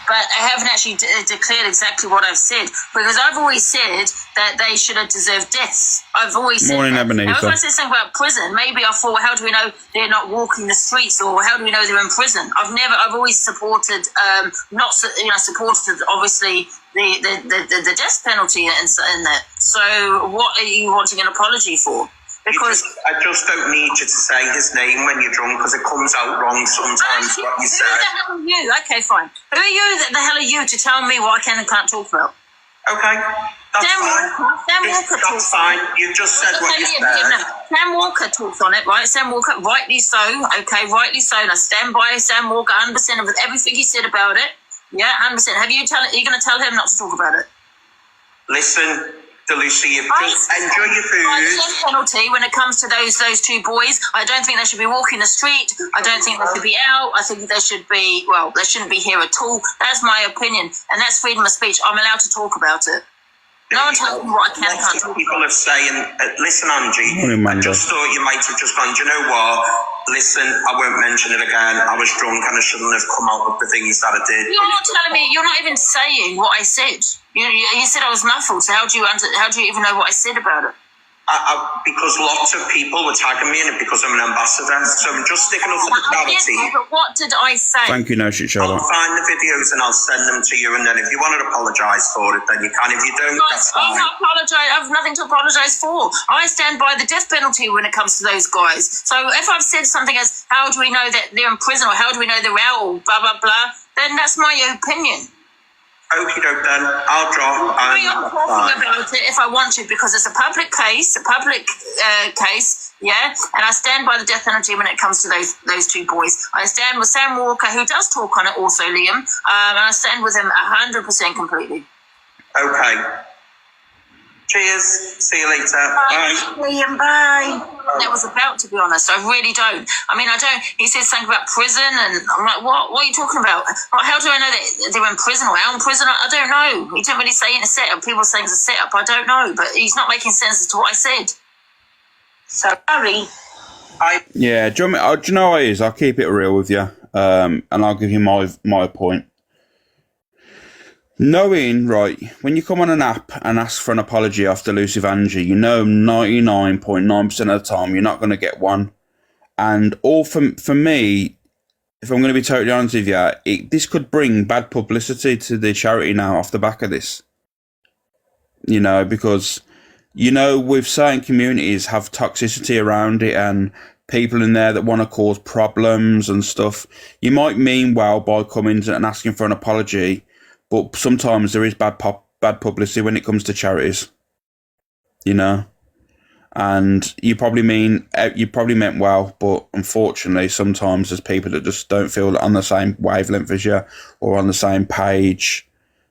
[SPEAKER 11] But I haven't actually declared exactly what I've said, because I've always said that they should have deserved deaths. I've always said
[SPEAKER 2] Morning,
[SPEAKER 11] that.
[SPEAKER 2] Ebenezer.
[SPEAKER 11] Now, if I said something about prison, maybe I thought, how do we know they're not walking the streets, or how do we know they're in prison? I've always supported, supported obviously the death penalty and that. So what are you wanting an apology for? Because
[SPEAKER 6] I just don't need you to say his name when you're drunk, because it comes out wrong sometimes what you say.
[SPEAKER 11] Who the hell are you? Okay, fine. Who are you? The hell are you to tell me what I can and can't talk about?
[SPEAKER 6] Okay, that's fine.
[SPEAKER 11] Sam Walker
[SPEAKER 6] That's fine. You've just said what you said.
[SPEAKER 11] Sam Walker talks on it, right? Sam Walker, rightly so. Okay, rightly so. And I stand by Sam Walker 100% of everything he said about it. Yeah, 100%. Are you going to tell him not to talk about it?
[SPEAKER 6] Listen, Delucia, just enjoy your food.
[SPEAKER 11] The penalty when it comes to those two boys, I don't think they should be walking the street. I don't think they should be out. I think they should be, they shouldn't be here at all. That's my opinion, and that's freedom of speech. I'm allowed to talk about it. No one tells me what I can and can't talk about.
[SPEAKER 6] People are saying, listen, Angie, I just thought you might have just gone, do you know what? Listen, I won't mention it again. I was drunk and I shouldn't have come out with the things that I did.
[SPEAKER 11] You're not telling me, you're not even saying what I said. You said I was muffled, so how do you even know what I said about it?
[SPEAKER 6] Because lots of people were tagging me in it because I'm an ambassador. So I'm just sticking up for the charity.
[SPEAKER 11] But what did I say?
[SPEAKER 2] Thank you, no shit, Charlotte.
[SPEAKER 6] I'll find the videos and I'll send them to you, and then if you want to apologise for it, then you can. If you don't, that's fine.
[SPEAKER 11] I have nothing to apologise for. I stand by the death penalty when it comes to those guys. So if I've said something as, how do we know that they're in prison, or how do we know they're out, or blah, blah, blah, then that's my opinion.
[SPEAKER 6] Okie doke then, I'll drop.
[SPEAKER 11] I'm talking about it if I want to, because it's a public case, yeah, and I stand by the death penalty when it comes to those two boys. I stand with Sam Walker, who does talk on it also, Liam, and I stand with him 100% completely.
[SPEAKER 6] Okay.
[SPEAKER 12] Cheers. See you later. Bye.
[SPEAKER 10] Liam, bye.
[SPEAKER 11] That was about, to be honest. I really don't. I mean, I don't. He says something about prison, and I'm like, what? What are you talking about? Like, how do I know that they're in prison or out in prison? I don't know. He didn't really say in a setup. People are saying it's a setup. I don't know, but he's not making sense as to what I said. So, sorry.
[SPEAKER 2] Yeah, do you know what it is? I'll keep it real with you, and I'll give you my point. Knowing, right, when you come on an app and ask for an apology after Lucy Angie, you know 99.9% of the time you're not going to get one. And all for me, if I'm going to be totally honest with you, this could bring bad publicity to the charity now off the back of this. You know, because, you know, with certain communities have toxicity around it and people in there that want to cause problems and stuff. You might mean well by coming and asking for an apology, but sometimes there is bad publicity when it comes to charities, you know. And you probably meant well, but unfortunately, sometimes there's people that just don't feel on the same wavelength as you or on the same page.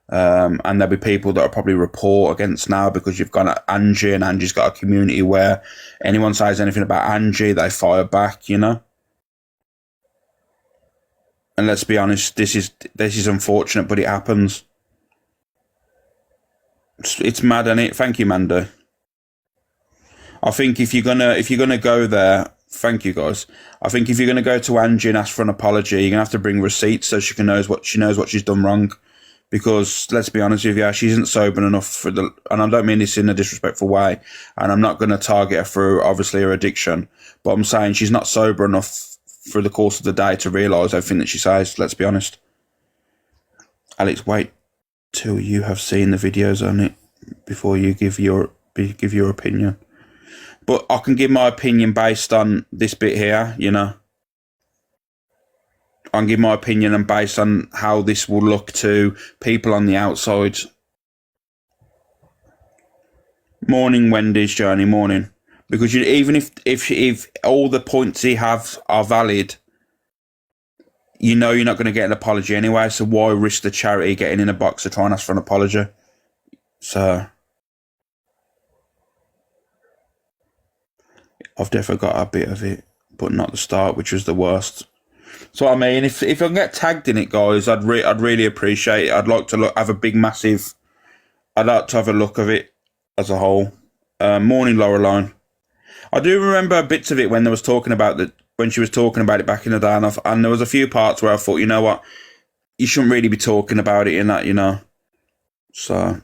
[SPEAKER 2] And there'll be people that will probably report against now because you've gone at Angie, and Angie's got a community where anyone says anything about Angie, they fire back, you know. And let's be honest, this is unfortunate, but it happens. It's mad, isn't it? Thank you, Mando. I think if you're gonna go there, thank you guys. I think if you're gonna go to Angie and ask for an apology, you're gonna have to bring receipts so she knows what she's done wrong. Because let's be honest with you, she isn't sober enough and I don't mean this in a disrespectful way, and I'm not going to target her through obviously her addiction, but I'm saying she's not sober enough through the course of the day to realise everything that she says. Let's be honest. Alex, wait till you have seen the videos on it before you give your opinion. But I can give my opinion based on this bit here, you know. I can give my opinion and based on how this will look to people on the outside. Morning, Wendy's journey, morning. Because even if all the points he has are valid, you know you're not going to get an apology anyway, so why risk the charity getting in a box to try and ask for an apology? So I've definitely got a bit of it, but not the start, which was the worst. So I mean, if I can get tagged in it, guys, I'd really appreciate it. I'd like to have I'd like to have a look of it as a whole. Morning, Laureline. I do remember bits of it when she was talking about it back in the day, and there was a few parts where I thought, you know what, you shouldn't really be talking about it in that, you know. So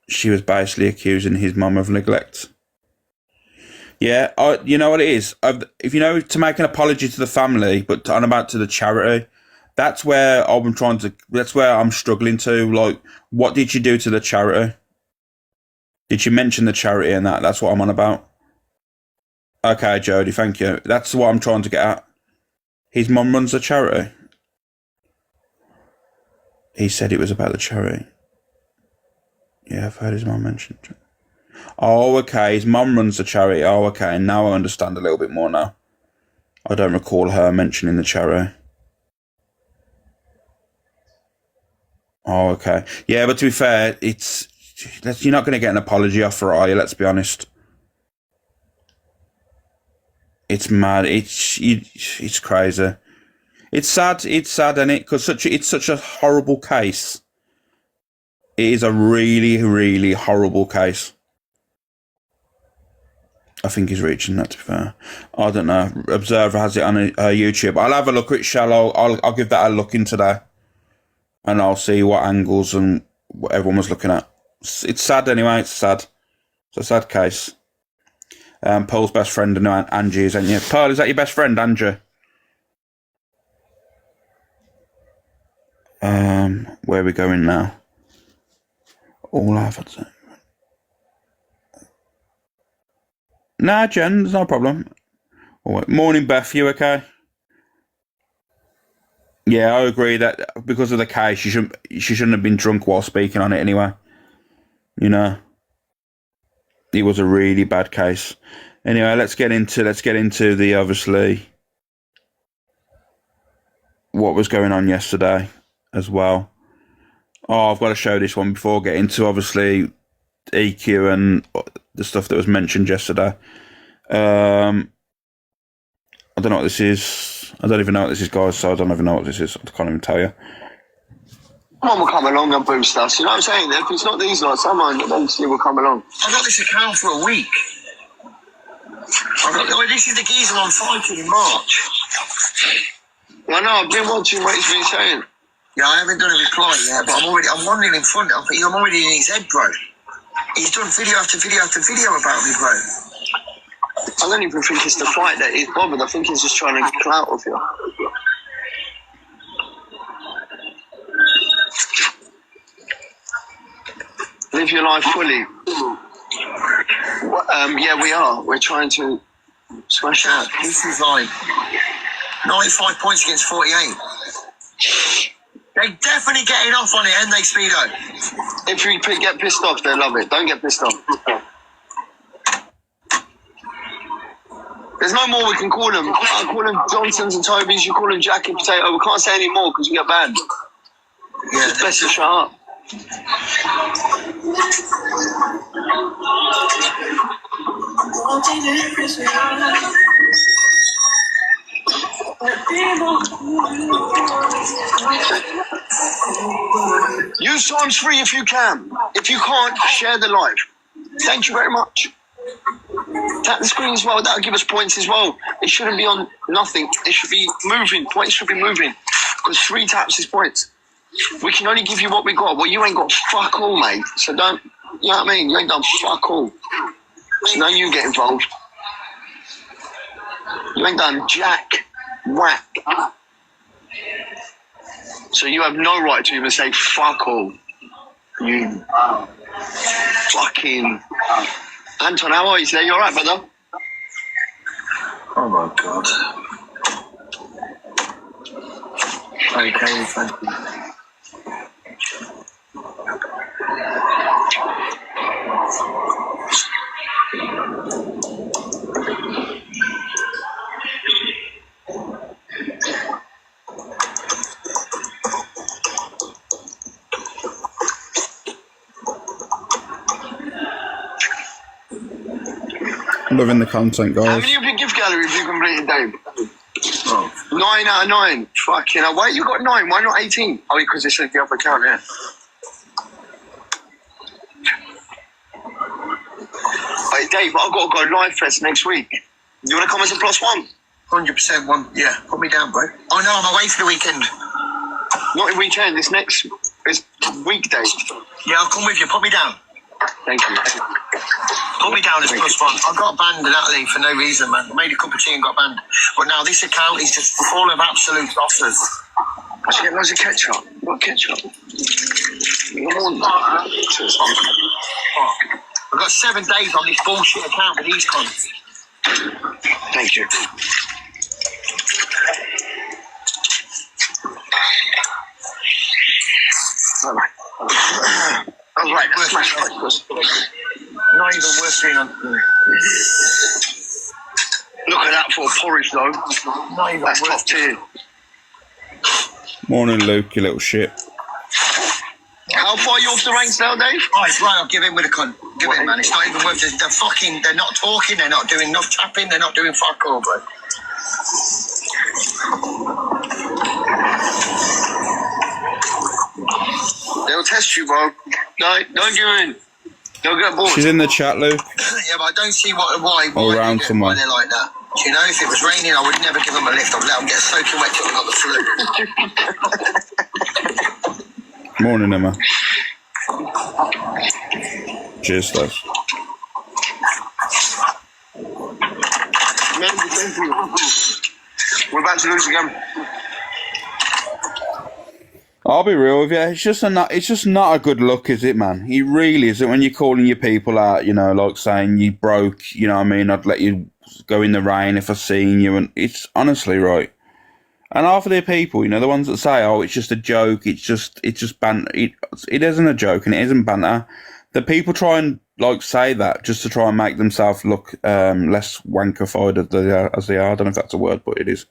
[SPEAKER 2] she was basically accusing his mum of neglect. Yeah, you know what it is. If you know, to make an apology to the family, but on about to the charity, that's where that's where I'm struggling to. Like, what did you do to the charity? Did you mention the charity and that? That's what I'm on about. Okay, Jody, thank you. That's what I'm trying to get at. His mum runs a charity. He said it was about the charity. Yeah, I've heard his mum mention it. Oh, okay, his mum runs the charity. Oh, okay, now I understand a little bit more now. I don't recall her mentioning the charity. Oh, okay. Yeah, but to be fair, you're not going to get an apology off her, are you? Let's be honest. It's mad. It's crazy. It's sad. It's sad, isn't it? Because it's such a horrible case. It is a really, really horrible case. I think he's reaching that, to be fair. I don't know. Observer has it on her YouTube. I'll have a look at it, shall I? I'll give that a look in today. And I'll see what angles and what everyone was looking at. It's sad anyway. It's sad. It's a sad case. Paul's best friend, and Angie, isn't you? Paul, is that your best friend, Andrew? Where are we going now? All I've had to say. Nah, Jen, there's no problem. Morning, Beth, you okay? Yeah, I agree that because of the case, she shouldn't have been drunk while speaking on it anyway. You know, it was a really bad case. Anyway, let's get into the obviously what was going on yesterday as well. Oh, I've got to show this one before getting to obviously EQ and the stuff that was mentioned yesterday. I don't know what this is. I don't even know what this is, guys, so I don't even know what this is. I can't even tell you.
[SPEAKER 3] Someone will come along and boost us, you know what I'm saying? If it's not these lot, someone eventually will come along.
[SPEAKER 13] I got this account for a week. This is the geezer I'm fighting in March.
[SPEAKER 3] I know, I've been watching what he's been saying.
[SPEAKER 13] Yeah, I haven't done a reply yet, but I'm wandering in front of him. I'm already in his head, bro. He's done video after video after video about me, bro.
[SPEAKER 3] I don't even think it's the fight that he's bothered. I think he's just trying to get clout off you. Live your life fully. Yeah, we are. We're trying to smash out.
[SPEAKER 13] This is like 95 points against 48. They're definitely getting off on it, and they Speedo.
[SPEAKER 3] If you get pissed off, they love it. Don't get pissed off. There's no more we can call them. I call them Johnsons and Tobys. You call them Jack and Potato. We can't say any more because we get banned. Yeah, it's best to shut up. Use times 3 if you can. If you can't, share the live. Thank you very much. Tap the screen as well. That'll give us points as well. It shouldn't be on nothing. It should be moving. Points should be moving. Because 3 taps is points. We can only give you what we got. Well, you ain't got fuck all, mate. So don't, you know what I mean? You ain't done fuck all. So now you get involved. You ain't done jack, whack. So you have no right to even say fuck all. You fucking... Anton, how are you today? You alright, brother?
[SPEAKER 13] Oh my god. Okay, thank you.
[SPEAKER 2] Loving the content, guys.
[SPEAKER 3] How many of your gift galleries have you completed, Dave? 9 out of 9. Fucking hell. Why you got 9? Why not 18? Oh, because it's the other account, yeah. Hey, Dave, I've got to go live fest next week. You want to come as a +1?
[SPEAKER 13] 100% one. Yeah, put me down, bro. Oh no, I'm away for the weekend.
[SPEAKER 3] Not a weekend. It's next. It's weekday.
[SPEAKER 13] Yeah, I'll come with you. Put me down.
[SPEAKER 3] Thank you.
[SPEAKER 13] Put me down as +1. I got banned in Italy for no reason, man. I made a cup of tea and got banned. But now this account is just full of absolute losses.
[SPEAKER 3] I should get loads of ketchup. What ketchup?
[SPEAKER 13] I've got 7 days on this bullshit account with these cons.
[SPEAKER 3] Thank you. All right. All right. Smash breakfast.
[SPEAKER 13] Not even worth being on.
[SPEAKER 3] Look at that for porridge, though.
[SPEAKER 13] Not even
[SPEAKER 3] That's
[SPEAKER 13] worth
[SPEAKER 3] top tier.
[SPEAKER 2] Morning, Luke, you little shit.
[SPEAKER 3] How far are you off the ranks now, Dave?
[SPEAKER 13] Oh, it's right. I'll give in with a cunt. Give in, man. It's not even worth it. They're not talking. They're not doing enough tapping. They're not doing fuck all, bro.
[SPEAKER 3] They'll test you, bro. No, don't give in. They'll get bored.
[SPEAKER 2] She's in the chat, Luke.
[SPEAKER 13] Yeah, but I don't see why
[SPEAKER 2] around
[SPEAKER 13] why they're like that. Do you know, if it was raining, I would never give them a lift. I'd let them get soaking wet till they got the flu.
[SPEAKER 2] Morning, Emma. Cheers, Steph.
[SPEAKER 3] We're about to lose again.
[SPEAKER 2] I'll be real with you. It's just not a good look, is it, man? It really isn't. When you're calling your people out, you know, like saying you broke, you know what I mean? I'd let you go in the rain if I seen you, and it's honestly right. And half of the people, you know, the ones that say, "Oh, it's just a joke," it's just banter. It isn't a joke, and it isn't banter. The people try and like say that just to try and make themselves look less wankified as they are. I don't know if that's a word, but it is.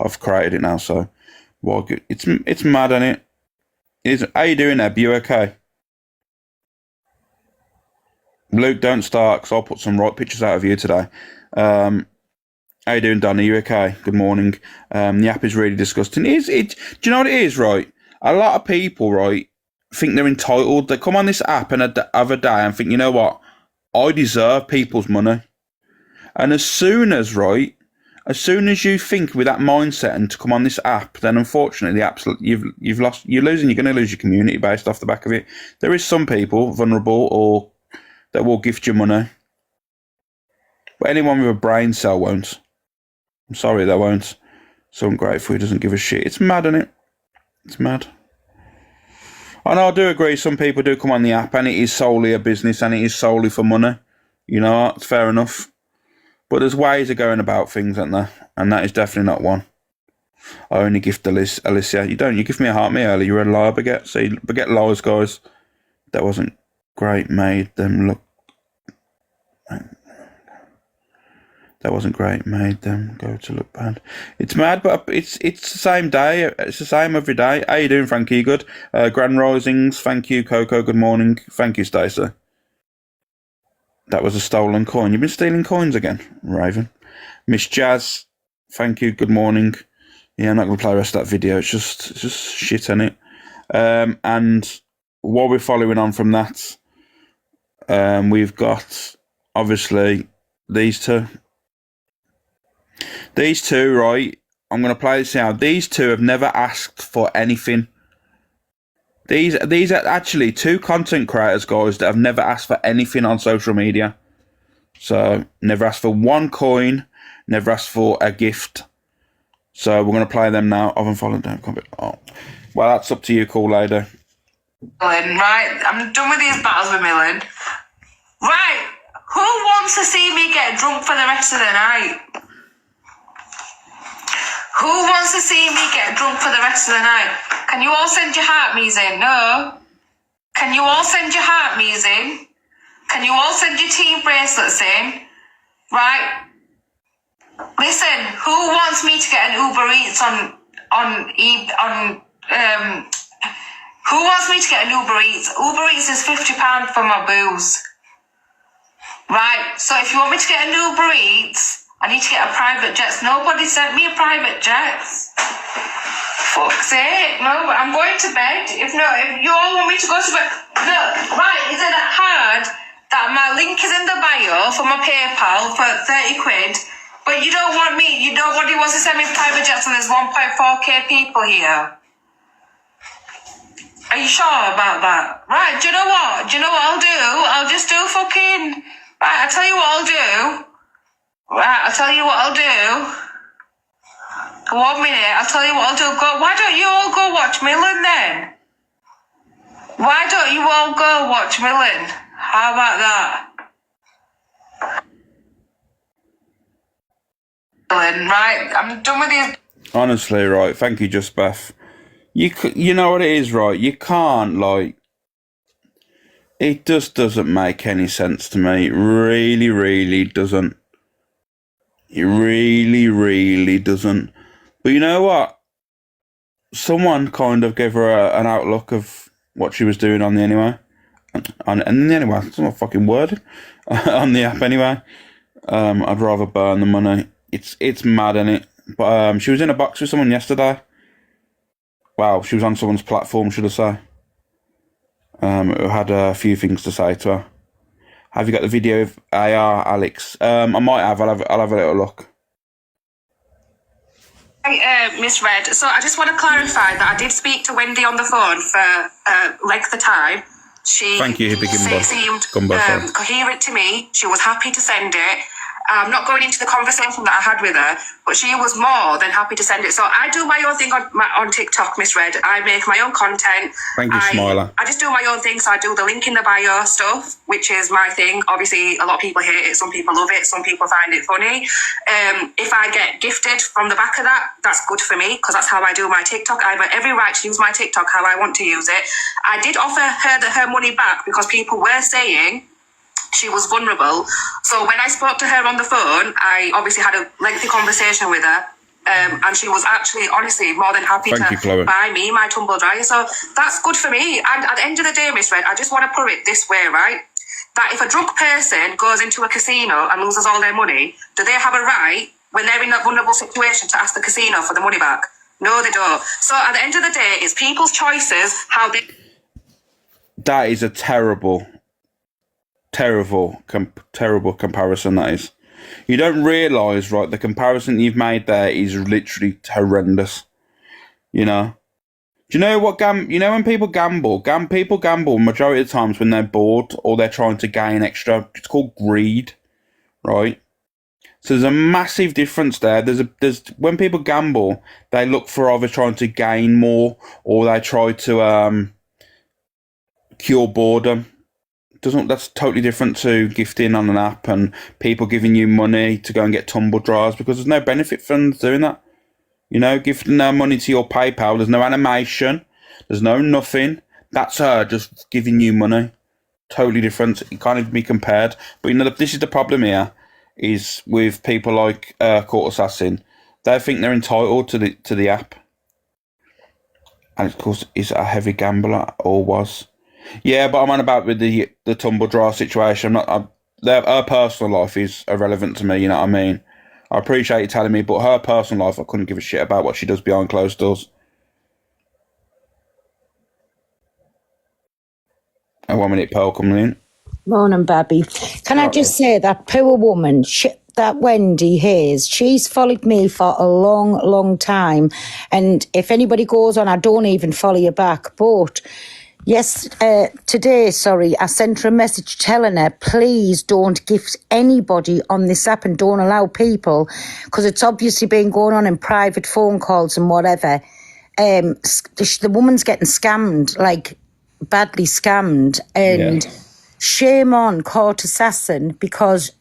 [SPEAKER 2] I've created it now, so well, it's mad, isn't it? How you doing there? You okay? Luke, don't start, because I'll put some right pictures out of you today. How you doing, Don? Are you okay? Good morning. The app is really disgusting. Do you know what it is, right? A lot of people, right, think they're entitled. They come on this app and other day and think, you know what? I deserve people's money. And as soon as you think with that mindset and to come on this app, then unfortunately the app's you're going to lose your community based off the back of it. There is some people vulnerable or that will gift you money, but anyone with a brain cell won't. I'm sorry, they won't. So ungrateful, he doesn't give a shit. It's mad, isn't it? It's mad. And I do agree, some people do come on the app and it is solely a business and it is solely for money. You know, it's fair enough. But there's ways of going about things, aren't there? And that is definitely not one. I only gift Alicia. You don't. You give me a heart me earlier. You're a liar, Baguette. So Baguette lies, guys. That wasn't great. Made them look. That wasn't great. Made them go to look bad. It's mad, but it's the same day. It's the same every day. How you doing, Frankie? Good. Grand Risings. Thank you, Coco. Good morning. Thank you, Stacey. That was a stolen coin. You've been stealing coins again, Raven. Miss Jazz, thank you. Good morning. Yeah, I'm not going to play the rest of that video. It's just shit, innit? And while we're following on from that, we've got, obviously, these two. These two, right? I'm going to play this out. These two have never asked for anything. These are actually two content creators, guys, that have never asked for anything on social media. So, never asked for one coin, never asked for a gift. So, we're going to play them now. I haven't followed them. Oh. Well, that's up to you, cool lady.
[SPEAKER 14] Right, I'm done with these battles with Millen. Right, who wants to see me get drunk for the rest of the night? Who wants to see me get drunk for the rest of the night? Can you all send your heart me's in? No. Can you all send your heart me's in? Can you all send your team bracelets in? Right. Listen, who wants me to get an Uber Eats who wants me to get an Uber Eats? Uber Eats is £50 for my booze. Right. So if you want me to get an Uber Eats, I need to get a private jet. Nobody sent me a private jet. Fuck's sake. No, I'm going to bed. If you all want me to go to bed. No, right, is it that hard that my link is in the bio for my PayPal for 30 quid, but you don't want me, nobody wants to send me private jets and there's 1.4k people here? Are you sure about that? Right, do you know what? Do you know what I'll do? I'll just do fucking... Right, I'll tell you what I'll do. Right, I'll tell you what I'll do. 1 minute, I'll tell you what I'll do. Why don't you all go watch Millen then? Why don't you all go watch Millen? How about that? Millen, right, I'm done with these.
[SPEAKER 2] Honestly, right, thank you, Just Beth. You know what it is, right? You can't, like... It just doesn't make any sense to me. It really, really doesn't. It really, really doesn't. But you know what? Someone kind of gave her an outlook of what she was doing on the Anyway. And the Anyway, it's not a fucking word. On the app anyway. I'd rather burn the money. It's mad, innit? But she was in a box with someone yesterday. Wow, she was on someone's platform, should I say. Who had a few things to say to her. Have you got the video of AR, Alex? I might have. I'll have a little look.
[SPEAKER 4] Misread. So I just want to clarify that I did speak to Wendy on the phone for length of time. She
[SPEAKER 2] Thank you,
[SPEAKER 4] seemed coherent to me. She was happy to send it. I'm not going into the conversation that I had with her, but she was more than happy to send it. So I do my own thing on TikTok, Misread. I make my own content.
[SPEAKER 2] Thank you, Smiler.
[SPEAKER 4] I just do my own thing. So I do the link in the bio stuff, which is my thing. Obviously, a lot of people hate it. Some people love it. Some people find it funny. If I get gifted from the back of that, that's good for me because that's how I do my TikTok. I have every right to use my TikTok how I want to use it. I did offer her her money back because people were saying she was vulnerable. So when I spoke to her on the phone, I obviously had a lengthy conversation with her. And she was actually, honestly, more than happy to buy me my tumble dryer. So that's good for me. And at the end of the day, Miss Red, I just want to put it this way, right? that if a drunk person goes into a casino and loses all their money, do they have a right, when they're in that vulnerable situation, to ask the casino for the money back? No, they don't. So at the end of the day, it's people's choices how they...
[SPEAKER 2] That is a terrible comparison, that is. You don't realise, right, the comparison you've made there is literally horrendous. You know? Do you know what you know when people gamble? People gamble majority of the times when they're bored or they're trying to gain extra. It's called greed, right? So there's a massive difference there. There's when people gamble, they look for either trying to gain more or they try to cure boredom. That's totally different to gifting on an app and people giving you money to go and get tumble dryers, because there's no benefit from doing that. You know, gifting their money to your PayPal, there's no animation, there's no nothing. That's her just giving you money. Totally different. It can't even be compared. But you know, this is the problem here, is with people like Court Assassin. They think they're entitled to the app. And of course, is a heavy gambler, or was. Yeah, but I'm on about with the tumble dryer situation. Her personal life is irrelevant to me, you know what I mean? I appreciate you telling me, but her personal life, I couldn't give a shit about what she does behind closed doors. And 1 minute, Pearl coming in.
[SPEAKER 10] Morning, Babby. Can I just say that poor woman, that Wendy Hayes, she's followed me for a long, long time. And if anybody goes on, I don't even follow you back. But today, I sent her a message telling her, please don't gift anybody on this app and don't allow people, because it's obviously been going on in private phone calls and whatever. The woman's getting scammed, like badly scammed, and shame on Court Assassin, because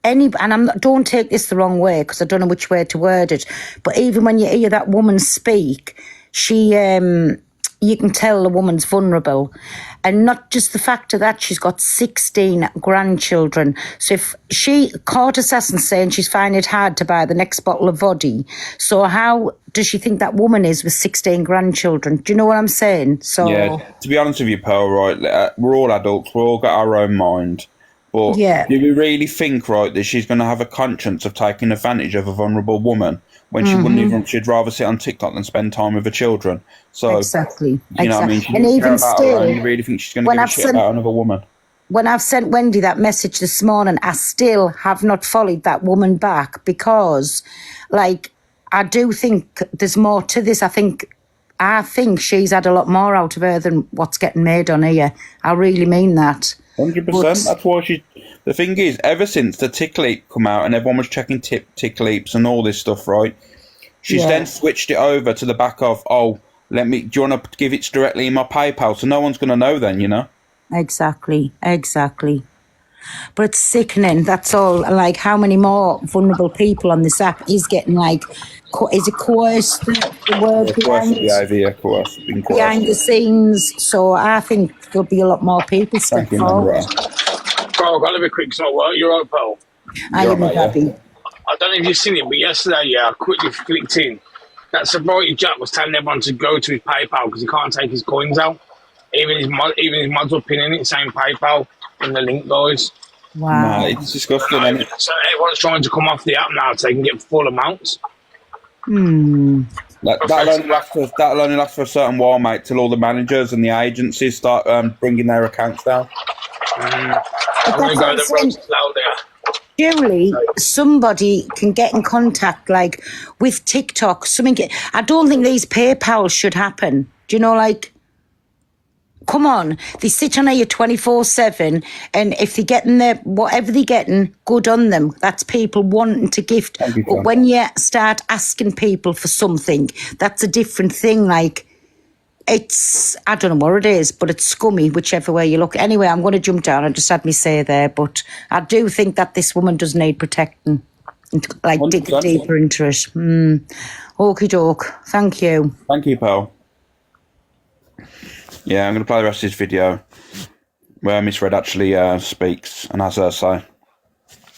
[SPEAKER 10] don't take this the wrong way, because I don't know which way to word it, but even when you hear that woman speak, she you can tell the woman's vulnerable. And not just the fact of that, she's got 16 grandchildren. So if Court Assassin's saying she's finding it hard to buy the next bottle of vodka, so how does she think that woman is with 16 grandchildren? Do you know what I'm saying? So
[SPEAKER 2] yeah, to be honest with you, Pearl, right, we're all adults, we've all got our own mind. But do we really think, right, that she's going to have a conscience of taking advantage of a vulnerable woman when she wouldn't even, she'd rather sit on TikTok than spend time with her children? So,
[SPEAKER 10] exactly.
[SPEAKER 2] You know what I mean? She
[SPEAKER 10] and even
[SPEAKER 2] still, you really think she's going to give a shit about another woman?
[SPEAKER 10] When I've sent Wendy that message this morning, I still have not followed that woman back, because, like, I do think there's more to this. I think she's had a lot more out of her than what's getting made on here. I really mean that.
[SPEAKER 2] 100%. That's why the thing is, ever since the tick leap come out and everyone was checking tick leaps and all this stuff, right? She's then switched it over to the back of, do you want to give it directly in my PayPal? So no one's going to know then, you know?
[SPEAKER 10] Exactly. But it's sickening, that's all. Like, how many more vulnerable people on this app is getting, like, is it coerced, the word behind the scenes? So I think there'll be a lot more people step forward.
[SPEAKER 15] Carl, I'll have a quick sort of work. You're right, Paul.
[SPEAKER 10] I am happy.
[SPEAKER 15] I don't know if you've seen it, but yesterday, I quickly clicked in. That sobriety Jack was telling everyone to go to his PayPal because he can't take his coins out. Even his mods were pinning it, saying PayPal in the link, guys.
[SPEAKER 10] Wow.
[SPEAKER 2] No, it's disgusting, isn't it?
[SPEAKER 15] So everyone's trying to come off the app now so they can get full amounts.
[SPEAKER 2] That'll only last for a certain while, mate, till all the managers and the agencies start bringing their accounts down.
[SPEAKER 15] I'm going to go the road slow there.
[SPEAKER 10] Surely somebody can get in contact, like, with TikTok. I don't think these PayPal should happen. Do you know, like, come on, they sit on here 24/7, and if they're getting whatever they're getting, good on them. That's people wanting to gift. But when you start asking people for something, that's a different thing. Like, I don't know what it is, but it's scummy, whichever way you look. Anyway, I'm going to jump down. I just had me say there, but I do think that this woman does need protecting. Like, 100%. Dig deeper into it. Okie doke. Thank you.
[SPEAKER 2] Thank you, Pearl. Yeah, I'm going to play the rest of this video where Miss Red actually speaks and has her say.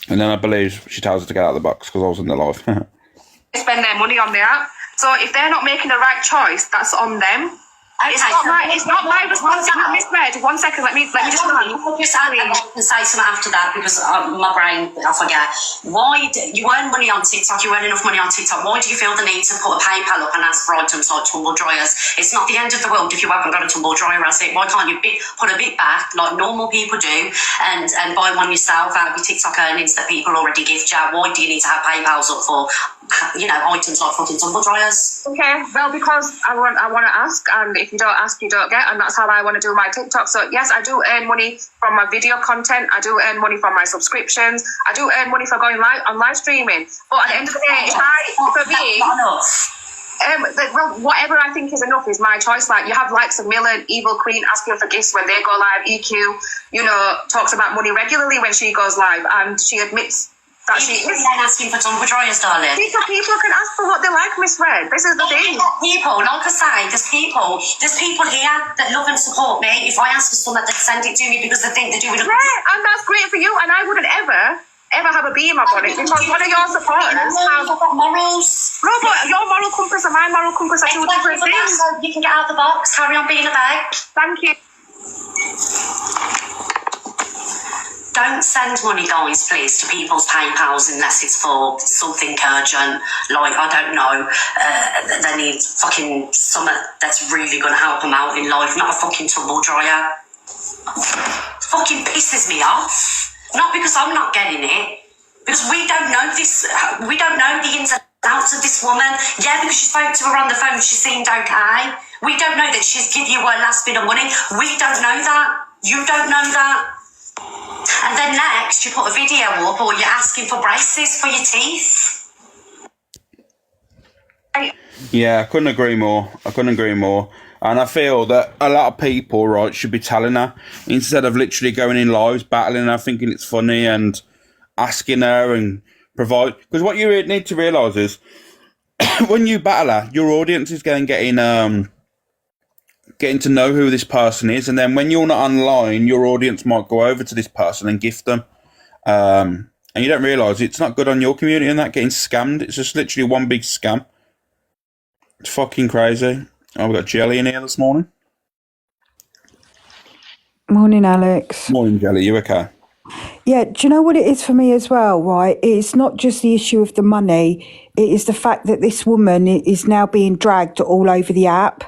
[SPEAKER 2] And then I believe she tells her to get out of the box because I was in the live.
[SPEAKER 4] Spend their money on the app. So if they're not making the right choice, that's on them.
[SPEAKER 8] Okay,
[SPEAKER 4] It's not my responsibility, Miss Red. One second, let me just
[SPEAKER 8] just add and say something after that because my brain, I forget. Why do you earn money on TikTok? You earn enough money on TikTok. Why do you feel the need to put a PayPal up and ask for items like tumble dryers? It's not the end of the world if you haven't got a tumble dryer. I say, why can't you put a bit back like normal people do and buy one yourself out of your TikTok earnings that people already gift you? Why do you need to have PayPals up for, items like fucking tumble dryers?
[SPEAKER 4] Okay, well, because I want to ask, and if you don't ask, you don't get, and that's how I want to do my TikTok. So yes, I do earn money from my video content. I do earn money from my subscriptions. I do earn money for going live on live streaming. But at the end of the day, well, whatever I think is enough is my choice. Like, you have likes of Millen, Evil Queen asking for gifts when they go live. EQ, talks about money regularly when she goes live, and she admits that she is
[SPEAKER 8] asking for tumble dryers, darling.
[SPEAKER 4] People can ask for what they like, Miss Red. This is the thing.
[SPEAKER 8] People, like I say, there's people here that love and support me. If I ask for something, they send it to me because they think they're doing it.
[SPEAKER 4] Yeah, and that's great for you. And I wouldn't ever have a bee in my bonnet because one of your supporters has
[SPEAKER 8] morals.
[SPEAKER 4] No, but your moral compass and my moral compass are two different things.
[SPEAKER 8] You can get out of the box. Carry on being a bag.
[SPEAKER 4] Thank you.
[SPEAKER 8] Don't send money, guys, please, to people's PayPals unless it's for something urgent. Like, I don't know, they need fucking something that's really going to help them out in life, not a fucking tumble dryer. Fucking pisses me off. Not because I'm not getting it, because we don't know this. We don't know the ins and outs of this woman. Yeah, because you spoke to her on the phone, she seemed okay. We don't know that she's give you her last bit of money. We don't know that. You don't know that. And then next, you put a video up or you're asking for braces for your teeth.
[SPEAKER 2] Yeah, I couldn't agree more. And I feel that a lot of people, right, should be telling her instead of literally going in lives, battling her, thinking it's funny and asking her and provide. Because what you need to realise is when you battle her, your audience is getting to know who this person is, and then when you're not online, your audience might go over to this person and gift them. And you don't realise it's not good on your community and that getting scammed. It's just literally one big scam. It's fucking crazy. Oh, we've got Jelly in here this morning.
[SPEAKER 16] Morning, Alex.
[SPEAKER 2] Morning, Jelly. You okay?
[SPEAKER 16] Yeah, do you know what it is for me as well, right? It's not just the issue of the money. It is the fact that this woman is now being dragged all over the app.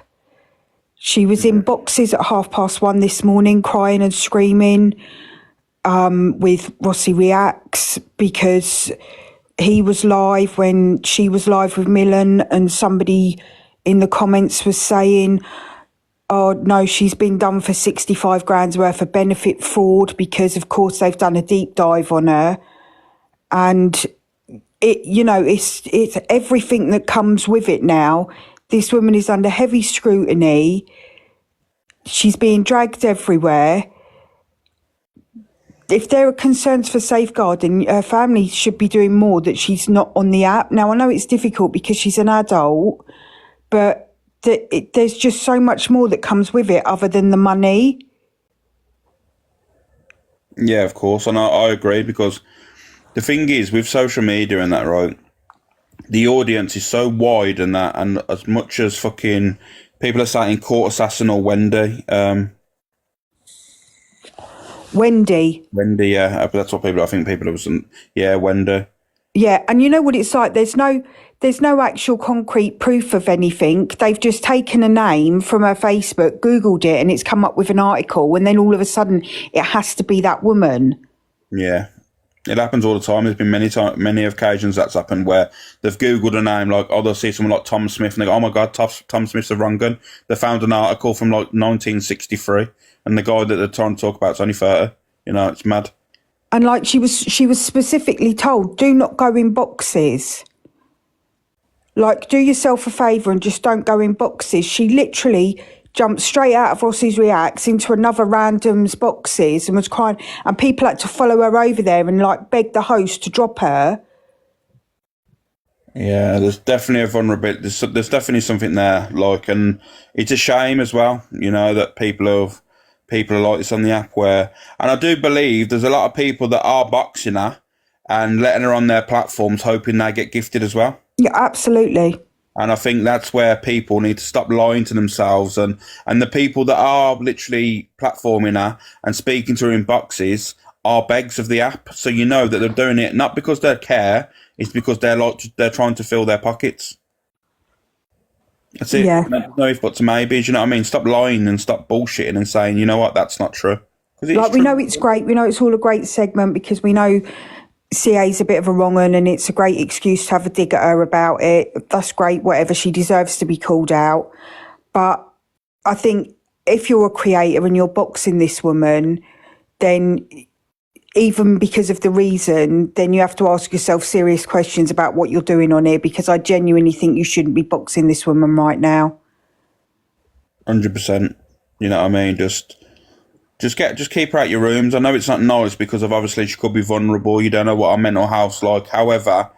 [SPEAKER 16] She was in boxes at 1:30 this morning, crying and screaming with Rossi Reacts because he was live when she was live with Millen, and somebody in the comments was saying, oh, no, she's been done for 65 grand's worth of benefit fraud because, of course, they've done a deep dive on her. And, it's everything that comes with it now. This woman is under heavy scrutiny. She's being dragged everywhere. If there are concerns for safeguarding, her family should be doing more that she's not on the app. Now, I know it's difficult because she's an adult, but there's just so much more that comes with it other than the money.
[SPEAKER 2] Yeah, of course. And I agree, because the thing is, with social media and that, right, the audience is so wide and that, and as much as fucking people are saying Court Assassin or Wendy. Wendy, yeah. That's what I think people have said. Yeah, Wendy.
[SPEAKER 16] Yeah, and you know what it's like? There's no actual concrete proof of anything. They've just taken a name from her Facebook, Googled it, and it's come up with an article, and then all of a sudden it has to be that woman.
[SPEAKER 2] Yeah. It happens all the time. There's been many occasions that's happened where they've Googled a name, like, they'll see someone like Tom Smith and they go, oh my God, Tom Smith's a wrong gun. They found an article from like 1963 and the guy that they're trying to talk about is only 30. It's mad.
[SPEAKER 16] And like she was specifically told, do not go in boxes. Like, do yourself a favour and just don't go in boxes. She literally jumped straight out of Rossi's Reacts into another random's boxes and was crying, and people had to follow her over there and like beg the host to drop her.
[SPEAKER 2] Yeah, there's definitely a vulnerability. There's definitely something there, like, and it's a shame as well, that people are like this on the app and I do believe there's a lot of people that are boxing her and letting her on their platforms, hoping they get gifted as well.
[SPEAKER 16] Yeah, absolutely.
[SPEAKER 2] And I think that's where people need to stop lying to themselves, and the people that are literally platforming her and speaking to her in boxes are begs of the app. So you know that they're doing it not because they care, it's because they're trying to fill their pockets. That's it.
[SPEAKER 16] Yeah.
[SPEAKER 2] No if buts or maybes, you know what I mean? Stop lying and stop bullshitting and saying, you know what, that's not true.
[SPEAKER 16] Like, we know it's great. We know it's all a great segment because we know CA's a bit of a wrong un and it's a great excuse to have a dig at her about it. That's great, whatever. She deserves to be called out. But I think if you're a creator and you're boxing this woman, then even because of the reason, then you have to ask yourself serious questions about what you're doing on here, because I genuinely think you shouldn't be boxing this woman right now.
[SPEAKER 2] 100%. You know what I mean? Just keep her out your rooms. I know it's not nice because of obviously she could be vulnerable. You don't know what her mental health's like. However,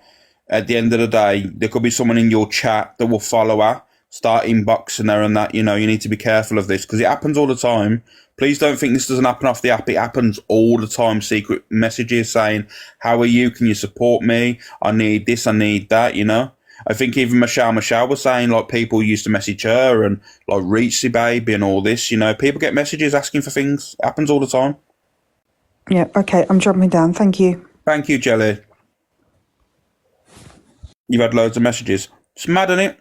[SPEAKER 2] at the end of the day, there could be someone in your chat that will follow her, start inboxing her and that. You know, you need to be careful of this because it happens all the time. Please don't think this doesn't happen off the app. It happens all the time. Secret messages saying, how are you? Can you support me? I need this, I need that, you know? I think even Michelle was saying, like, people used to message her and, like, Reachy Baby and all this, you know. People get messages asking for things. It happens all the time.
[SPEAKER 16] Yeah, okay, I'm jumping down. Thank you.
[SPEAKER 2] Thank you, Jelly. You've had loads of messages. It's mad, isn't it?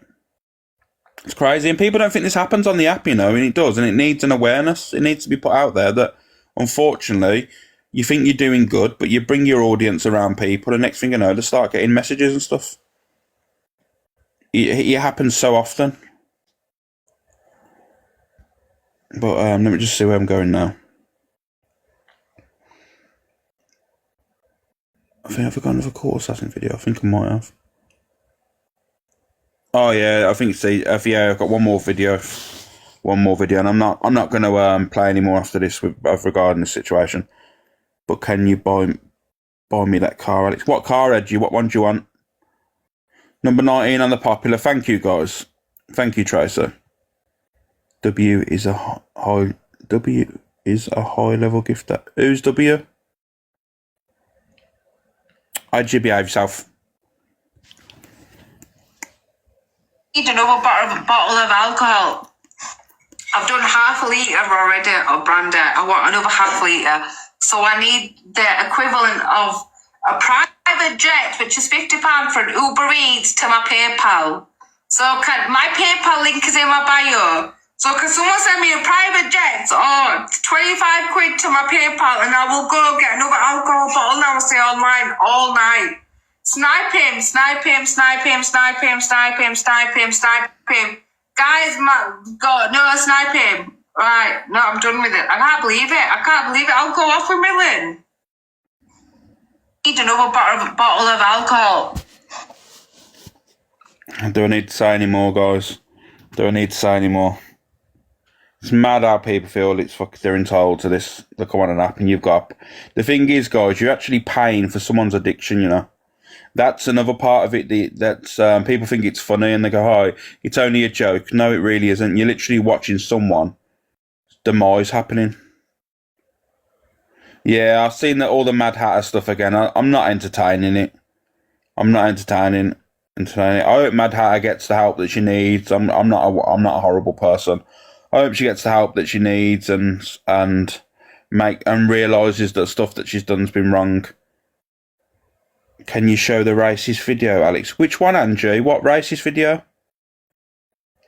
[SPEAKER 2] It's crazy. And people don't think this happens on the app, you know, and it does. And it needs an awareness. It needs to be put out there that, unfortunately, you think you're doing good, but you bring your audience around people, and next thing you know, they start getting messages and stuff. It happens so often. But let me just see where I'm going now. I think I've got another Court Assassin video. I think I might have. Oh yeah, I think yeah, I've got one more video, and I'm not going to play any more after this regarding the situation. But can you buy me that car, Alex? What car, Edgy? What one do you want? Number 19 on the popular. Thank you, guys. Thank you, Tracer. W is a high level gifter. Who's W? How'd you behave yourself?
[SPEAKER 14] Need another bottle of alcohol. I've done half a litre already of brandy. I want another half litre. So I need the equivalent of a private jet, which is £50 for an Uber Eats, to my PayPal. So my PayPal link is in my bio. So can someone send me a private jet or 25 quid to my PayPal, and I will go get another alcohol bottle now and stay online all night. Snipe him. Guys, God, no, snipe him. Right, no, I'm done with it. I can't believe it. I'll go off with Millen. Need another bottle of alcohol.
[SPEAKER 2] Do I need to say any more, guys? Do I need to say any more? It's mad how people feel they're entitled to this. Look on an app and you've got... The thing is, guys, you're actually paying for someone's addiction, you know? That's another part of it that's people think it's funny and they go, oh, it's only a joke. No, it really isn't. You're literally watching someone's demise happening. Yeah, I've seen all the Mad Hatter stuff again. I'm not entertaining it. I'm not entertaining it. I hope Mad Hatter gets the help that she needs. I'm not a horrible person. I hope she gets the help that she needs and realises that stuff that she's done's been wrong. Can you show the racist video, Alex? Which one, Angie? What racist video?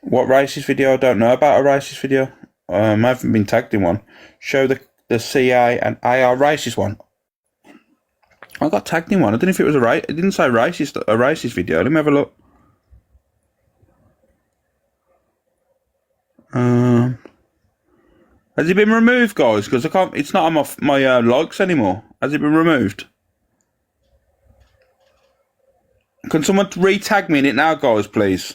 [SPEAKER 2] What racist video? I don't know about a racist video. I haven't been tagged in one. Show the CA and AR racist one. I got tagged in one. I don't know if it was it didn't say racist. A racist video. Let me have a look. Has it been removed, guys? Because I can't. It's not on my logs anymore. Has it been removed? Can someone re-tag me in it now, guys, please?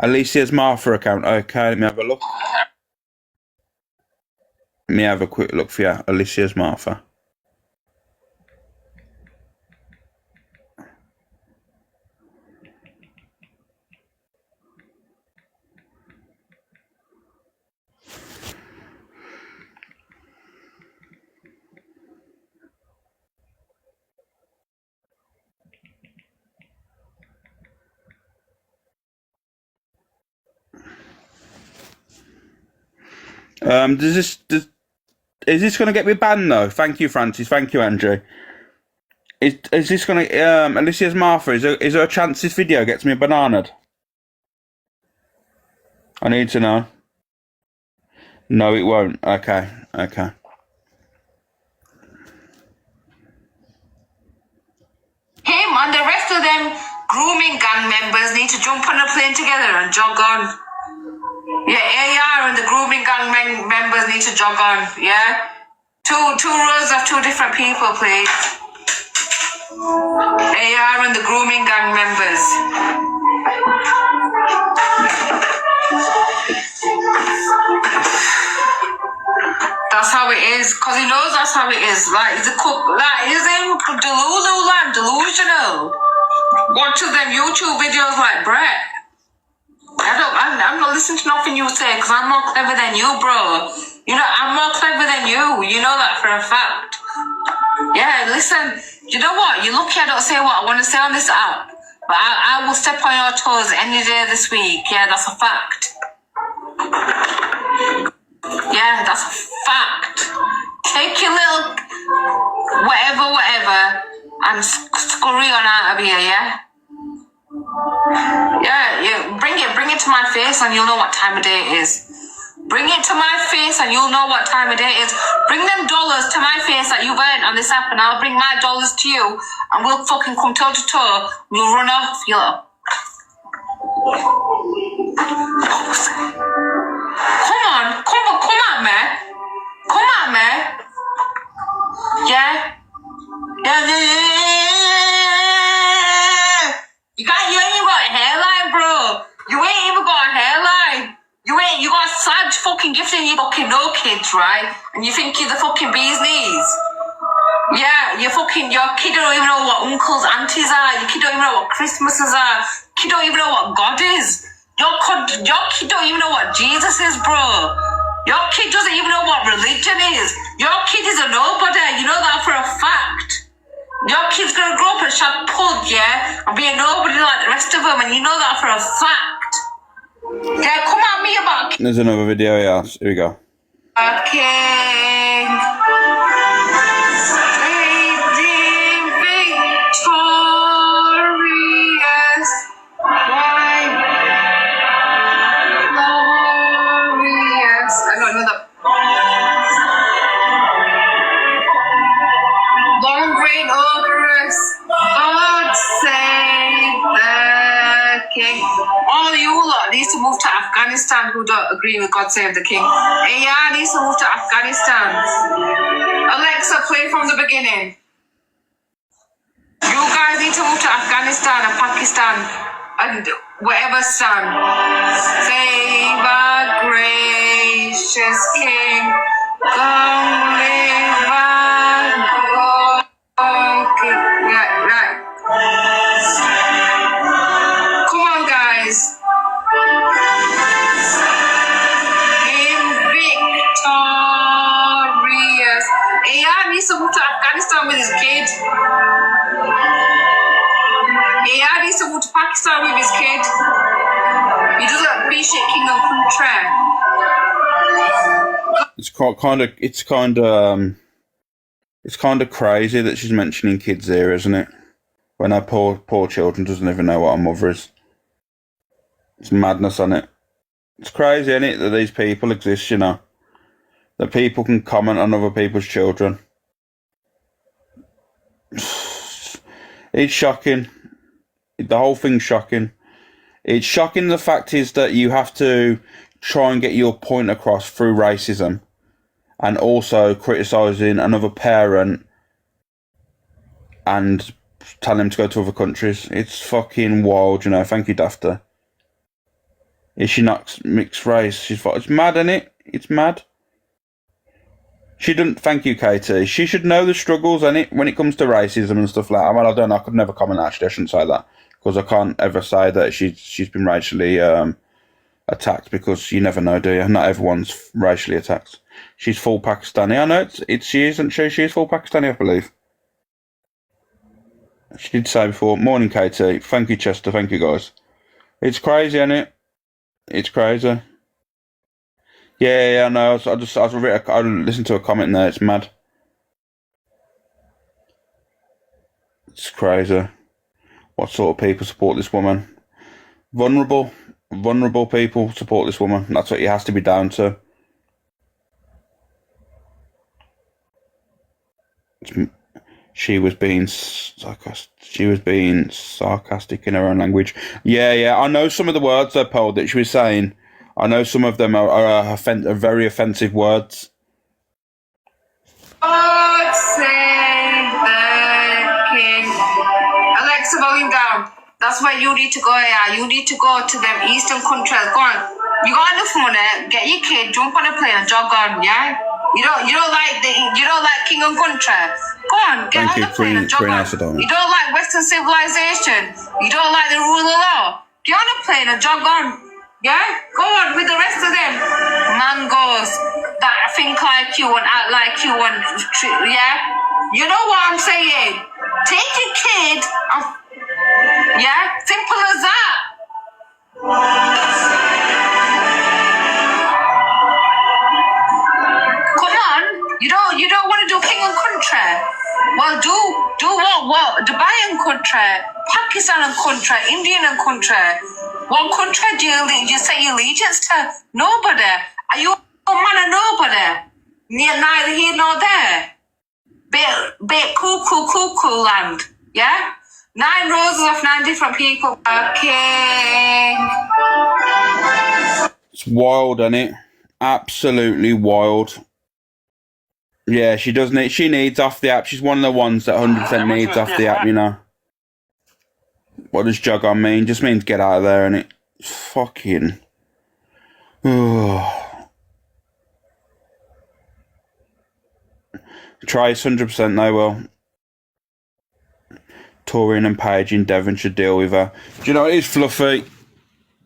[SPEAKER 2] Alicia's Martha account. Okay, let me have a look. Let me have a quick look for you. Alicia's Martha. Is this going to get me banned though? Thank you, Francis. Thank you, Andrew. Is this going to Alicia's Martha? Is there a chance this video gets me bananaed? I need to know. No, it won't. Okay.
[SPEAKER 14] Him and the rest of them grooming gang members need to jump on a plane together and jog on. Yeah, AR and the grooming gang members need to jog on. Yeah, two rows of two different people, please. AR and the grooming gang members. That's how it is, cause he knows that's how it is. Like he's a cook, like he's delusional. Watches them YouTube videos like Brett. I'm not listening to nothing you say, cause I'm more clever than you, bro. You know, I'm more clever than you. You know that for a fact. Yeah, listen. You know what? You're lucky I don't say what I want to say on this app, but I will step on your toes any day this week. Yeah, that's a fact. Yeah, that's a fact. Take your little whatever and scurry on out of here, yeah? Yeah, bring it to my face and you'll know what time of day it is. Bring it to my face and you'll know what time of day it is. Bring them dollars to my face that you've earned on this app and I'll bring my dollars to you and we'll fucking come toe to toe. We'll run off, you know. Come on, at me. Come at me. Yeah. You ain't even got a hairline, bro. You ain't even got a hairline. You got a sad fucking gift and you fucking know kids, right? And you think you're the fucking bee's knees. Yeah, your kid don't even know what uncles, aunties are. Your kid don't even know what Christmases are. Kid don't even know what God is. Your kid don't even know what Jesus is, bro. Your kid doesn't even know what religion is. Your kid is a nobody. You know that for a fact. Your kid's gonna grow up and shag pug, yeah? And be a nobody like the rest of them, and you know that for a fact. Yeah, come at me about...
[SPEAKER 2] There's another video, yeah. Here we go.
[SPEAKER 14] Okay. Needs to move to Afghanistan who don't agree with God Save the King. AR needs to move to Afghanistan. Alexa, play from the beginning. You guys need to move to Afghanistan and Pakistan and whatever stand. Save our gracious King. Come live and go. Okay, right. Come on, guys. Victorious. AR needs to move to Afghanistan with his kid. AR needs to move to Pakistan with his kid. He doesn't appreciate Kingdom Country.
[SPEAKER 2] It's kind of crazy that she's mentioning kids here, isn't it? When her poor children doesn't even know what a mother is. It's madness on it. It's crazy, isn't it, that these people exist, you know? That people can comment on other people's children. It's shocking. The whole thing's shocking. It's shocking. The fact is that you have to try and get your point across through racism and also criticising another parent and telling him to go to other countries. It's fucking wild, you know. Thank you, Dafter. Is she not mixed race? It's mad, isn't it? It's mad. She doesn't. Thank you, Katie. She should know the struggles, innit, when it comes to racism and stuff like that. Well, I don't know. I could never comment, actually. I shouldn't say that. Because I can't ever say that she's been racially attacked, because you never know, do you? Not everyone's racially attacked. She's full Pakistani. I know she isn't she? She is full Pakistani, I believe. She did say before. Morning, Katie. Thank you, Chester. Thank you, guys. It's crazy, isn't it? It's crazy. Yeah, I know. I listened to a comment there. It's mad. It's crazy. What sort of people support this woman? Vulnerable people support this woman. That's what it has to be down to. She was being sarcastic. She was being sarcastic in her own language. Yeah. I know some of the words though, Paul, that she was saying. I know some of them are very offensive words.
[SPEAKER 14] God save the king. Alexa, volume down. That's where you need to go, yeah. You need to go to them eastern countries. Go on. You got enough money, get your kid, jump on a plane and jog on, yeah? You don't like king and country. Go on, get on the plane and jog on. You don't like Western civilization. You don't like the rule of law. Get on a plane and jog on. Yeah? Go on with the rest of them. Man goes that think like you and act like you and yeah? You know what I'm saying? Take your kid and yeah? Simple as that. Come on. You don't want to do king and country. Well, do what? Dubai and country, Pakistan and country, Indian and country. What country do you say your allegiance to? Nobody. Are you a man of nobody? Neither here nor there. Bit cool land. Yeah? 9 roses of 9 different people. Okay.
[SPEAKER 2] It's wild, isn't it? Absolutely wild. Yeah, she needs off the app. She's one of the ones that 100% needs off the app, you know. What does jog on mean? Just means get out of there, innit? Fucking. Trace 100% they will. Taurine and Paige in Devon should deal with her. Do you know what it is, Fluffy?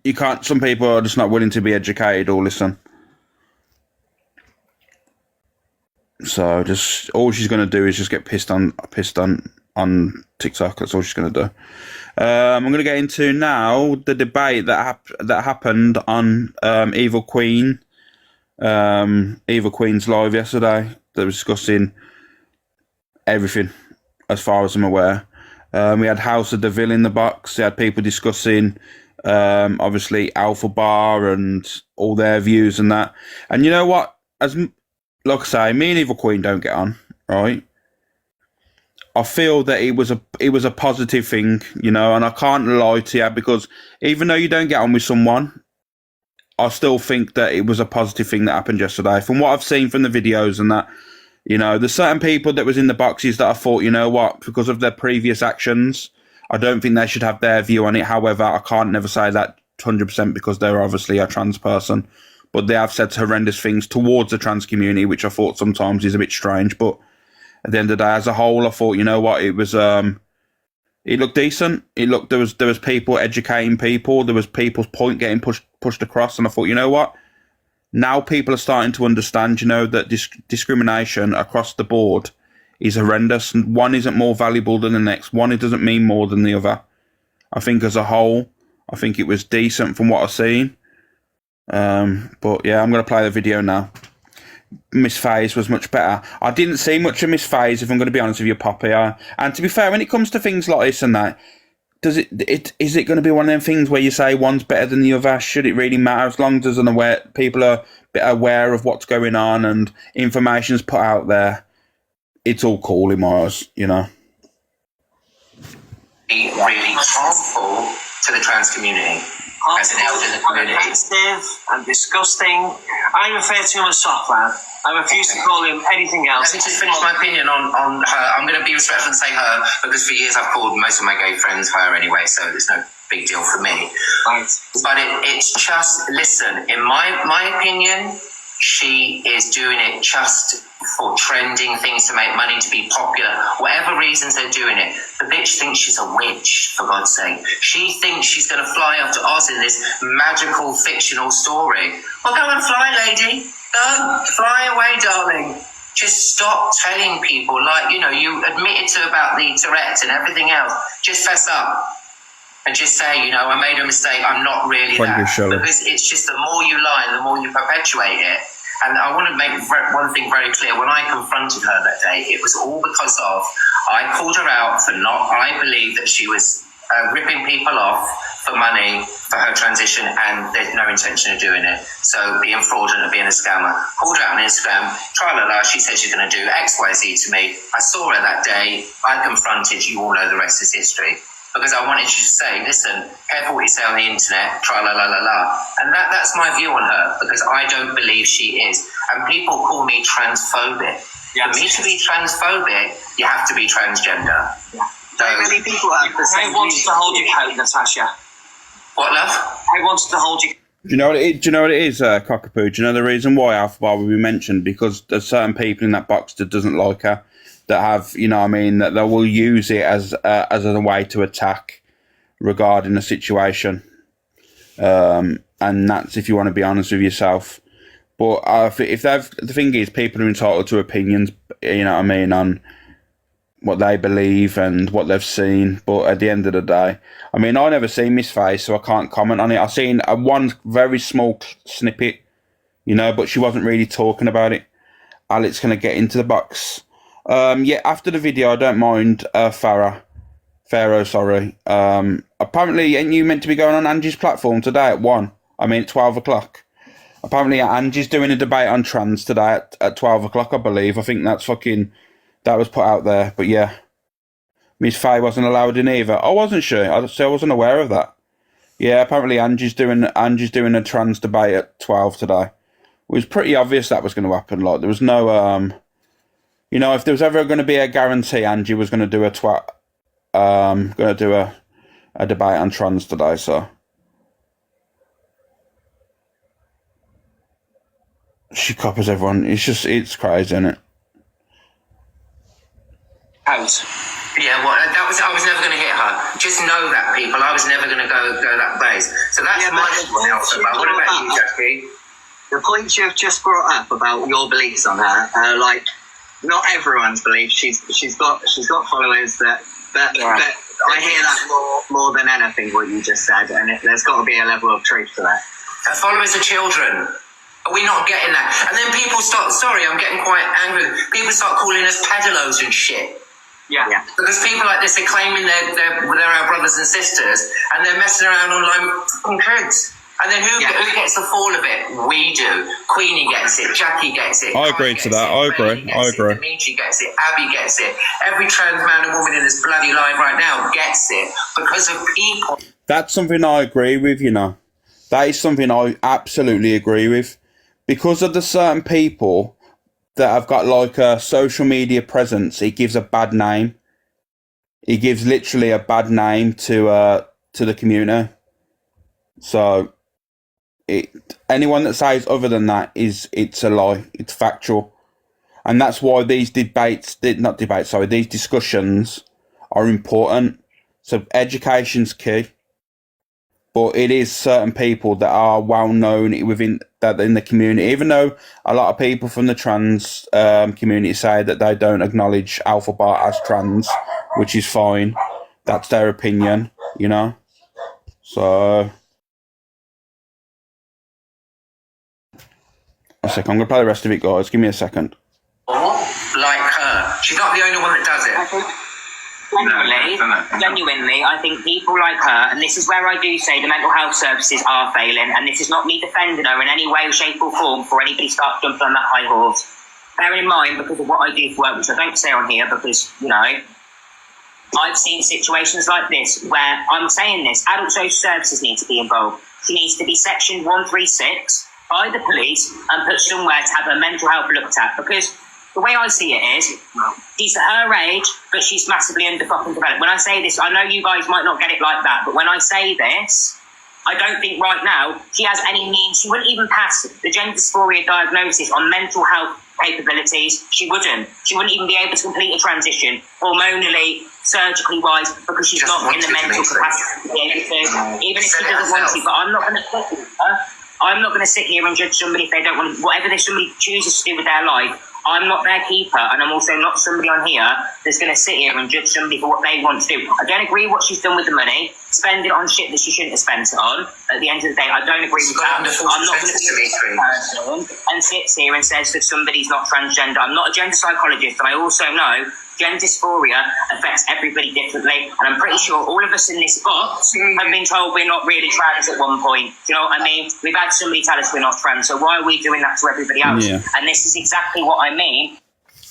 [SPEAKER 2] You can't. Some people are just not willing to be educated or listen. So just all she's going to do is just get pissed on TikTok. That's all she's going to do. I'm going to get into now the debate that happened on Evil Queen's live yesterday. They were discussing everything, as far as I'm aware. We had House of Deville in the box. They had people discussing, obviously, Alpha Bar and all their views and that. And you know what? Like I say, me and Evil Queen don't get on, right? I feel that it was a positive thing, you know, and I can't lie to you, because even though you don't get on with someone, I still think that it was a positive thing that happened yesterday. From what I've seen from the videos and that, you know, there's certain people that was in the boxes that I thought, you know what, because of their previous actions, I don't think they should have their view on it. However, I can't never say that 100% because they're obviously a trans person. But they have said horrendous things towards the trans community, which I thought sometimes is a bit strange. But at the end of the day, as a whole, I thought, you know what, it was it looked decent. There was people educating people. There was people's point getting pushed across, and I thought, you know what, now people are starting to understand, you know, that discrimination across the board is horrendous, and one isn't more valuable than the next. One, it doesn't mean more than the other. I think as a whole, I think it was decent from what I've seen. But yeah, I'm going to play the video now. Miss Faze was much better. I didn't see much of Miss Faze, if I'm going to be honest with you, Poppy. And to be fair, when it comes to things like this and that, is it going to be one of them things where you say one's better than the other? Should it really matter? As long as people are a bit aware of what's going on and information's put out there, it's all cool in my eyes, you know.
[SPEAKER 17] Really harmful to the trans community. As an elder in the community.
[SPEAKER 3] Offensive and disgusting. I refer to him as soft lad. I refuse to call him anything else.
[SPEAKER 17] Let me just finish my opinion on her. I'm going to be respectful and say her, because for years I've called most of my gay friends her anyway, so there's no big deal for me.
[SPEAKER 3] Right.
[SPEAKER 17] But it's just, listen, in my opinion, she is doing it just for trending things to make money, to be popular, whatever reasons they're doing it. The bitch thinks she's a witch, for God's sake. She thinks she's going to fly off to Oz in this magical fictional story. Well, go and fly, lady. Go, fly away, darling. Just stop telling people, like, you know, you admitted to about the Tourette's and everything else. Just fess up. and just say, you know, I made a mistake, I'm not really
[SPEAKER 2] Thank you,
[SPEAKER 17] that.
[SPEAKER 2] Shelley.
[SPEAKER 17] Because it's just the more you lie, the more you perpetuate it. And I want to make one thing very clear. When I confronted her that day, it was all because of, I called her out for I believe that she was ripping people off for money for her transition, and there's no intention of doing it. So being fraudulent and being a scammer. Called her out on Instagram, she said she's going to do X, Y, Z to me. I saw her that day, I confronted, you all know the rest is history. Because I wanted you to say, listen, careful what you say on the internet, And that's my view on her, because I don't believe she is. And people call me transphobic. Yes. For me to be transphobic, you have to be transgender.
[SPEAKER 7] Yeah. So many people have the same. I wanted to hold you out, Natasha.
[SPEAKER 17] What, love?
[SPEAKER 7] I wanted to hold you.
[SPEAKER 2] Do you know what it is, Cockapoo? Do you know the reason why Alpha Bar will be mentioned? Because there's certain people in that box that doesn't like her, that have, you know what I mean, that they will use it as a way to attack regarding a situation. And that's if you want to be honest with yourself. But if the thing is, people are entitled to opinions, you know what I mean, on what they believe and what they've seen. But at the end of the day, I mean, I never seen Miss Face, so I can't comment on it. I've seen one very small snippet, you know, but she wasn't really talking about it. Alex going to get into the box. Yeah, after the video, I don't mind Pharaoh, sorry. Apparently, ain't you meant to be going on Angie's platform today at 12 o'clock? Apparently, Angie's doing a debate on trans today at 12 o'clock, I believe. I think that was put out there. But yeah, Miss Faye wasn't allowed in either. Oh, wasn't she? I wasn't aware of that. Yeah, apparently Angie's doing a trans debate at 12 today. It was pretty obvious that was going to happen. Like, there was no, you know, if there was ever going to be a guarantee, Angie was going to do a debate on trans today, so. She coppers everyone. It's crazy, isn't it?
[SPEAKER 17] Out. Yeah, well, I was never going to hit her. Just know that, people. I was never going to go that base. So that's my point. What about you, Jackie?
[SPEAKER 7] The point you've just brought up about your beliefs on her, like, not everyone's beliefs. She's got followers that I hear that more than anything what you just said, and there's got to be a level of truth to that.
[SPEAKER 17] Her followers are children. Are we not getting that? And then people I'm getting quite angry. People start calling us pedalos and shit.
[SPEAKER 7] Yeah.
[SPEAKER 17] Because people like this are claiming they're our brothers and sisters, and they're messing around online with fucking kids. And then who gets the fall of it? We do. Queenie gets it. Jackie gets it.
[SPEAKER 2] I agree to that. I agree.
[SPEAKER 17] Dimitri gets it. Abby gets it. Every trans man and woman in this bloody live right now gets it because of people.
[SPEAKER 2] That's something I agree with, you know. That is something I absolutely agree with. Because of the certain people that have got like a social media presence, it gives a bad name. It gives literally a bad name to the community. So anyone that says other than that it's a lie. It's factual. And that's why these these discussions are important. So education's key. But it is certain people that are well known in the community, even though a lot of people from the trans community say that they don't acknowledge Alpha Bar as trans, which is fine. That's their opinion, you know. So, a second, I'm gonna play the rest of it, guys. Give me a second.
[SPEAKER 17] Like her, she's not the only one that does it.
[SPEAKER 7] Genuinely, I think people like her, and this is where I do say the mental health services are failing, and this is not me defending her in any way, shape or form for anybody starts jumping on that high horse. Bear in mind, because of what I do for work, which I don't say on here because, you know, I've seen situations like this where I'm saying this, adult social services need to be involved. She needs to be section 136 by the police and put somewhere to have her mental health looked at, because the way I see it is, she's her age, but she's massively under fucking developed. When I say this, I know you guys might not get it like that, but when I say this, I don't think right now she has any means. She wouldn't even pass the gender dysphoria diagnosis on mental health capabilities. She wouldn't even be able to complete a transition, hormonally, surgically wise, because she's not in the mental capacity to be able to, even if she doesn't want to. But I'm not going to sit here and judge somebody if they don't want to, whatever somebody chooses to do with their life. I'm not their keeper, and I'm also not somebody on here that's going to sit here and judge somebody for what they want to do. I don't agree with what she's done with the money. Spend it on shit that she shouldn't have spent it on. At the end of the day, I don't agree with that. I'm not going to be a person and sits here and says that somebody's not transgender. I'm not a gender psychologist, and I also know gender dysphoria affects everybody differently, and I'm pretty sure all of us in this box have been told we're not really trans at one point. Do you know what I mean? We've had somebody tell us we're not trans, so why are we doing that to everybody else?
[SPEAKER 2] Yeah.
[SPEAKER 7] And this is exactly what I mean.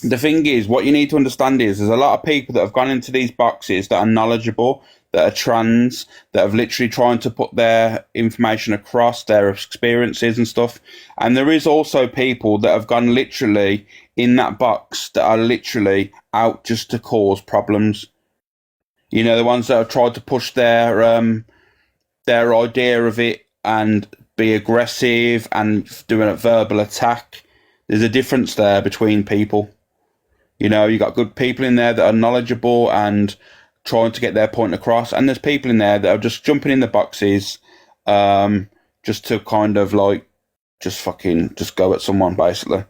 [SPEAKER 2] The thing is, what you need to understand is there's a lot of people that have gone into these boxes that are knowledgeable, that are trans, that have literally trying to put their information across, their experiences and stuff. And there is also people that have gone literally in that box that are literally out just to cause problems. You know, the ones that have tried to push their idea of it and be aggressive and doing a verbal attack. There's a difference there between people. You know, you got good people in there that are knowledgeable and trying to get their point across, and there's people in there that are just jumping in the boxes, just to kind of like, just go at someone, basically.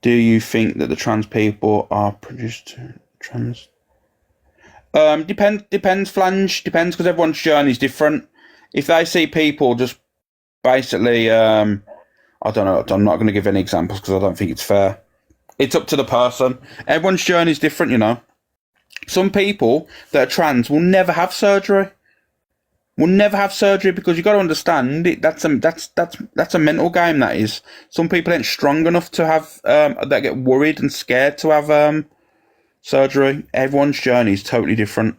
[SPEAKER 2] Do you think that the trans people are produced trans? Depends, Flange. Depends, because everyone's journey is different. If they see people just basically, I don't know, I'm not going to give any examples because I don't think it's fair. It's up to the person. Everyone's journey is different, you know. Some people that are trans will never have surgery. Will never have surgery because you got to understand it. That's a mental game. That is. Some people ain't strong enough to have. That get worried and scared to have surgery. Everyone's journey is totally different.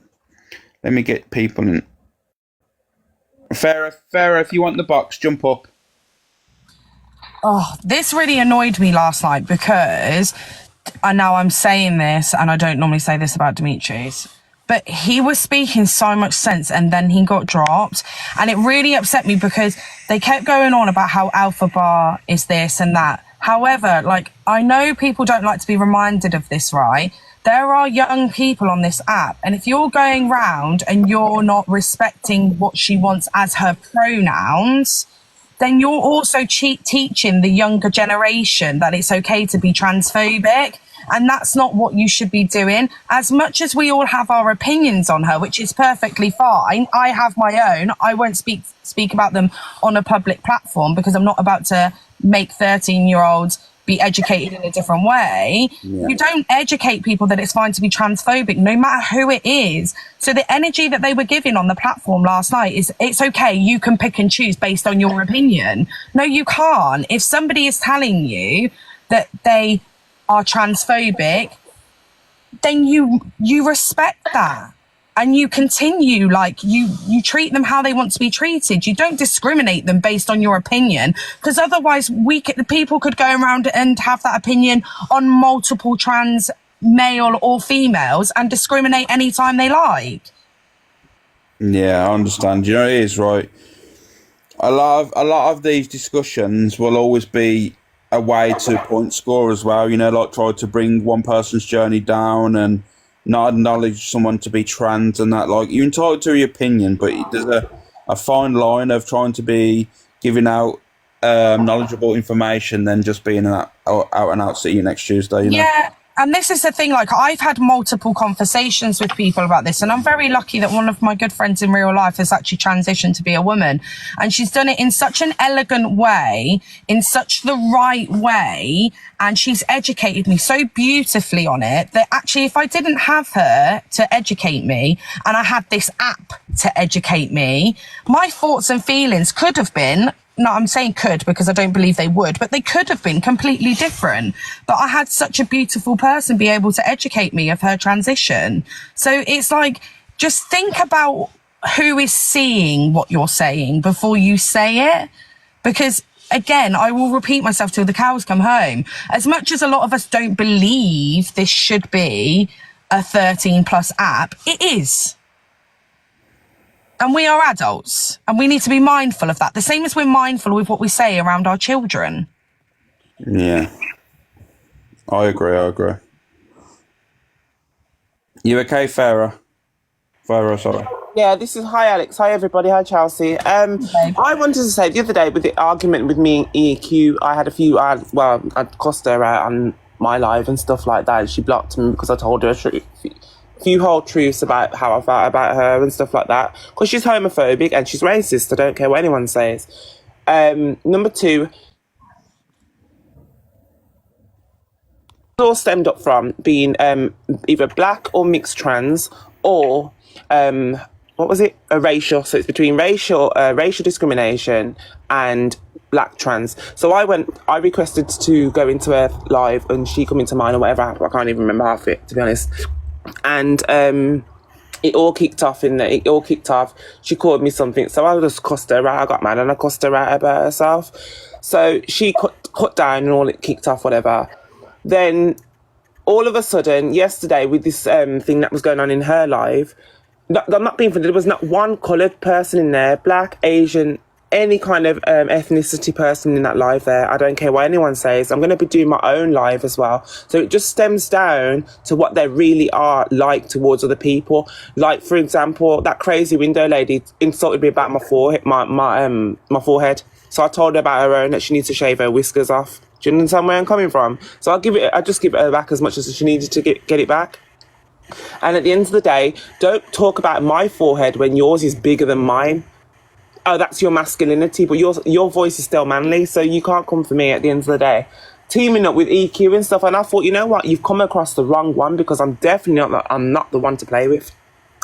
[SPEAKER 2] Let me get people in. Farah, if you want the box, jump up.
[SPEAKER 18] Oh, this really annoyed me last night because I know I'm saying this, and I don't normally say this about Demetrius, but he was speaking so much sense and then he got dropped, and it really upset me because they kept going on about how Alpha Bar is this and that. However, like, I know people don't like to be reminded of this, right? There are young people on this app, and if you're going round and you're not respecting what she wants as her pronouns, then you're also teaching the younger generation that it's okay to be transphobic. And that's not what you should be doing. As much as we all have our opinions on her, which is perfectly fine, I have my own. I won't speak about them on a public platform because I'm not about to make 13-year-olds be educated in a different way. Yeah. You don't educate people that it's fine to be transphobic, no matter who it is. So the energy that they were giving on the platform last night is, it's okay, you can pick and choose based on your opinion. No, you can't. If somebody is telling you that they are transphobic, then you respect that. And you continue, like, you treat them how they want to be treated. You don't discriminate them based on your opinion, because otherwise people could go around and have that opinion on multiple trans male or females and discriminate anytime they like.
[SPEAKER 2] Yeah, I understand. You know, it is right. A lot of these discussions will always be a way to point score as well. You know, like try to bring one person's journey down and not acknowledge someone to be trans and that. Like, you're entitled to your opinion, but there's a fine line of trying to be giving out knowledgeable information than just being out and out see you next Tuesday, you know?
[SPEAKER 18] Yeah, and this is the thing, like, I've had multiple conversations with people about this, and I'm very lucky that one of my good friends in real life has actually transitioned to be a woman, and she's done it in such an elegant way, in such the right way, and she's educated me so beautifully on it that actually if I didn't have her to educate me and I had this app to educate me, my thoughts and feelings could have been, no, I'm saying could because I don't believe they would, but they could have been completely different. But I had such a beautiful person be able to educate me of her transition. So it's like, just think about who is seeing what you're saying before you say it. Because again, I will repeat myself till the cows come home. As much as a lot of us don't believe this should be a 13 plus app, it is. And we are adults, and we need to be mindful of that. The same as we're mindful with what we say around our children.
[SPEAKER 2] Yeah. I agree. You okay, Farah? Farah, sorry.
[SPEAKER 19] Yeah, this is hi Alex, hi everybody, hi Chelsea. I wanted to say the other day with the argument with me and EQ, I had a few. I'd cussed her out on my live and stuff like that. And she blocked me because I told her a few whole truths about how I felt about her and stuff like that. Because she's homophobic and she's racist. I don't care what anyone says. Number two, all stemmed up from being either black or mixed trans or what was it? A racial. So it's between racial discrimination and black trans. So I requested to go into her live and she come into mine or whatever. I can't even remember half it, to be honest. And it all kicked off. She called me something. So I just cussed her out. I got mad and I cussed her out about herself. So she cut down and all it kicked off, whatever. Then all of a sudden, yesterday, with this thing that was going on in her life, I'm not being funny, there was not one coloured person in there, black, Asian, any kind of ethnicity person in that live there. I don't care what anyone says. I'm going to be doing my own live as well. So it just stems down to what they really are like towards other people. Like, for example, that crazy window lady insulted me about my forehead, my forehead. So I told her about her own, that she needs to shave her whiskers off. Do you understand where I'm coming from? So I just give it her back as much as she needed to get it back. And at the end of the day, don't talk about my forehead when yours is bigger than mine. Oh, that's your masculinity, but your voice is still manly, so you can't come for me at the end of the day. Teaming up with EQ and stuff, and I thought, you know what, you've come across the wrong one, because I'm definitely not the one to play with.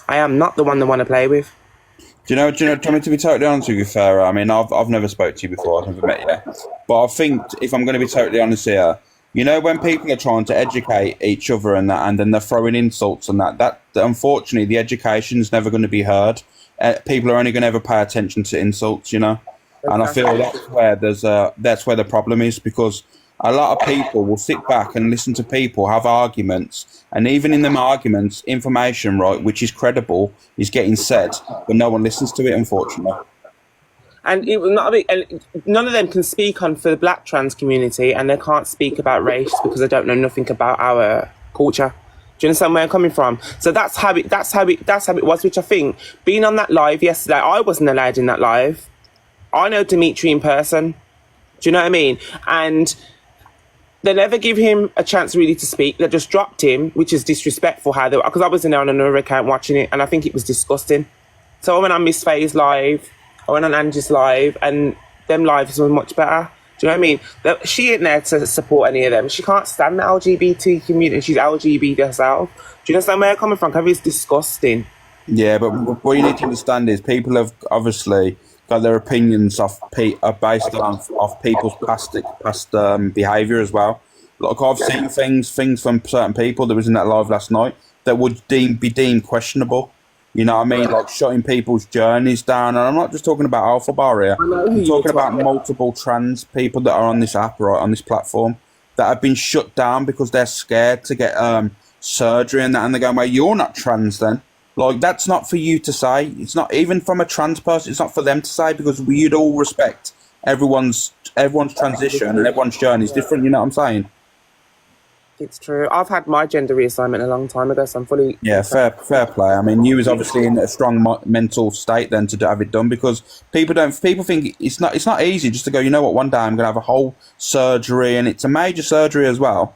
[SPEAKER 19] I am not the one to want to play with.
[SPEAKER 2] Do you know, to be totally honest with you, Farah, I mean, I've never spoke to you before, I've never met you. But I think, if I'm going to be totally honest here, you know, when people are trying to educate each other and that, and then they're throwing insults and that unfortunately, the education's never going to be heard. People are only going to ever pay attention to insults, you know? And I feel that's where the problem is, because a lot of people will sit back and listen to people have arguments, and even in them arguments, information, right, which is credible, is getting said, but no one listens to it, unfortunately.
[SPEAKER 19] And none of them can speak on for the black trans community, and they can't speak about race because they don't know nothing about our culture. Do you understand where I'm coming from? So that's how it was, which I think, being on that live yesterday, I wasn't allowed in that live. I know Dimitri in person. Do you know what I mean? And they never give him a chance really to speak. They just dropped him, which is disrespectful how they, because I was in there on another account watching it, and I think it was disgusting. So I went on Miss Faye's live, I went on Angie's live, and them lives were much better. Do you know what I mean? She ain't there to support any of them. She can't stand the LGBT community. She's LGBT herself. Do you understand where I'm coming from? Because it's disgusting.
[SPEAKER 2] Yeah, but what you need to understand is people have obviously got their opinions based on people's past behaviour as well. Like, I've seen things from certain people that was in that live last night that would be deemed questionable. You know what I mean? Like, shutting people's journeys down. And I'm not just talking about Alpha Bar here. I'm talking about multiple trans people that are on this app, right, on this platform, that have been shut down because they're scared to get surgery and that. And they're going, well, you're not trans then. Like, that's not for you to say. It's not even from a trans person. It's not for them to say, because we'd all respect everyone's transition and everyone's journey is different. You know what I'm saying?
[SPEAKER 19] It's true. I've had my gender reassignment a long time ago, so I'm fully...
[SPEAKER 2] Yeah, fair play. I mean, you was obviously in a strong mental state then to have it done, because people think it's not easy just to go, you know what, one day I'm going to have a whole surgery, and it's a major surgery as well.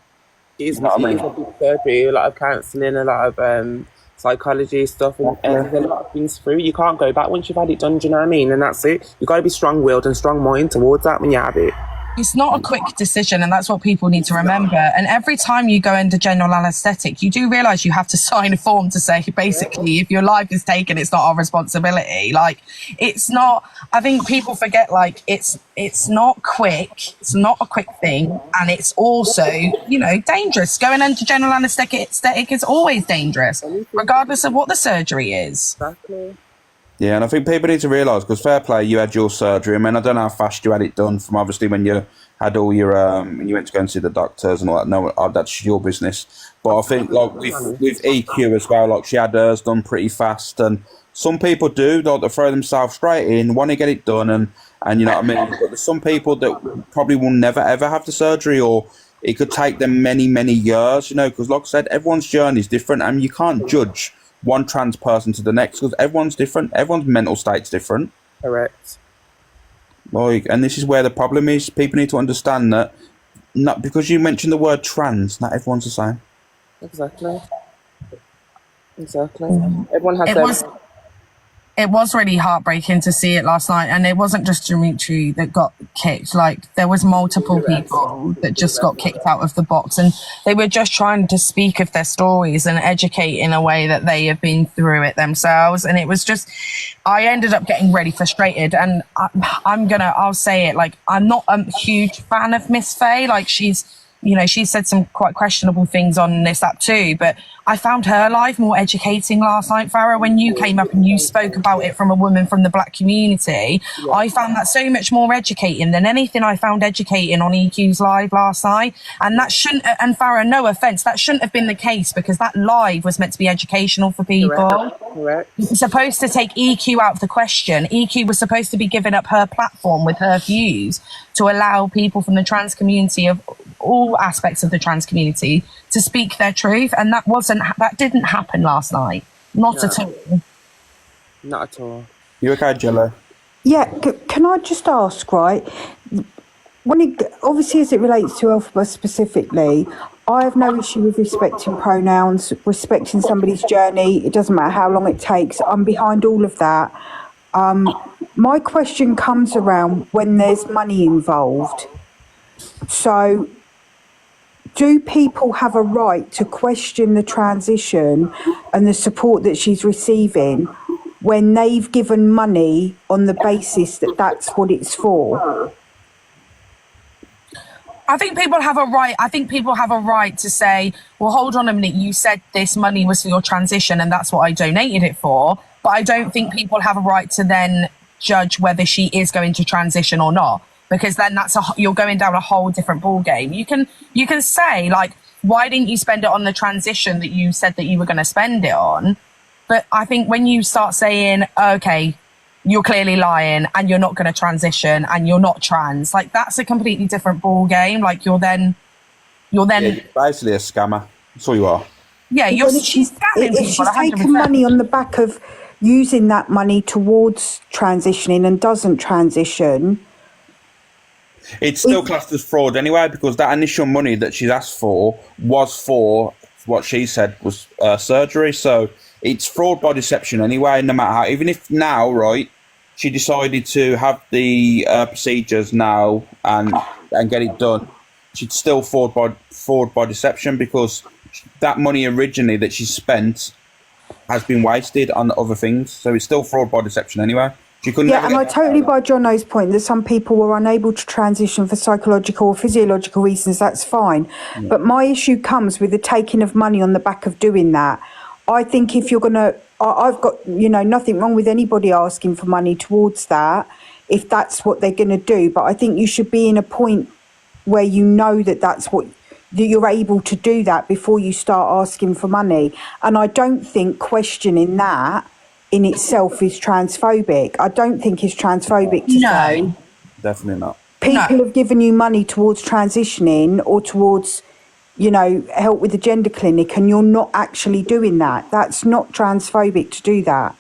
[SPEAKER 19] It's a big surgery, a lot of counselling, a lot of psychology stuff, and there's a lot of things through. You can't go back once you've had it done, do you know what I mean? And that's it. You've got to be strong-willed and strong-minded towards that when you have it.
[SPEAKER 18] It's not a quick decision, and that's what people need to remember. And every time you go into general anaesthetic, you do realise you have to sign a form to say, basically, if your life is taken, it's not our responsibility. Like, it's not, I think people forget, like, it's not quick. It's not a quick thing. And it's also, you know, dangerous. Going into general anaesthetic is always dangerous, regardless of what the surgery is.
[SPEAKER 19] Exactly.
[SPEAKER 2] Yeah, and I think people need to realise, because fair play, you had your surgery. I mean, I don't know how fast you had it done from obviously when you had all your, when you went to go and see the doctors and all that. No, that's your business. But I think, like, with EQ as well, like, she had hers done pretty fast. And some people do, like, they throw themselves straight in, want to get it done, and you know what I mean? But there's some people that probably will never, ever have the surgery, or it could take them many, many years, you know, because like I said, everyone's journey is different, and you can't judge one trans person to the next, because everyone's different. Everyone's mental state's different.
[SPEAKER 19] Correct.
[SPEAKER 2] Like, and this is where the problem is. People need to understand that not because you mentioned the word trans, not everyone's the same.
[SPEAKER 19] Exactly. Everyone has
[SPEAKER 18] It was really heartbreaking to see it last night, and it wasn't just Dimitri that got kicked. Like, there was multiple people that just got kicked out of the box, and they were just trying to speak of their stories and educate in a way that they have been through it themselves. And it was just, I ended up getting really frustrated, and I'll say it, like, I'm not a huge fan of Miss Faye. Like, she's said some quite questionable things on this app too, but I found her live more educating last night, Farah, when you came up and you spoke about it from a woman from the black community. Yeah. I found that so much more educating than anything I found educating on EQ's live last night. And that shouldn't, and Farah, no offence, that shouldn't have been the case, because that live was meant to be educational for people.
[SPEAKER 19] Correct.
[SPEAKER 18] It was supposed to take EQ out of the question. EQ was supposed to be giving up her platform with her views to allow people from the trans community, of all aspects of the trans community, to speak their truth, and that didn't happen last night. Not at all.
[SPEAKER 19] Not at all.
[SPEAKER 2] You okay, Jello?
[SPEAKER 16] Yeah, can I just ask, right? Obviously, as it relates to Elphaba specifically, I have no issue with respecting pronouns, respecting somebody's journey. It doesn't matter how long it takes. I'm behind all of that. My question comes around when there's money involved. So, do people have a right to question the transition and the support that she's receiving when they've given money on the basis that that's what it's for?
[SPEAKER 18] I think people have a right to say, well, hold on a minute, you said this money was for your transition and that's what I donated it for. But I don't think people have a right to then judge whether she is going to transition or not, because then you're going down a whole different ball game. You can say, like, why didn't you spend it on the transition that you said that you were going to spend it on? But I think when you start saying, okay, you're clearly lying and you're not going to transition and you're not trans, like, that's a completely different ball game. Like, you're
[SPEAKER 2] basically a scammer. That's all you are.
[SPEAKER 18] Yeah, she's scamming people.
[SPEAKER 16] If she's taking money on the back of using that money towards transitioning and doesn't transition,
[SPEAKER 2] it's still classed as fraud anyway, because that initial money that she's asked for was for what she said was surgery. So it's fraud by deception anyway, no matter how. Even if now, right, she decided to have the procedures now and get it done, she'd still fraud by deception, because that money originally that she spent has been wasted on other things. So it's still fraud by deception anyway.
[SPEAKER 16] Yeah, and I totally buy Jono's point that some people were unable to transition for psychological or physiological reasons. That's fine. Yeah. But my issue comes with the taking of money on the back of doing that. I think if you're going to, I've got, nothing wrong with anybody asking for money towards that, if that's what they're going to do. But I think you should be in a point where you know that you're able to do that before you start asking for money. And I don't think questioning that in itself is transphobic. I don't think it's transphobic to say.
[SPEAKER 2] Definitely not.
[SPEAKER 16] People have given you money towards transitioning or towards, help with the gender clinic, and you're not actually doing that. That's not transphobic to do that.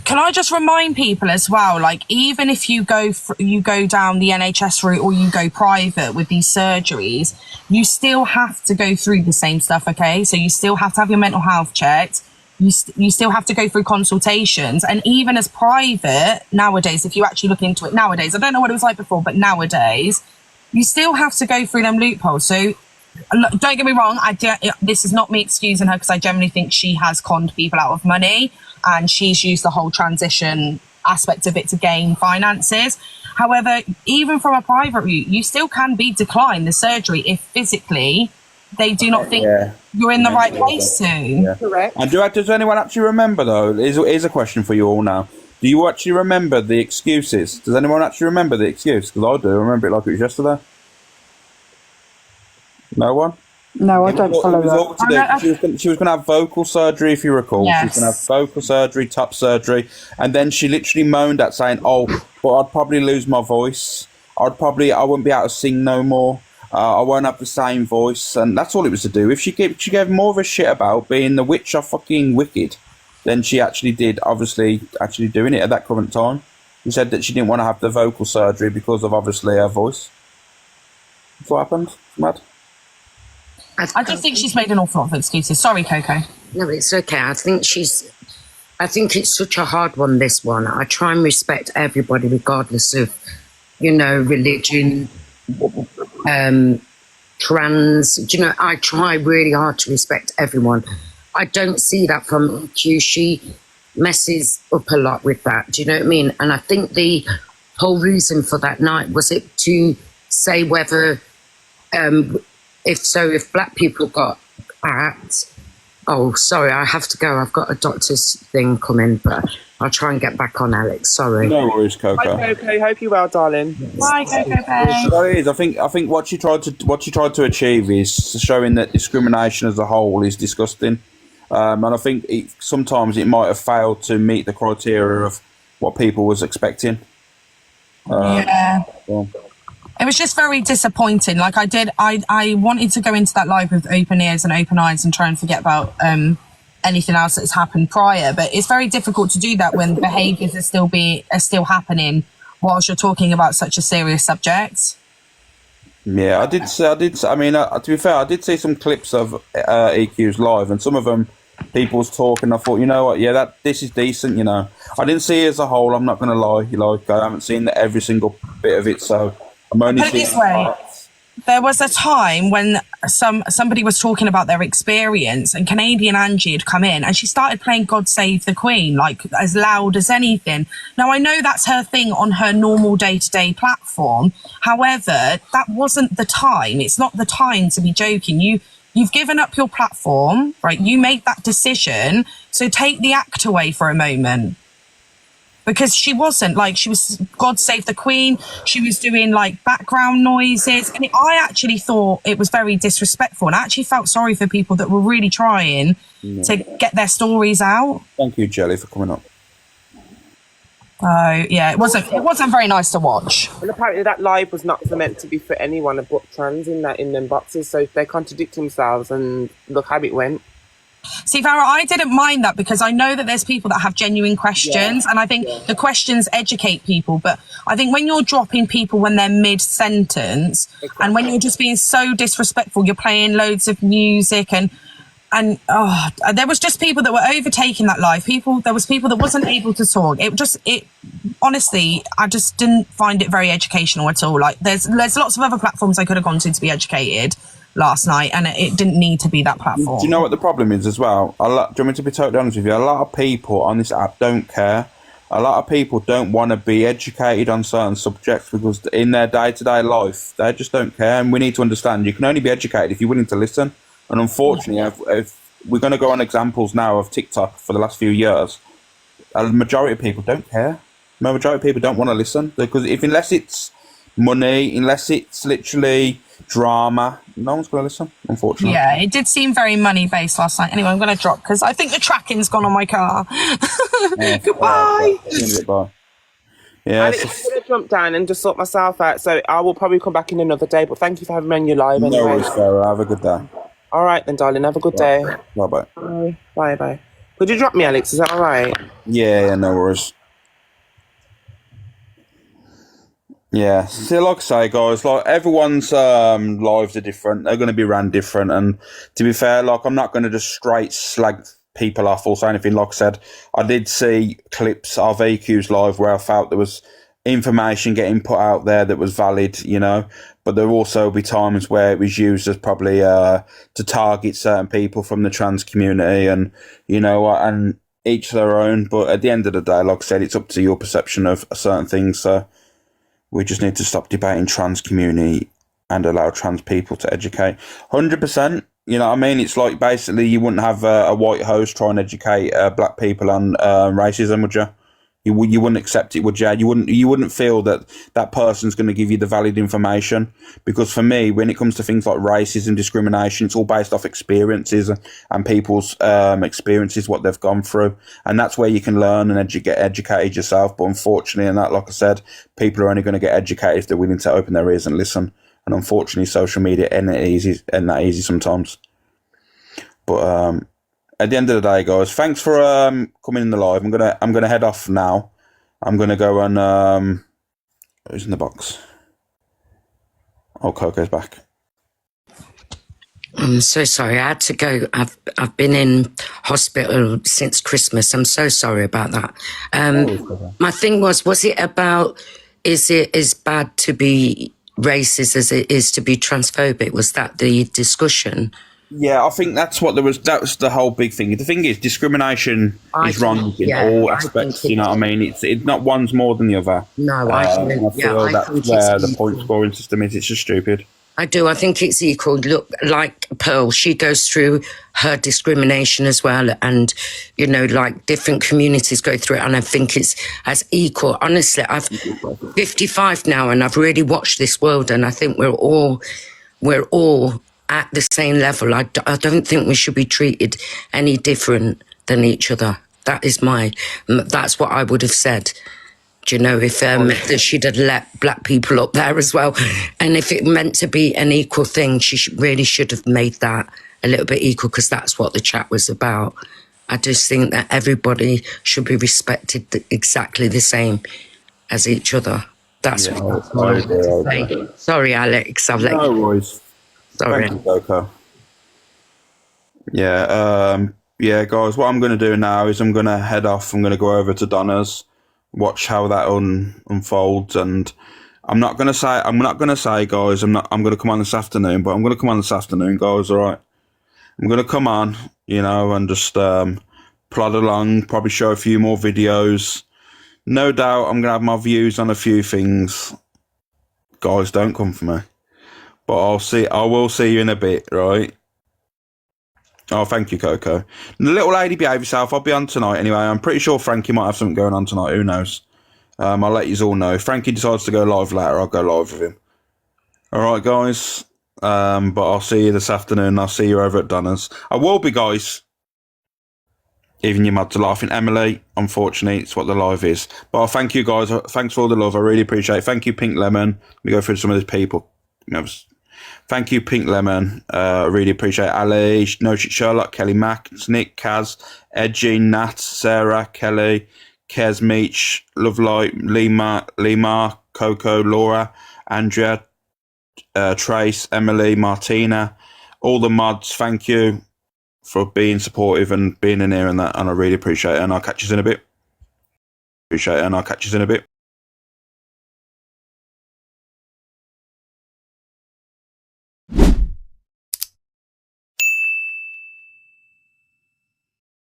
[SPEAKER 18] Can I just remind people as well, like, even if you go down the NHS route or you go private with these surgeries, you still have to go through the same stuff, okay? So you still have to have your mental health checked. You still have to go through consultations. And even as private, nowadays, if you actually look into it nowadays, I don't know what it was like before, but nowadays, you still have to go through them loopholes. So don't get me wrong, this is not me excusing her, because I generally think she has conned people out of money and she's used the whole transition aspect of it to gain finances. However, even from a private route, you still can be declined the surgery if physically they do not think you're in the right place to.
[SPEAKER 2] Yeah. Correct. And does anyone actually remember, though? Here's a question for you all now. Do you actually remember the excuses? Does anyone actually remember the excuse? Because I do. I remember it like it was yesterday. No one?
[SPEAKER 16] No, I don't follow that.
[SPEAKER 2] She was going to have vocal surgery, if you recall. Yes. She was going to have vocal surgery, top surgery. And then she literally moaned at saying, but I'd probably lose my voice. I wouldn't be able to sing no more. I won't have the same voice, and that's all it was to do. If she gave more of a shit about being the witch of fucking Wicked, than she actually did, obviously, actually doing it at that current time. She said that she didn't want to have the vocal surgery because of, obviously, her voice. That's what happened. Mad.
[SPEAKER 18] I just think she's made an awful lot of excuses. Sorry, Coco.
[SPEAKER 20] No, it's okay. I think it's such a hard one, this one. I try and respect everybody regardless of, religion, trans. I try really hard to respect everyone. I don't see that from EQ. She messes up a lot with that. Do you know what I mean? And I think the whole reason for that night was it to say whether, if black people got at. Oh, sorry, I have to go. I've got a doctor's thing coming, but I'll try and get back on, Alex. Sorry.
[SPEAKER 2] No worries, Coco.
[SPEAKER 19] Hi, Coco. Hope you're well, darling.
[SPEAKER 18] Bye, Coco. Bye.
[SPEAKER 2] So it is. I think what she tried to achieve is showing that discrimination as a whole is disgusting, and I think sometimes it might have failed to meet the criteria of what people was expecting.
[SPEAKER 18] Yeah. It was just very disappointing. Like I wanted to go into that live with open ears and open eyes and try and forget about anything else that's happened prior. But it's very difficult to do that when behaviours are still happening whilst you're talking about such a serious subject.
[SPEAKER 2] Yeah, I did. I mean, to be fair, I did see some clips of EQ's live, and some of them people was talking. I thought, you know what? Yeah, this is decent. I didn't see it as a whole. I'm not going to lie. I haven't seen every single bit of it, so.
[SPEAKER 18] Put it this way, there was a time when somebody was talking about their experience, and Canadian Angie had come in and she started playing God Save the Queen, like as loud as anything. Now, I know that's her thing on her normal day-to-day platform. However, that wasn't the time. It's not the time to be joking. You've given up your platform, right? You made that decision. So take the act away for a moment. Because she wasn't, she was God Save the Queen. She was doing background noises. And I actually thought it was very disrespectful. And I actually felt sorry for people that were really trying to get their stories out.
[SPEAKER 2] Thank you, Jelly, for coming up.
[SPEAKER 18] Yeah, it wasn't very nice to watch.
[SPEAKER 19] Well, apparently that live was not meant to be for anyone but trans in them boxes. So they contradict themselves, and look how it went.
[SPEAKER 18] See, Farah, I didn't mind that because I know that there's people that have genuine questions, and I think the questions educate people. But I think when you're dropping people when they're mid-sentence, and when you're just being so disrespectful, you're playing loads of music, and there was just people that were overtaking that live. There was people that wasn't able to talk. Honestly, I just didn't find it very educational at all. There's lots of other platforms I could have gone to be educated last night, and it didn't need to be that platform.
[SPEAKER 2] Do you know what the problem is as well? Do you want me to be totally honest with you? A lot of people on this app don't care. A lot of people don't want to be educated on certain subjects because in their day-to-day life, they just don't care. And we need to understand you can only be educated if you're willing to listen. And unfortunately, if we're going to go on examples now of TikTok for the last few years, a majority of people don't care. The majority of people don't want to listen because unless it's money, unless it's literally drama, no one's going to listen, unfortunately.
[SPEAKER 18] Yeah, it did seem very money-based last night. Anyway, I'm going to drop because I think the tracking's gone on my car. Goodbye.
[SPEAKER 2] Bye.
[SPEAKER 19] Yeah, I'm going to jump down and just sort myself out, so I will probably come back in another day, but thank you for having me on your live anyway.
[SPEAKER 2] No worries, Sarah. Have a good day.
[SPEAKER 19] All right then, darling. Have a good day.
[SPEAKER 2] Bye-bye.
[SPEAKER 19] Bye. Could you drop me, Alex? Is that all right?
[SPEAKER 2] Yeah, no worries. Yeah, see, like I say, guys, everyone's lives are different. They're going to be ran different, and to be fair, I'm not going to just straight slag people off or say anything. Like I said, I did see clips of EQ's live where I felt there was information getting put out there that was valid, but there will also be times where it was used as probably to target certain people from the trans community, and and each their own. But at the end of the day, like I said, it's up to your perception of certain things. So we just need to stop debating trans community and allow trans people to educate. 100%. You know what I mean? It's like basically you wouldn't have a white host try and educate black people on racism, would you? You wouldn't accept it, would you? You wouldn't feel that that person's going to give you the valid information. Because for me, when it comes to things like racism, discrimination, it's all based off experiences and people's experiences, what they've gone through. And that's where you can learn and get educated yourself. But unfortunately, and that, like I said, people are only going to get educated if they're willing to open their ears and listen. And unfortunately, social media isn't that easy sometimes. But at the end of the day, guys, thanks for coming in the live. I'm gonna head off now. I'm gonna go and who's in the box? Oh, Coco's back.
[SPEAKER 20] I'm so sorry. I had to go. I've been in hospital since Christmas. I'm so sorry about that. My thing was it about, is it as bad to be racist as it is to be transphobic? Was that the discussion?
[SPEAKER 2] Yeah, I think that's what there was. That was the whole big thing. The thing is, discrimination is wrong in all aspects. You know what I mean? It's not one's more than the other.
[SPEAKER 20] No,
[SPEAKER 2] I feel that's where the point scoring system is. It's just stupid.
[SPEAKER 20] I do. I think it's equal. Look, like Pearl, she goes through her discrimination as well. And, you know, like different communities go through it. And I think it's as equal. Honestly, I'm 55 now and I've really watched this world. And I think we're all at the same level. I don't think we should be treated any different than each other. That's what I would have said. Do you know, if she'd have let black people up there as well, and if it meant to be an equal thing, she really should have made that a little bit equal, because that's what the chat was about. I just think that everybody should be respected exactly the same as each other. That's what I wanted to say. Sorry, Alex.
[SPEAKER 2] No worries.
[SPEAKER 20] Sorry.
[SPEAKER 2] Thank you, Coco. Yeah, guys. What I'm going to do now is I'm going to head off. I'm going to go over to Donna's, watch how that unfolds, and I'm not gonna say, guys, I'm gonna come on this afternoon, but I'm gonna come on this afternoon, guys. All right, I'm gonna come on, you know, and just plod along, probably show a few more videos. No doubt, I'm gonna have my views on a few things. Guys, don't come for me, but I will see you in a bit, right? Oh, thank you, Coco. The little lady, behave yourself. I'll be on tonight anyway. I'm pretty sure Frankie might have something going on tonight. Who knows? I'll let you all know. If Frankie decides to go live later, I'll go live with him. All right, guys. But I'll see you this afternoon. I'll see you over at Donna's. I will be, guys. Even your mods are laughing. Emily, unfortunately, it's what the live is. But I'll thank you, guys. Thanks for all the love. I really appreciate it. Thank you, Pink Lemon. Let me go through some of these people. Thank you, Pink Lemon. I really appreciate it. Ali, No Shit Sherlock, Kelly Mack, Nick, Kaz, Edgy, Nat, Sarah, Kelly, Kez Meach, Love Light, Lima, Coco, Laura, Andrea, Trace, Emily, Martina, all the mods. Thank you for being supportive and being in here and that, and I really appreciate it. And I'll catch you in a bit.